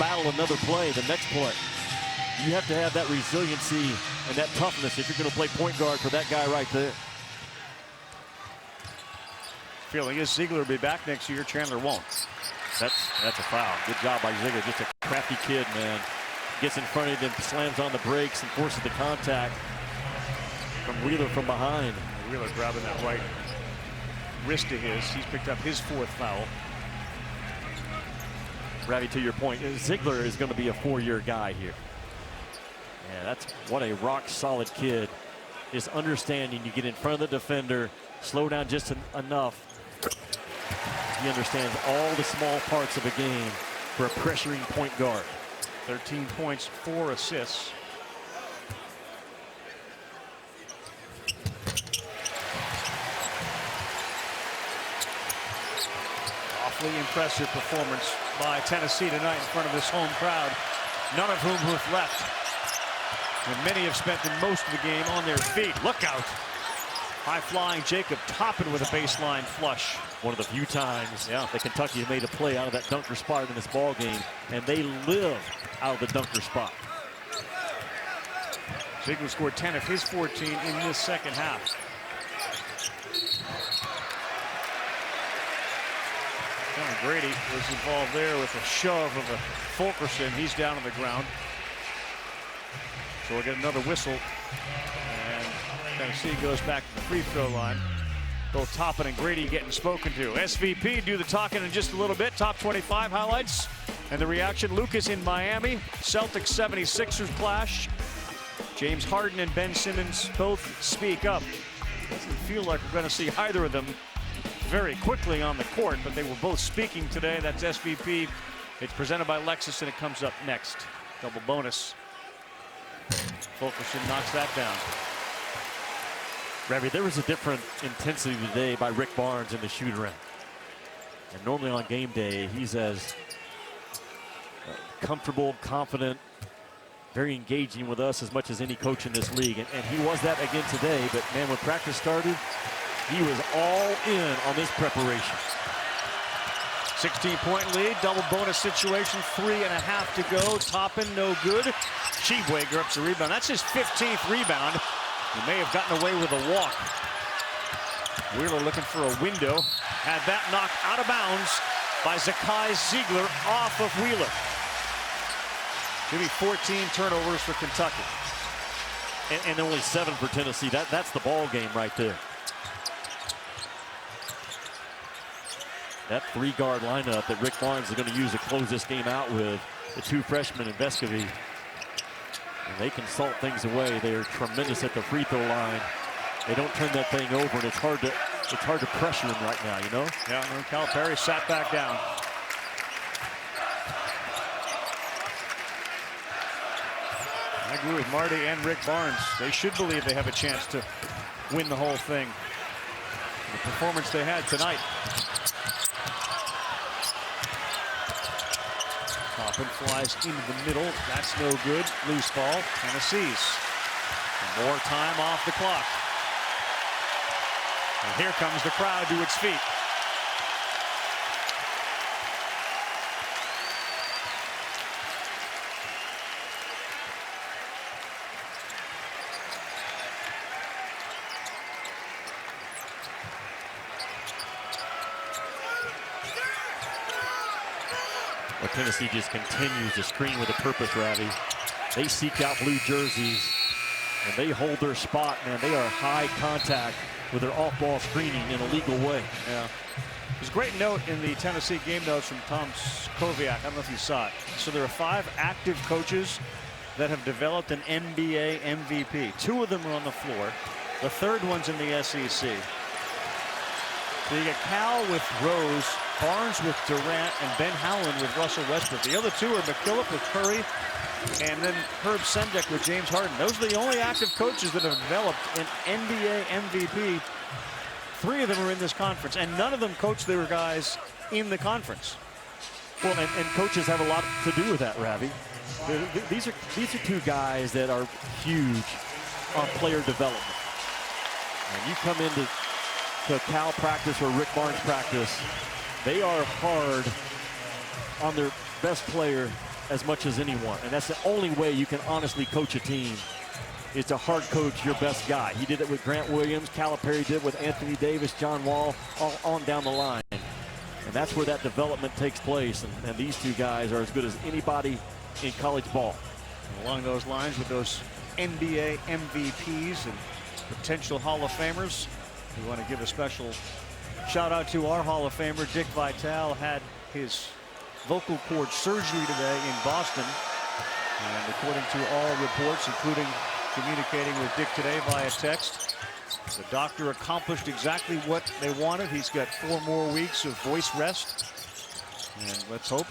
battle another play, the next play. You have to have that resiliency and that toughness if you're going to play point guard for that guy right there. Feeling is Ziegler will be back next year. Chandler won't. That's a foul. Good job by Ziegler. Just a crafty kid, man. Gets in front of him, slams on the brakes, and forces the contact from Wheeler from behind. Wheeler grabbing that right wrist of his. He's picked up his 4th foul. Ravi, to your point, Ziegler is going to be a 4-year guy here. Yeah, that's what a rock-solid kid. Just understanding you get in front of the defender, slow down just enough. He understands all the small parts of a game for a pressuring point guard. 13 points, 4 assists. Awfully impressive performance by Tennessee tonight in front of this home crowd, none of whom have left. And many have spent the most of the game on their feet. Look out. High-flying Jacob Toppin with a baseline flush. One of the few times that Kentucky has made a play out of that dunker spot in this ball game, and they live out of the dunker spot. Ziegler scored 10 of his 14 in this second half. John Grady was involved there with a shove of a Fulkerson. He's down on the ground. So we'll get another whistle. And Tennessee goes back to the free throw line. Both Toppin and Grady getting spoken to. SVP do the talking in just a little bit. Top 25 highlights and the reaction. Lucas in Miami. Celtics 76ers clash. James Harden and Ben Simmons both speak up. Doesn't feel like we're going to see either of them very quickly on the court, but they were both speaking today. That's SVP. It's presented by Lexus, and it comes up next. Double bonus. Fulkerson knocks that down. Ravi, there was a different intensity today by Rick Barnes in the shoot-around. And normally on game day, he's as comfortable, confident, very engaging with us as much as any coach in this league. And he was that again today. But, man, when practice started, he was all in on this preparation. 16-point lead, double bonus situation, 3.5 to go. Toppin, no good. Tshiebwe grips the rebound. That's his 15th rebound. He may have gotten away with a walk. Wheeler looking for a window. Had that knocked out of bounds by Zakai Ziegler off of Wheeler. Give me 14 turnovers for Kentucky. And only 7 for Tennessee. That's the ball game right there. That 3-guard lineup that Rick Barnes is going to use to close this game out with, the 2 freshmen in Vescovy. And they can salt things away. They are tremendous at the free throw line. They don't turn that thing over, and it's hard to pressure them right now, you know? Yeah, Calipari sat back down. I agree with Marty and Rick Barnes. They should believe they have a chance to win the whole thing. The performance they had tonight. Toppin flies into the middle. That's no good. Loose ball. Tennessee's. And more time off the clock. And here comes the crowd to its feet. But Tennessee just continues to screen with a purpose, Ravi. They seek out blue jerseys, and they hold their spot, man. They are high contact with their off-ball screening in a legal way. Yeah. There's a great note in the Tennessee game notes from Tom Koviak. I don't know if you saw it. So there are 5 active coaches that have developed an NBA MVP. 2 of them are on the floor. The 3rd one's in the SEC. So you get Cal with Rose, Barnes with Durant, and Ben Howland with Russell Westbrook. The other 2 are McKillop with Curry, and then Herb Sendek with James Harden. Those are the only active coaches that have developed an NBA MVP. 3 of them are in this conference, and none of them coached their guys in the conference. Well, and coaches have a lot to do with that, Ravi. These are 2 guys that are huge on player development. And you come into Cal practice or Rick Barnes practice, they are hard on their best player as much as anyone. And that's the only way you can honestly coach a team, is to hard coach your best guy. He did it with Grant Williams. Calipari did with Anthony Davis, John Wall, all on down the line. And that's where that development takes place. And these 2 guys are as good as anybody in college ball. And along those lines, with those NBA MVPs and potential Hall of Famers, we want to give a special shout out to our Hall of Famer, Dick Vitale. Had his vocal cord surgery today in Boston. And according to all reports, including communicating with Dick today via text, the doctor accomplished exactly what they wanted. He's got 4 more weeks of voice rest. And let's hope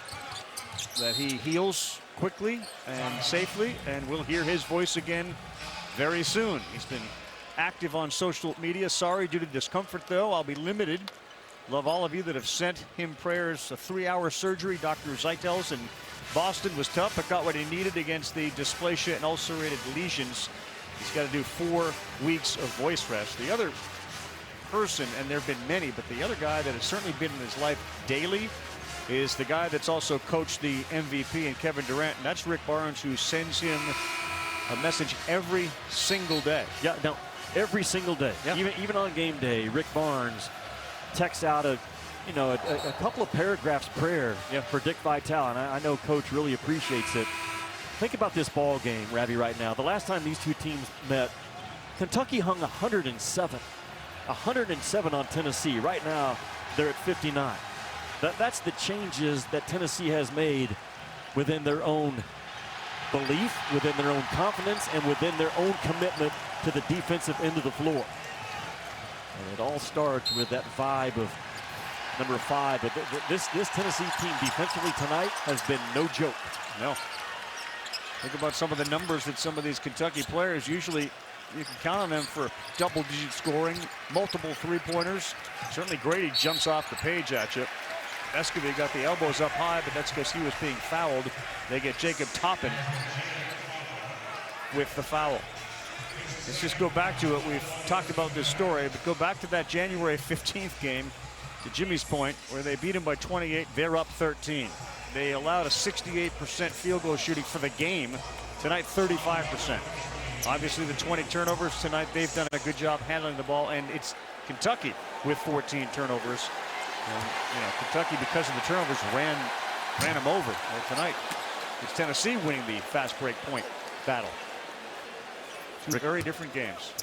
that he heals quickly and safely, and we'll hear his voice again very soon. He's been active on social media. Sorry due to discomfort, though. I'll be limited. Love all of you that have sent him prayers. A 3-hour surgery. Dr. Zeitels in Boston was tough, but got what he needed against the dysplasia and ulcerated lesions. He's got to do 4 weeks of voice rest. The other person, and there have been many, but the other guy that has certainly been in his life daily is the guy that's also coached the MVP and Kevin Durant, and that's Rick Barnes, who sends him a message every single day. Yeah, no, every single day. Yeah. Even on game day, Rick Barnes texts out a couple of paragraphs prayer for Dick Vitale, and I know Coach really appreciates it. Think about this ball game, Ravi, right now. The last time these 2 teams met, Kentucky hung 107. 107 on Tennessee. Right now, they're at 59. That's the changes that Tennessee has made within their own belief, within their own confidence, and within their own commitment to the defensive end of the floor. And it all starts with that vibe of number 5. But this Tennessee team defensively tonight has been no joke. No. Think about some of the numbers that some of these Kentucky players usually, you can count on them for double-digit scoring, multiple three-pointers. Certainly Grady jumps off the page at you. Escovy got the elbows up high, but that's because he was being fouled. They get Jacob Toppin with the foul. Let's just go back to it. We've talked about this story, but go back to that January 15th game, to Jimmy's point, where they beat him by 28. They're up 13. They allowed a 68% field goal shooting for the game. Tonight, 35%. Obviously, the 20 turnovers tonight, they've done a good job handling the ball, and it's Kentucky with 14 turnovers. And, Kentucky, because of the turnovers, ran them over. Well, tonight, it's Tennessee winning the fast break point battle. Two very different games.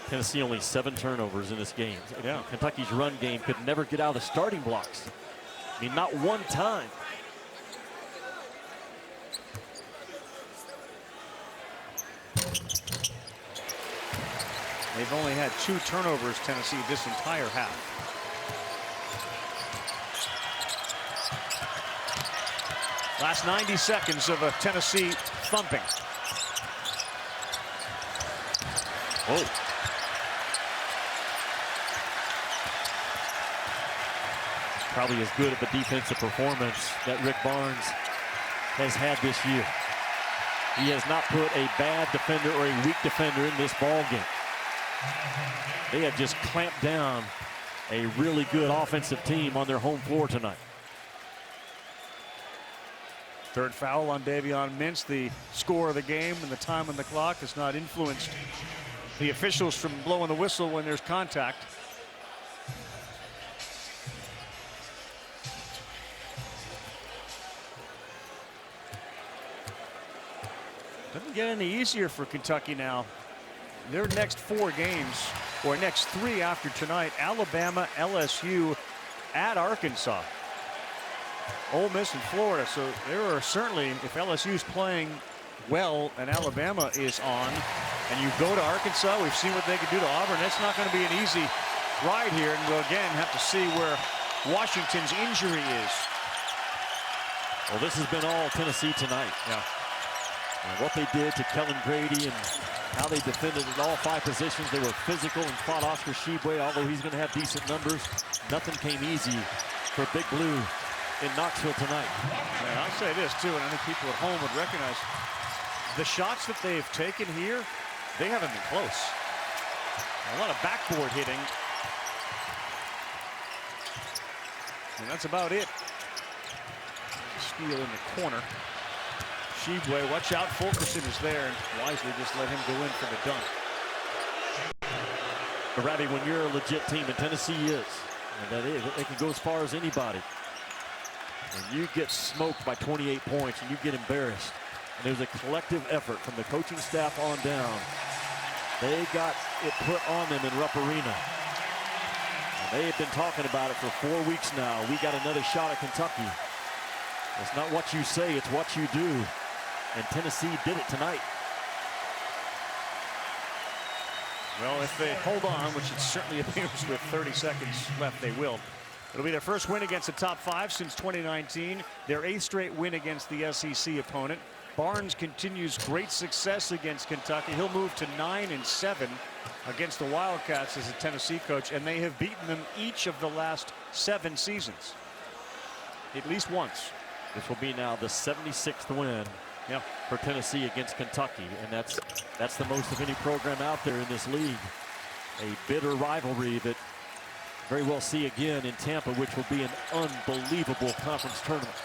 Tennessee only 7 turnovers in this game. Yeah. Kentucky's run game could never get out of the starting blocks. I mean, not one time. They've only had 2 turnovers, Tennessee, this entire half. Last 90 seconds of a Tennessee thumping. Oh. Probably as good of a defensive performance that Rick Barnes has had this year. He has not put a bad defender or a weak defender in this ball game. They have just clamped down a really good offensive team on their home floor tonight. Third foul on Davion Mintz. The score of the game and the time on the clock has not influenced the officials from blowing the whistle when there's contact. Doesn't get any easier for Kentucky now. Their next 4 games, or next 3 after tonight: Alabama, LSU, at Arkansas, Ole Miss, and Florida. So there are certainly, if LSU's playing well and Alabama is on, and you go to Arkansas, we've seen what they can do to Auburn. That's not going to be an easy ride here, and we'll again have to see where Washington's injury is. Well, this has been all Tennessee tonight. Yeah. And what they did to Kellen Grady and how they defended at all 5 positions. They were physical and fought Oscar Tshiebwe, although he's going to have decent numbers. Nothing came easy for Big Blue in Knoxville tonight. And I'll say this too, and I think people at home would recognize the shots that they've taken here, they haven't been close. A lot of backboard hitting. And that's about it. Steal in the corner. Tshiebwe, watch out, Fulkerson is there, and wisely just let him go in for the dunk. But Ravi, when you're a legit team, and Tennessee is, and that is, they can go as far as anybody. And you get smoked by 28 points and you get embarrassed. And there's a collective effort from the coaching staff on down. They got it put on them in Rupp Arena. And they have been talking about it for 4 weeks now. We got another shot at Kentucky. It's not what you say, it's what you do. And Tennessee did it tonight. Well, if they hold on, which it certainly appears with 30 seconds left, they will. It'll be their first win against the top 5 since 2019. Their 8th straight win against the SEC opponent. Barnes continues great success against Kentucky. He'll move to 9-7 against the Wildcats as a Tennessee coach, and they have beaten them each of the last 7 seasons. At least once. This will be now the 76th win for Tennessee against Kentucky, and that's the most of any program out there in this league. A bitter rivalry that very well see again in Tampa, which will be an unbelievable conference tournament.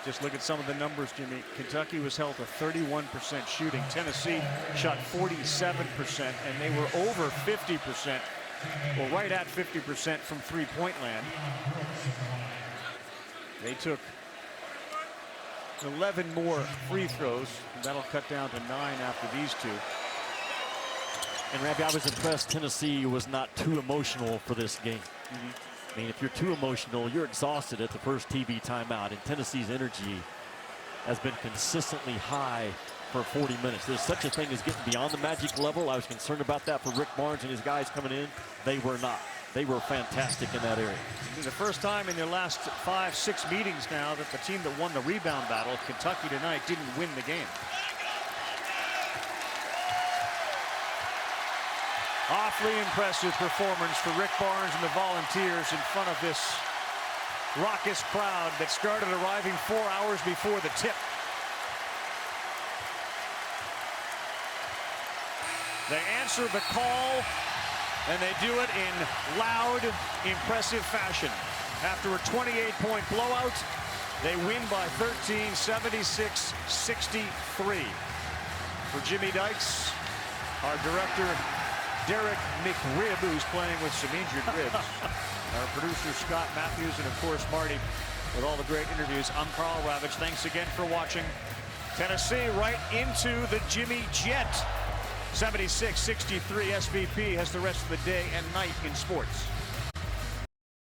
Just look at some of the numbers, Jimmy. Kentucky was held to 31% shooting. Tennessee shot 47%, and they were over 50%, well, right at 50% from three-point land. They took 11 more free throws. And that'll cut down to 9 after these two. And Rabbi, I was impressed Tennessee was not too emotional for this game. I mean, if you're too emotional, you're exhausted at the first TV timeout. And Tennessee's energy has been consistently high for 40 minutes. There's such a thing as getting beyond the magic level. I was concerned about that for Rick Barnes and his guys coming in. They were not. They were fantastic in that area. This is the first time in their last 5-6 meetings now that the team that won the rebound battle, Kentucky tonight, didn't win the game. Awfully impressive performance for Rick Barnes and the Volunteers in front of this raucous crowd that started arriving 4 hours before the tip. They answer the call, and they do it in loud, impressive fashion. After a 28-point blowout, they win by 13, 76-63. For Jimmy Dykes, our director, Derek McRib, who's playing with some injured ribs. Our producer, Scott Matthews, and of course, Marty, with all the great interviews. I'm Carl Ravitch. Thanks again for watching. Tennessee right into the Jimmy Jet. 76-63. SVP has the rest of the day and night in sports.